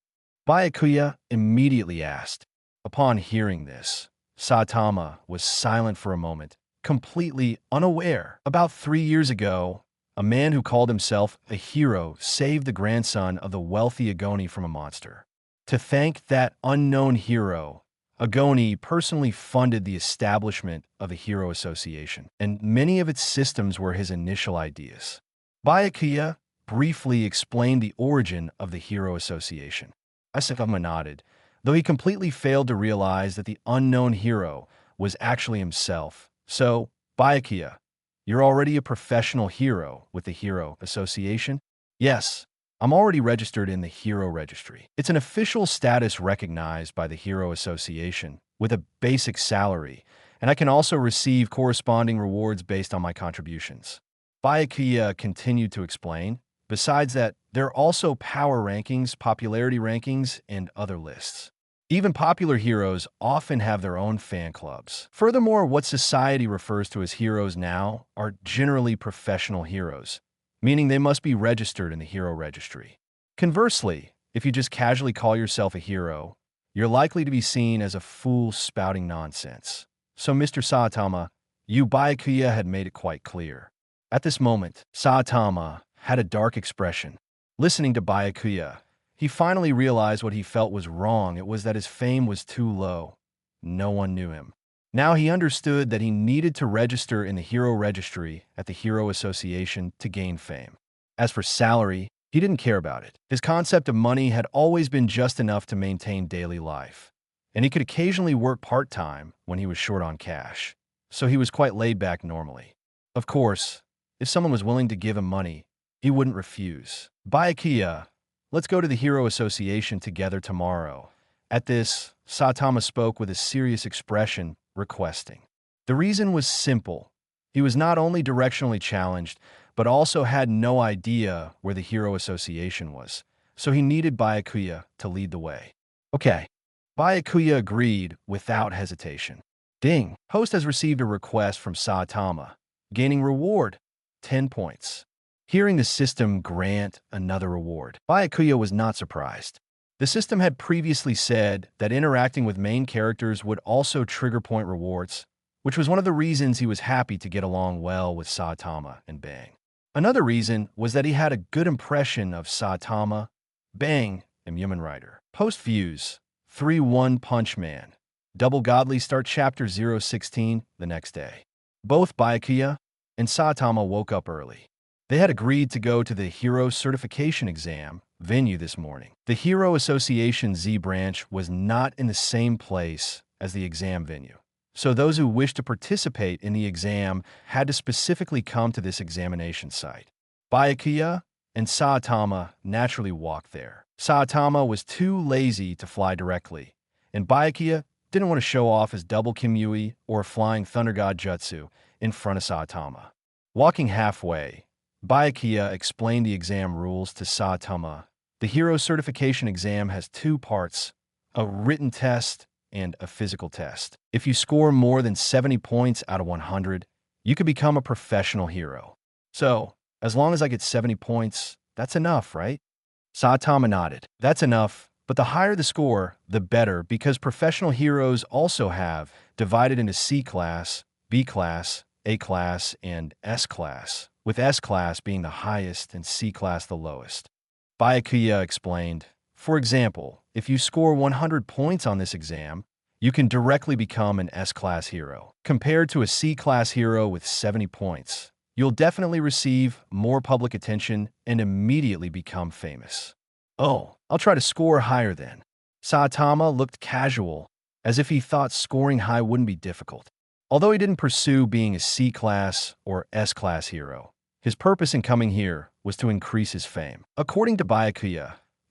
Bai Ye immediately asked. Upon hearing this, Saitama was silent for a moment, completely unaware. About 3 years ago, a man who called himself a hero saved the grandson of the wealthy Agoni from a monster. To thank that unknown hero, Agoni personally funded the establishment of the Hero Association, and many of its systems were his initial ideas. Bai Ye briefly explained the origin of the Hero Association. Saitama nodded, though he completely failed to realize that the unknown hero was actually himself. So, Bai Ye, you're already a professional hero with the Hero Association? Yes, I'm already registered in the Hero Registry. It's an official status recognized by the Hero Association with a basic salary, and I can also receive corresponding rewards based on my contributions. Bai Ye continued to explain. Besides that, there are also power rankings, popularity rankings, and other lists. Even popular heroes often have their own fan clubs. Furthermore, what society refers to as heroes now are generally professional heroes, meaning they must be registered in the Hero Registry. Conversely, if you just casually call yourself a hero, you're likely to be seen as a fool spouting nonsense. So, Mr. Saitama, you Bai Ye had made it quite clear. At this moment, Saitama had a dark expression. Listening to Bai Ye, he finally realized what he felt was wrong. It was that his fame was too low. No one knew him. Now he understood that he needed to register in the Hero Registry at the Hero Association to gain fame. As for salary, he didn't care about it. His concept of money had always been just enough to maintain daily life, and he could occasionally work part-time when he was short on cash, so he was quite laid back normally. Of course, if someone was willing to give him money, he wouldn't refuse. Bai Ye, let's go to the Hero Association together tomorrow. At this, Saitama spoke with a serious expression, requesting. The reason was simple. He was not only directionally challenged, but also had no idea where the Hero Association was, so he needed Bai Ye to lead the way. Okay. Bai Ye agreed without hesitation. Ding! Host has received a request from Saitama, gaining reward, 10 points. Hearing the system grant another reward, Bai Ye was not surprised. The system had previously said that interacting with main characters would also trigger point rewards, which was one of the reasons he was happy to get along well with Saitama and Bang. Another reason was that he had a good impression of Saitama, Bang, and Human Rider. Post-views, 3-1 Punch Man. Double Godly start Chapter 016 the next day. Both Bai Ye and Saitama woke up early. They had agreed to go to the Hero Certification Exam venue this morning. The Hero Association Z branch was not in the same place as the exam venue, so those who wished to participate in the exam had to specifically come to this examination site. Bai Ye and Saitama naturally walked there. Saitama was too lazy to fly directly, and Bai Ye didn't want to show off his double Kamui or flying Thunder God Jutsu in front of Saitama. Walking halfway, Bai Ye explained the exam rules to Saitama. The Hero Certification Exam has 2 parts, a written test and a physical test. If you score more than 70 points out of 100, you could become a professional hero. So, as long as I get 70 points, that's enough, right? Saitama nodded. That's enough, but the higher the score, the better, because professional heroes also have divided into C class, B class, A class, and S class, with S class being the highest and C class the lowest. Bai Ye explained, for example, if you score 100 points on this exam, you can directly become an S-class hero. Compared to a C-class hero with 70 points, you'll definitely receive more public attention and immediately become famous. Oh, I'll try to score higher then. Saitama looked casual, as if he thought scoring high wouldn't be difficult. Although he didn't pursue being a C-class or S-class hero, his purpose in coming here was to increase his fame. According to Bai Ye,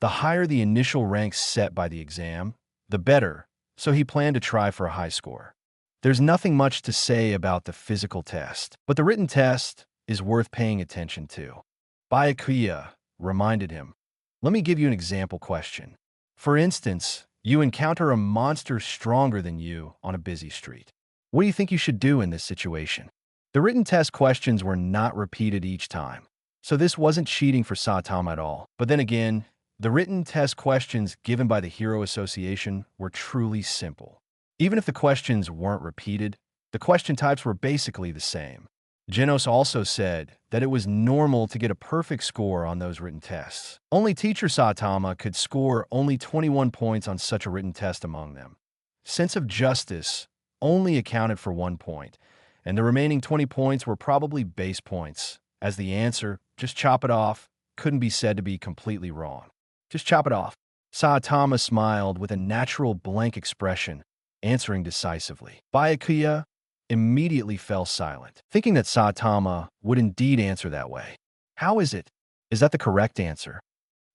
the higher the initial rank set by the exam, the better, so he planned to try for a high score. There's nothing much to say about the physical test, but the written test is worth paying attention to. Bai Ye reminded him, "Let me give you an example question. For instance, you encounter a monster stronger than you on a busy street. What do you think you should do in this situation?" The written test questions were not repeated each time, so this wasn't cheating for Saitama at all. But then again, the written test questions given by the Hero Association were truly simple. Even if the questions weren't repeated, the question types were basically the same. Genos also said that it was normal to get a perfect score on those written tests. Only teacher Saitama could score only 21 points on such a written test among them. Sense of justice only accounted for 1 point, and the remaining 20 points were probably base points, as the answer, just chop it off, couldn't be said to be completely wrong. Just chop it off. Saitama smiled with a natural blank expression, answering decisively. Bai Ye immediately fell silent, thinking that Saitama would indeed answer that way. "How is it? Is that the correct answer?"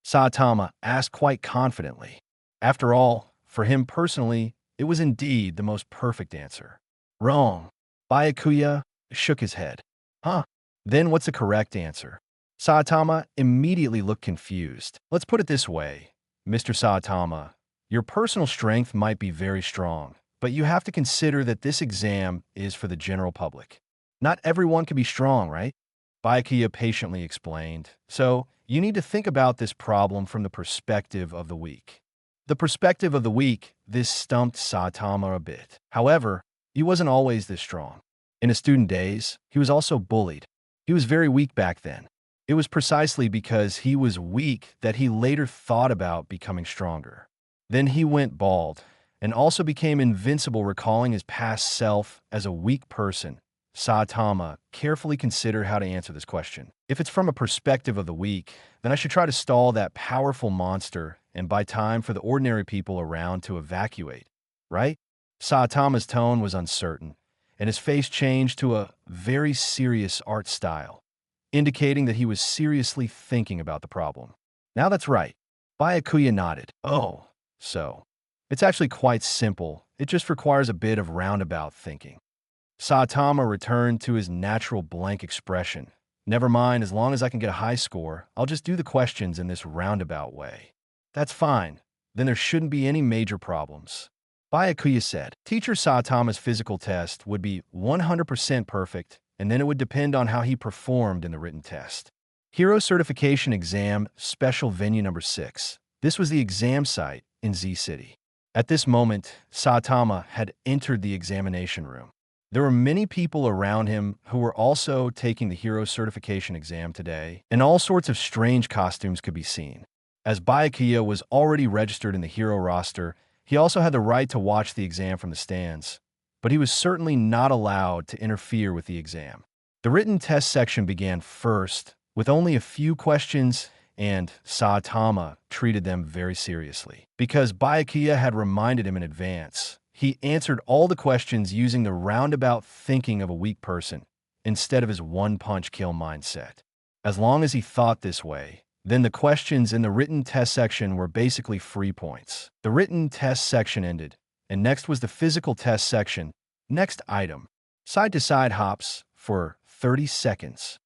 Saitama asked quite confidently. After all, for him personally, it was indeed the most perfect answer. "Wrong." Bai Ye shook his head. "Huh? Then what's the correct answer?" Saitama immediately looked confused. "Let's put it this way, Mr. Saitama. Your personal strength might be very strong, but you have to consider that this exam is for the general public. Not everyone can be strong, right?" Bai Ye patiently explained. "So, you need to think about this problem from the perspective of the weak." The perspective of the weak, this stumped Saitama a bit. However, he wasn't always this strong. In his student days, he was also bullied. He was very weak back then. It was precisely because he was weak that he later thought about becoming stronger. Then he went bald, and also became invincible, recalling his past self as a weak person. Saitama carefully considered how to answer this question. If it's from a perspective of the weak, then I should try to stall that powerful monster and buy time for the ordinary people around to evacuate, right? Saitama's tone was uncertain, and his face changed to a very serious art style, indicating that he was seriously thinking about the problem. "Now that's right." Bai Ye nodded. "Oh, so. It's actually quite simple. It just requires a bit of roundabout thinking." Saitama returned to his natural blank expression. "Never mind, as long as I can get a high score, I'll just do the questions in this roundabout way." "That's fine. Then there shouldn't be any major problems." Bai Ye said. Teacher Saitama's physical test would be 100% perfect, and then it would depend on how he performed in the written test. Hero Certification Exam, Special Venue Number 6. This was the exam site in Z City. At this moment, Saitama had entered the examination room. There were many people around him who were also taking the Hero Certification exam today, and all sorts of strange costumes could be seen. As Bai Ye was already registered in the hero roster, he also had the right to watch the exam from the stands, but he was certainly not allowed to interfere with the exam. The written test section began first, with only a few questions, and Saitama treated them very seriously. Because Bai Ye had reminded him in advance, he answered all the questions using the roundabout thinking of a weak person, instead of his one-punch kill mindset. As long as he thought this way, then the questions in the written test section were basically free points. The written test section ended, and next was the physical test section. Next item, side-to-side hops for 30 seconds.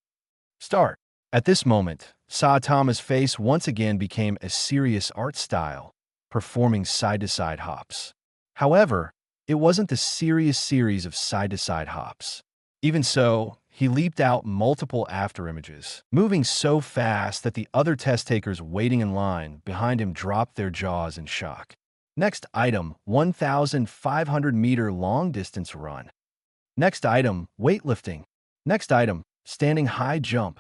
Start. At this moment, Saitama's face once again became a serious art style, performing side-to-side hops. However, it wasn't the serious series of side-to-side hops. Even so, he leaped out multiple afterimages, moving so fast that the other test takers waiting in line behind him dropped their jaws in shock. Next item, 1,500-meter long-distance run. Next item, weightlifting. Next item, standing high jump.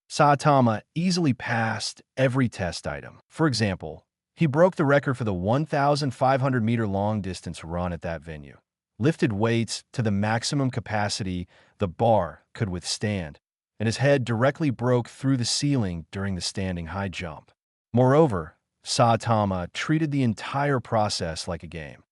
Saitama easily passed every test item. For example, he broke the record for the 1,500-meter long-distance run at that venue, lifted weights to the maximum capacity the bar could withstand, and his head directly broke through the ceiling during the standing high jump. Moreover, Saitama treated the entire process like a game.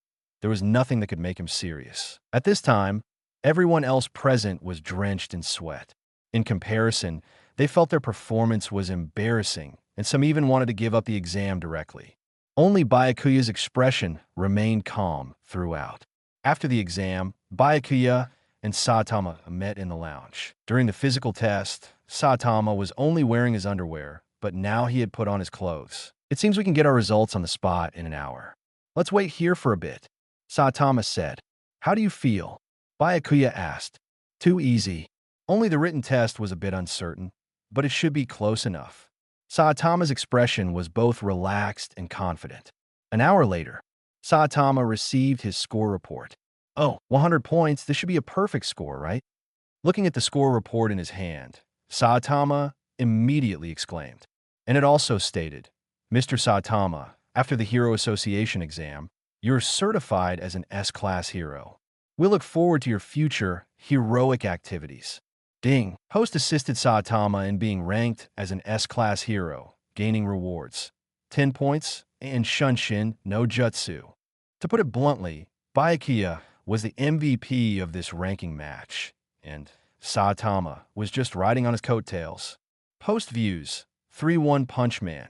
There was nothing that could make him serious. At this time, Everyone else present was drenched in sweat. In comparison, they felt their performance was embarrassing, and some even wanted to give up the exam directly. Only Byakuya's expression remained calm throughout. After the exam, Byakuya and Saitama met in the lounge. During the physical test, Saitama was only wearing his underwear, but now he had put on his clothes. It seems we can get our results on the spot in an hour. Let's wait here for a bit, Saitama said. How do you feel? Byakuya asked. Too easy. Only the written test was a bit uncertain, but it should be close enough. Saitama's expression was both relaxed and confident. An hour later, Saitama received his score report. Oh, 100 points, this should be a perfect score, right? Looking at the score report in his hand, Saitama immediately exclaimed. And it also stated, Mr. Saitama, after the Hero Association exam, you're certified as an S-Class hero. We look forward to your future heroic activities. Ding. Host assisted Saitama in being ranked as an S-Class hero, gaining rewards, 10 points, and Shunshin no Jutsu. To put it bluntly, Byakuya was the MVP of this ranking match, and Saitama was just riding on his coattails. Post views, 3-1 Punch Man.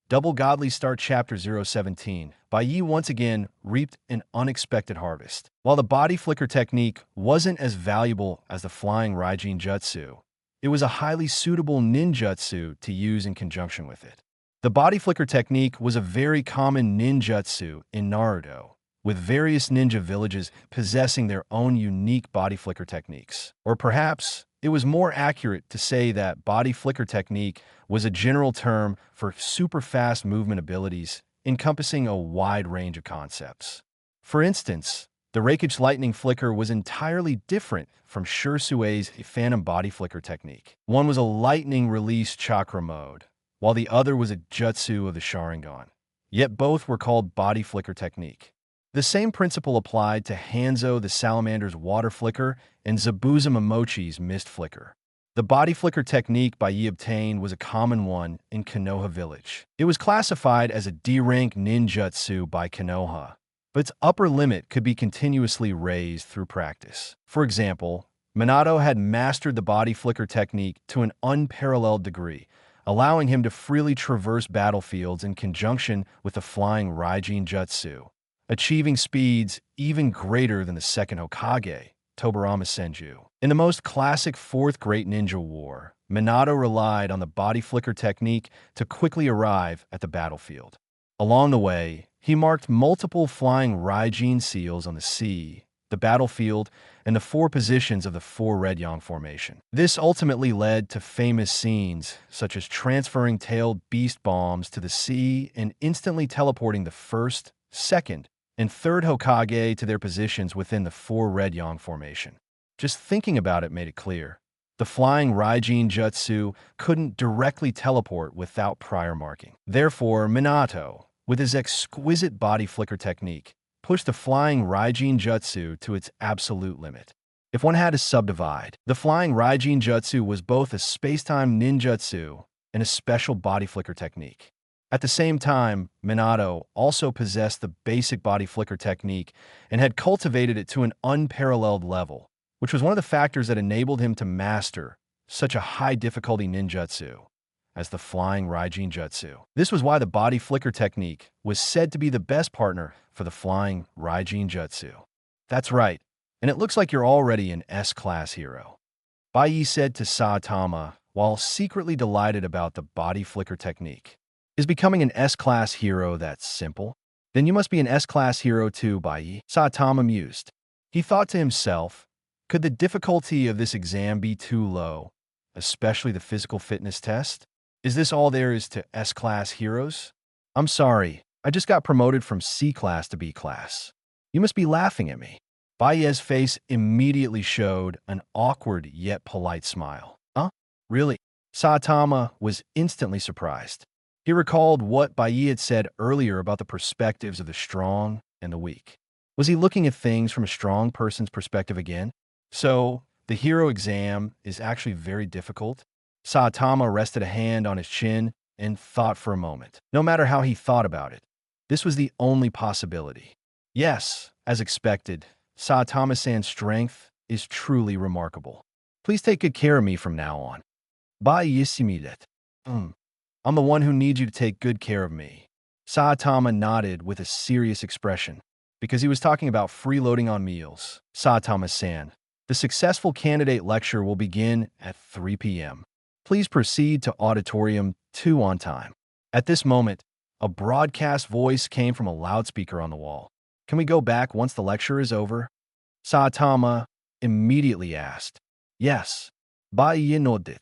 Double Godly Start Chapter 017. Bai Ye once again reaped an unexpected harvest. While the body flicker technique wasn't as valuable as the flying Raijin Jutsu, it was a highly suitable ninjutsu to use in conjunction with it. The body flicker technique was a very common ninjutsu in Naruto, with various ninja villages possessing their own unique body flicker techniques. Or perhaps it was more accurate to say that body flicker technique was a general term for super fast movement abilities encompassing a wide range of concepts. For instance, the Reikage lightning flicker was entirely different from Shursue's phantom body flicker technique. One was a lightning release chakra mode, while the other was a jutsu of the Sharingan. Yet both were called body flicker technique. The same principle applied to Hanzo the Salamander's water flicker and Zabuza Momochi's mist flicker. The body flicker technique Bai Ye obtained was a common one in Konoha Village. It was classified as a D-rank ninjutsu by Konoha, but its upper limit could be continuously raised through practice. For example, Minato had mastered the body flicker technique to an unparalleled degree, allowing him to freely traverse battlefields in conjunction with the flying Raijin Jutsu, achieving speeds even greater than the second Hokage, Tobirama Senju. In the most classic Fourth Great Ninja War, Minato relied on the body flicker technique to quickly arrive at the battlefield. Along the way, he marked multiple flying Raijin seals on the sea, the battlefield, and the 4 positions of the 4 Red Yang formation. This ultimately led to famous scenes such as transferring tailed beast bombs to the sea and instantly teleporting the first, second, and third Hokage to their positions within the 4 Red Yang formation. Just thinking about it made it clear. The flying Raijin Jutsu couldn't directly teleport without prior marking. Therefore, Minato, with his exquisite body flicker technique, pushed the flying Raijin Jutsu to its absolute limit. If one had to subdivide, the flying Raijin Jutsu was both a space-time ninjutsu and a special body flicker technique. At the same time, Minato also possessed the basic body flicker technique and had cultivated it to an unparalleled level, which was one of the factors that enabled him to master such a high-difficulty ninjutsu as the flying Raijin Jutsu. This was why the body flicker technique was said to be the best partner for the flying Raijin Jutsu. That's right, and it looks like you're already an S-Class hero, Bai Ye said to Saitama while secretly delighted about the body flicker technique. Is becoming an S-Class hero that simple? Then you must be an S-Class hero too, Bai Ye, Saitama mused. He thought to himself, could the difficulty of this exam be too low, especially the physical fitness test? Is this all there is to S-Class heroes? I'm sorry, I just got promoted from C-Class to B-Class. You must be laughing at me. Bai Ye's face immediately showed an awkward yet polite smile. Huh? Really? Saitama was instantly surprised. He recalled what Bai Ye had said earlier about the perspectives of the strong and the weak. Was he looking at things from a strong person's perspective again? So, the hero exam is actually very difficult? Saitama rested a hand on his chin and thought for a moment. No matter how he thought about it, this was the only possibility. Yes, as expected, Saitama-san's strength is truly remarkable. Please take good care of me from now on. Bai Ye. I'm the one who needs you to take good care of me. Saitama nodded with a serious expression, because he was talking about freeloading on meals. Saitama-san, the successful candidate lecture will begin at 3 p.m. Please proceed to Auditorium 2 on time. At this moment, a broadcast voice came from a loudspeaker on the wall. Can we go back once the lecture is over? Saitama immediately asked. Yes. Bai Ye nodded.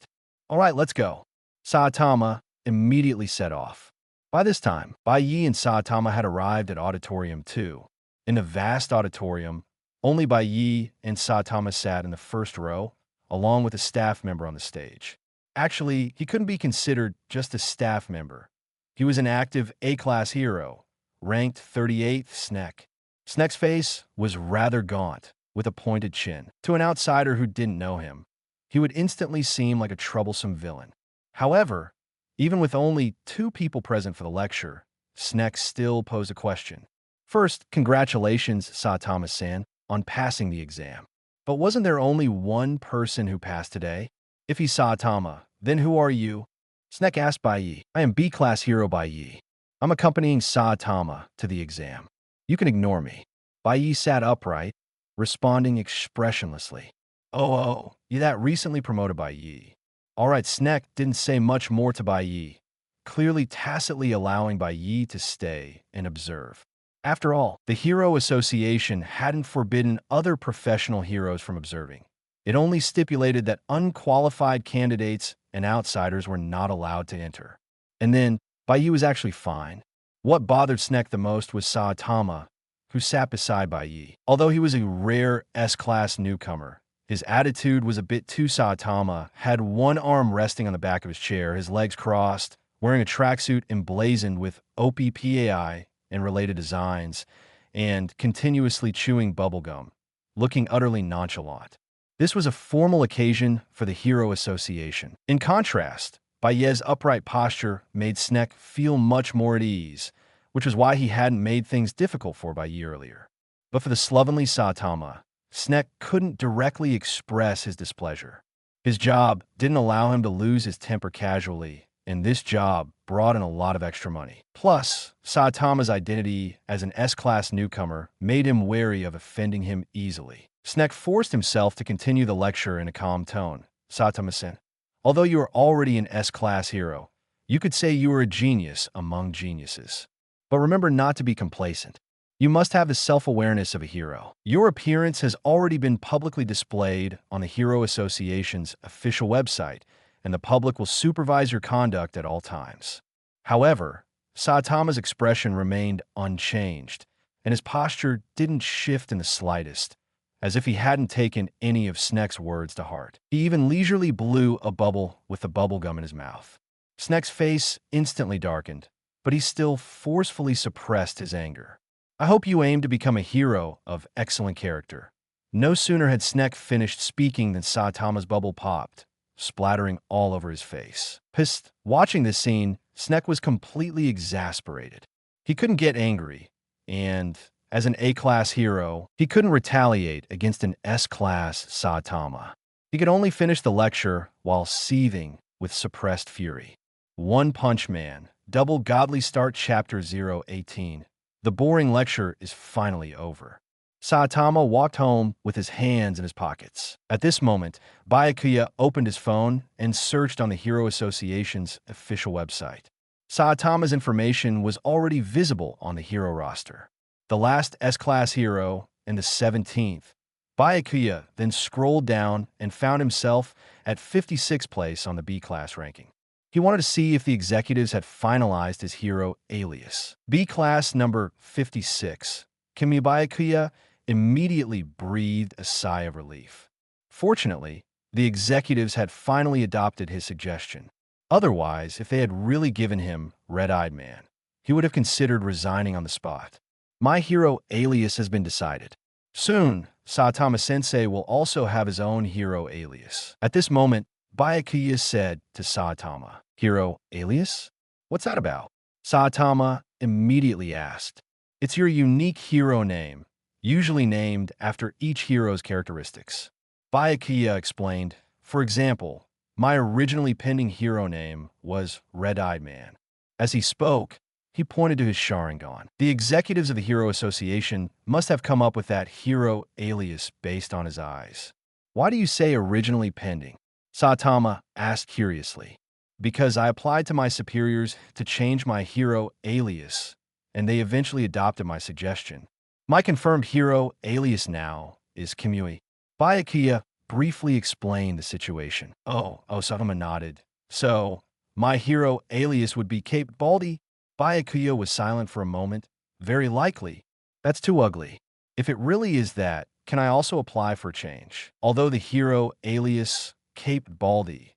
All right, let's go. Saitama immediately set off. By this time, Bai Ye and Saitama had arrived at Auditorium 2. In the vast auditorium, only Bai Ye and Saitama sat in the first row, along with a staff member on the stage. Actually, he couldn't be considered just a staff member. He was an active A-class hero, ranked 38th Snek. Snek's face was rather gaunt, with a pointed chin. To an outsider who didn't know him, he would instantly seem like a troublesome villain. However, even with only 2 people present for the lecture, Snek still posed a question. First, congratulations, Saitama-san, on passing the exam. But wasn't there only one person who passed today? If he's Saitama, then who are you? Snek asked Bai Ye. I am B-class hero Bai Ye. I'm accompanying Saitama to the exam. You can ignore me. Bai Ye sat upright, responding expressionlessly. Oh, you that recently promoted Bai Ye. All right, Snek didn't say much more to Bai Ye, clearly tacitly allowing Bai Ye to stay and observe. After all, the Hero Association hadn't forbidden other professional heroes from observing. It only stipulated that unqualified candidates and outsiders were not allowed to enter. And then, Bai Ye was actually fine. What bothered Snek the most was Saitama, who sat beside Bai Ye. Although he was a rare S-class newcomer, his attitude was a bit too Saitama, had one arm resting on the back of his chair, his legs crossed, wearing a tracksuit emblazoned with OPPAI and related designs, and continuously chewing bubblegum, looking utterly nonchalant. This was a formal occasion for the Hero Association. In contrast, Bai Ye's upright posture made Snek feel much more at ease, which was why he hadn't made things difficult for Bai Ye earlier. But for the slovenly Saitama, Snek couldn't directly express his displeasure. His job didn't allow him to lose his temper casually, and this job brought in a lot of extra money. Plus, Saitama's identity as an S-class newcomer made him wary of offending him easily. Snek forced himself to continue the lecture in a calm tone. Saitama-san, although you are already an S-class hero, you could say you are a genius among geniuses. But remember not to be complacent. You must have the self-awareness of a hero. Your appearance has already been publicly displayed on the Hero Association's official website, and the public will supervise your conduct at all times. However, Saitama's expression remained unchanged, and his posture didn't shift in the slightest, as if he hadn't taken any of Snek's words to heart. He even leisurely blew a bubble with the bubblegum in his mouth. Snek's face instantly darkened, but he still forcefully suppressed his anger. I hope you aim to become a hero of excellent character. No sooner had Snek finished speaking than Saitama's bubble popped, splattering all over his face. Pissed, watching this scene, Snek was completely exasperated. He couldn't get angry, and as an A-class hero, he couldn't retaliate against an S-class Saitama. He could only finish the lecture while seething with suppressed fury. One Punch Man, Double Godly Start Chapter 018. The boring lecture is finally over. Saitama walked home with his hands in his pockets. At this moment, Byakuya opened his phone and searched on the Hero Association's official website. Saitama's information was already visible on the hero roster. The last S-class hero and the 17th. Byakuya then scrolled down and found himself at 56th place on the B-class ranking. He wanted to see if the executives had finalized his hero alias. B-class number 56. Kamui Byakuya immediately breathed a sigh of relief. Fortunately, the executives had finally adopted his suggestion. Otherwise, if they had really given him Red-Eyed Man, he would have considered resigning on the spot. My hero alias has been decided. Soon, Saitama-sensei will also have his own hero alias. At this moment, Byakuya said to Saitama, Hero alias? What's that about? Saitama immediately asked. It's your unique hero name, usually named after each hero's characteristics. Bai Ye explained, for example, my originally pending hero name was Red-Eyed Man. As he spoke, he pointed to his Sharingan. The executives of the Hero Association must have come up with that hero alias based on his eyes. Why do you say originally pending? Saitama asked curiously. Because I applied to my superiors to change my hero alias, and they eventually adopted my suggestion. My confirmed hero alias now is Kamui. Bai Ye briefly explained the situation. Saitama nodded. So, my hero alias would be Cape Baldy? Bai Ye was silent for a moment. Very likely. That's too ugly. If it really is that, can I also apply for a change? Although the hero alias, Cape Baldy,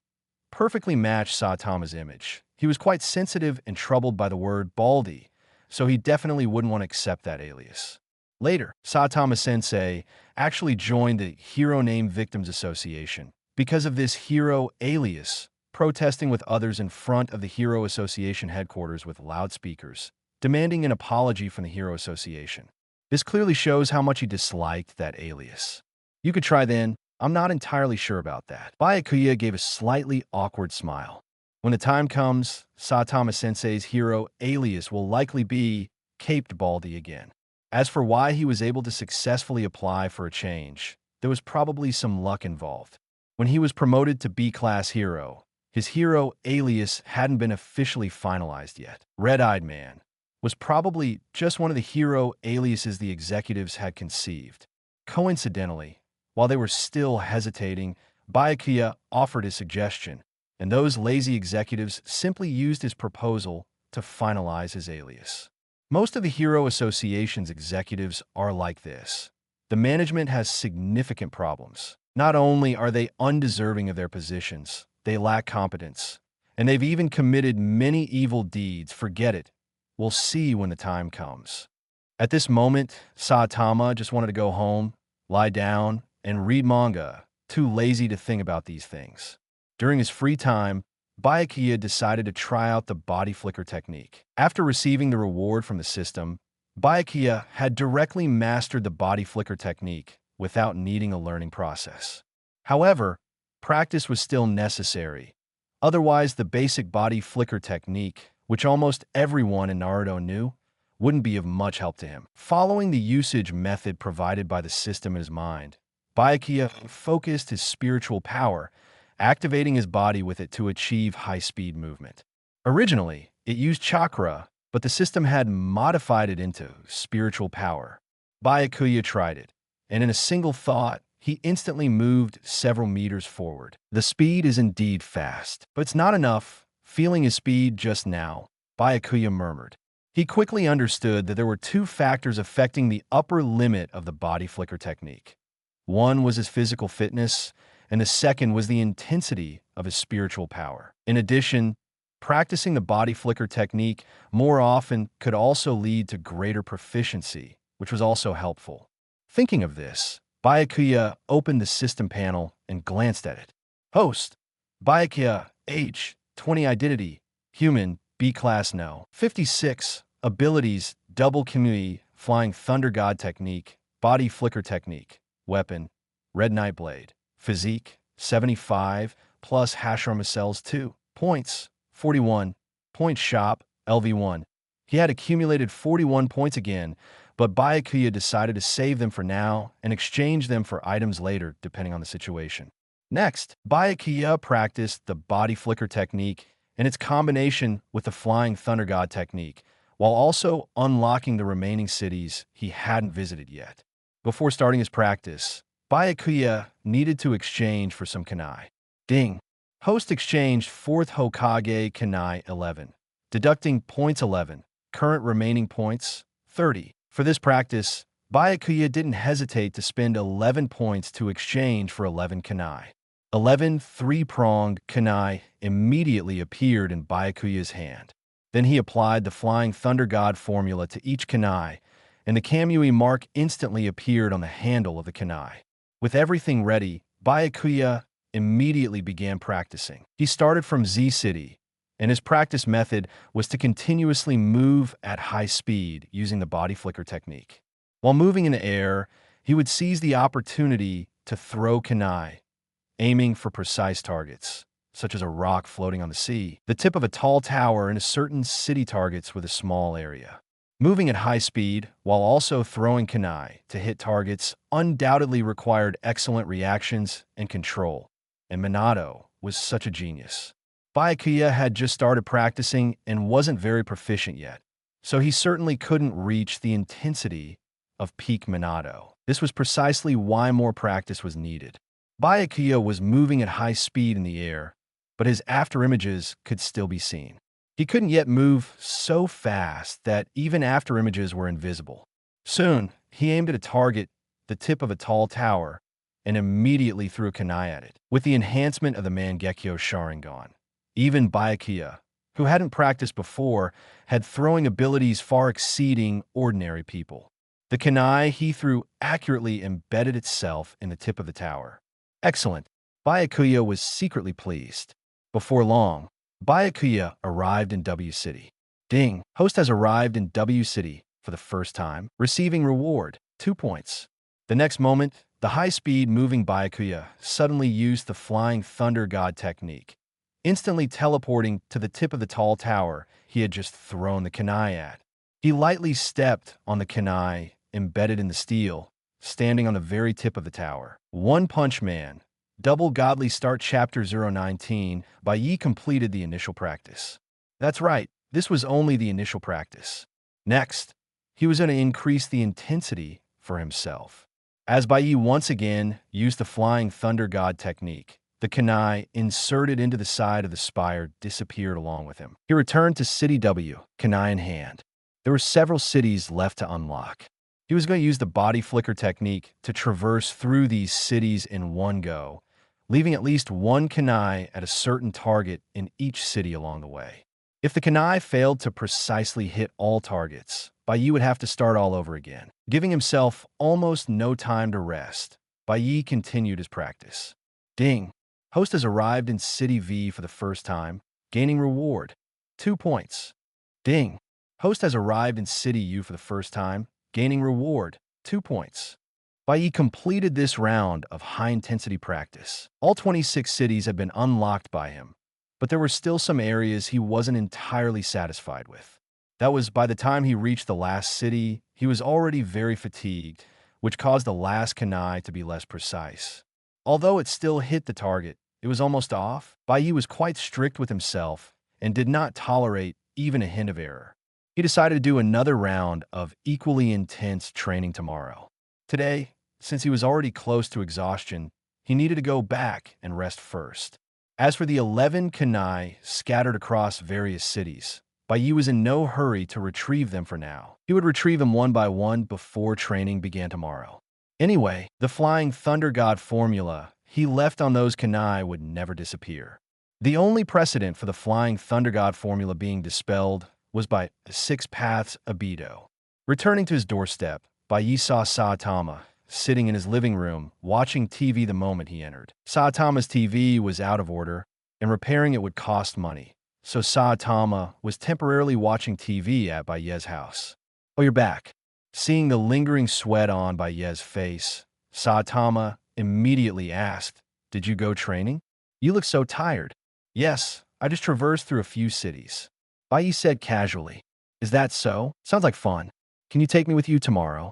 perfectly matched Saitama's image, he was quite sensitive and troubled by the word Baldy, so he definitely wouldn't want to accept that alias. Later, Saitama-sensei actually joined the Hero Name Victims Association. Because of this hero alias, protesting with others in front of the Hero Association headquarters with loudspeakers, demanding an apology from the Hero Association. This clearly shows how much he disliked that alias. You could try then. I'm not entirely sure about that. Bai Ye gave a slightly awkward smile. When the time comes, Saitama-sensei's hero alias will likely be Caped Baldy again. As for why he was able to successfully apply for a change, there was probably some luck involved. When he was promoted to B-class hero, his hero alias hadn't been officially finalized yet. Red-Eyed Man was probably just one of the hero aliases the executives had conceived. Coincidentally, while they were still hesitating, Bai Ye offered his suggestion, and those lazy executives simply used his proposal to finalize his alias. Most of the Hero Association's executives are like this. The management has significant problems. Not only are they undeserving of their positions, they lack competence, and they've even committed many evil deeds. Forget it. We'll see when the time comes. At this moment, Saitama just wanted to go home, lie down, and read manga, too lazy to think about these things. During his free time, Bai Ye decided to try out the body flicker technique. After receiving the reward from the system, Bai Ye had directly mastered the body flicker technique without needing a learning process. However, practice was still necessary. Otherwise, the basic body flicker technique, which almost everyone in Naruto knew, wouldn't be of much help to him. Following the usage method provided by the system in his mind, Bai Ye focused his spiritual power, activating his body with it to achieve high-speed movement. Originally, it used chakra, but the system had modified it into spiritual power. Bai Ye tried it, and in a single thought, he instantly moved several meters forward. The speed is indeed fast, but it's not enough. Feeling his speed just now, Bai Ye murmured. He quickly understood that there were two factors affecting the upper limit of the body flicker technique. One was his physical fitness, and the second was the intensity of his spiritual power. In addition, practicing the body flicker technique more often could also lead to greater proficiency, which was also helpful. Thinking of this, Bai Ye opened the system panel and glanced at it. Host, Bai Ye, age, 20 identity, human, B-class no. 56, abilities, double Kamui, flying thunder god technique, body flicker technique, weapon, red night blade. Physique, 75, plus Hashirama Cells 2. Points, 41. Point shop, LV1. He had accumulated 41 points again, but Bai Ye decided to save them for now and exchange them for items later, depending on the situation. Next, Bai Ye practiced the body flicker technique and its combination with the flying thunder god technique, while also unlocking the remaining cities he hadn't visited yet. Before starting his practice, Bai Ye needed to exchange for some kunai. Ding. Host exchanged 4th Hokage kunai 11. Deducting points 11. Current remaining points 30. For this practice, Bai Ye didn't hesitate to spend 11 points to exchange for 11 kunai. 11 three-pronged kunai immediately appeared in Bai Ye's hand. Then he applied the Flying Thunder God formula to each kunai, and the Kamui mark instantly appeared on the handle of the kunai. With everything ready, Bai Ye immediately began practicing. He started from Z City, and his practice method was to continuously move at high speed using the body flicker technique. While moving in the air, he would seize the opportunity to throw kunai, aiming for precise targets, such as a rock floating on the sea, the tip of a tall tower, and a certain city targets with a small area. Moving at high speed, while also throwing kunai to hit targets, undoubtedly required excellent reactions and control, and Minato was such a genius. Bai Ye had just started practicing and wasn't very proficient yet, so he certainly couldn't reach the intensity of peak Minato. This was precisely why more practice was needed. Bai Ye was moving at high speed in the air, but his afterimages could still be seen. He couldn't yet move so fast that even afterimages were invisible. Soon, he aimed at a target, the tip of a tall tower, and immediately threw a kunai at it. With the enhancement of the Mangekyō Sharingan, even Bai Ye, who hadn't practiced before, had throwing abilities far exceeding ordinary people. The kunai he threw accurately embedded itself in the tip of the tower. Excellent. Bai Ye was secretly pleased. Before long, Bai Ye arrived in W City. Ding! Host has arrived in W City for the first time, receiving reward, 2 points. The next moment, the high-speed moving Bai Ye suddenly used the Flying Thunder God technique, instantly teleporting to the tip of the tall tower he had just thrown the kunai at. He lightly stepped on the kunai embedded in the steel, standing on the very tip of the tower. One Punch Man. Double Godly Start Chapter 019. Bai Ye completed the initial practice. That's right, this was only the initial practice. Next, he was going to increase the intensity for himself. As Bai Ye once again used the Flying Thunder God technique, the kunai inserted into the side of the spire disappeared along with him. He returned to City W, kunai in hand. There were several cities left to unlock. He was going to use the body flicker technique to traverse through these cities in one go, leaving at least one kunai at a certain target in each city along the way. If the kunai failed to precisely hit all targets, Bai Ye would have to start all over again. Giving himself almost no time to rest, Bai Ye continued his practice. Ding! Host has arrived in City V for the first time, gaining reward, 2 points. Ding! Host has arrived in City U for the first time, gaining reward, 2 points. Bai Ye completed this round of high-intensity practice. All 26 cities had been unlocked by him, but there were still some areas he wasn't entirely satisfied with. That was by the time he reached the last city, he was already very fatigued, which caused the last kunai to be less precise. Although it still hit the target, it was almost off. Bai Ye was quite strict with himself and did not tolerate even a hint of error. He decided to do another round of equally intense training tomorrow. Today, since he was already close to exhaustion, he needed to go back and rest first. As for the 11 kunai scattered across various cities, Bai Ye was in no hurry to retrieve them for now. He would retrieve them one by one before training began tomorrow. Anyway, the Flying Thunder God formula he left on those kunai would never disappear. The only precedent for the Flying Thunder God formula being dispelled was by 6 Paths Abido. Returning to his doorstep, Bai Ye saw Saitama sitting in his living room, watching TV the moment he entered. Saitama's TV was out of order, and repairing it would cost money, so Saitama was temporarily watching TV at Bai Ye's house. "Oh, you're back." Seeing the lingering sweat on Bai Ye's face, Saitama immediately asked, "Did you go training? You look so tired." "Yes, I just traversed through a few cities," Bai Ye said casually. "Is that so? Sounds like fun. Can you take me with you tomorrow?"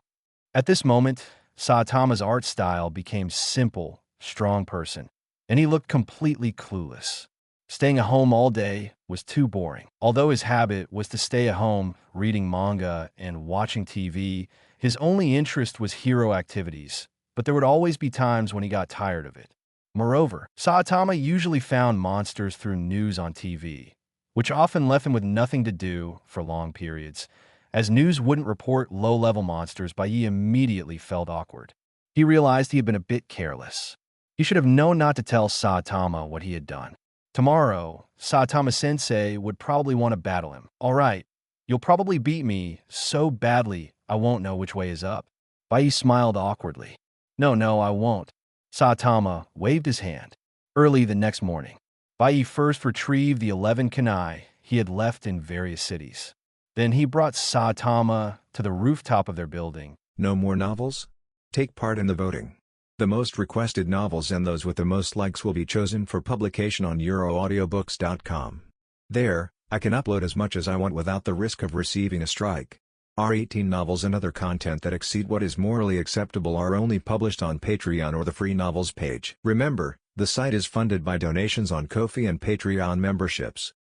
At this moment, Saitama's art style became simple, strong person, and he looked completely clueless. Staying at home all day was too boring. Although his habit was to stay at home, reading manga and watching TV, his only interest was hero activities, but there would always be times when he got tired of it. Moreover, Saitama usually found monsters through news on TV, which often left him with nothing to do for long periods. As news wouldn't report low-level monsters, Bai Ye immediately felt awkward. He realized he had been a bit careless. He should have known not to tell Saitama what he had done. Tomorrow, Saitama-sensei would probably want to battle him. "All right, you'll probably beat me so badly I won't know which way is up." Bai Ye smiled awkwardly. No, I won't." Saitama waved his hand. Early the next morning, Bai Ye first retrieved the 11 kunai he had left in various cities. Then he brought Saitama to the rooftop of their building. No more novels? Take part in the voting. The most requested novels and those with the most likes will be chosen for publication on euroaudiobooks.com. There, I can upload as much as I want without the risk of receiving a strike. Our 18 novels and other content that exceed what is morally acceptable are only published on Patreon or the free novels page. Remember, the site is funded by donations on Ko-fi and Patreon memberships.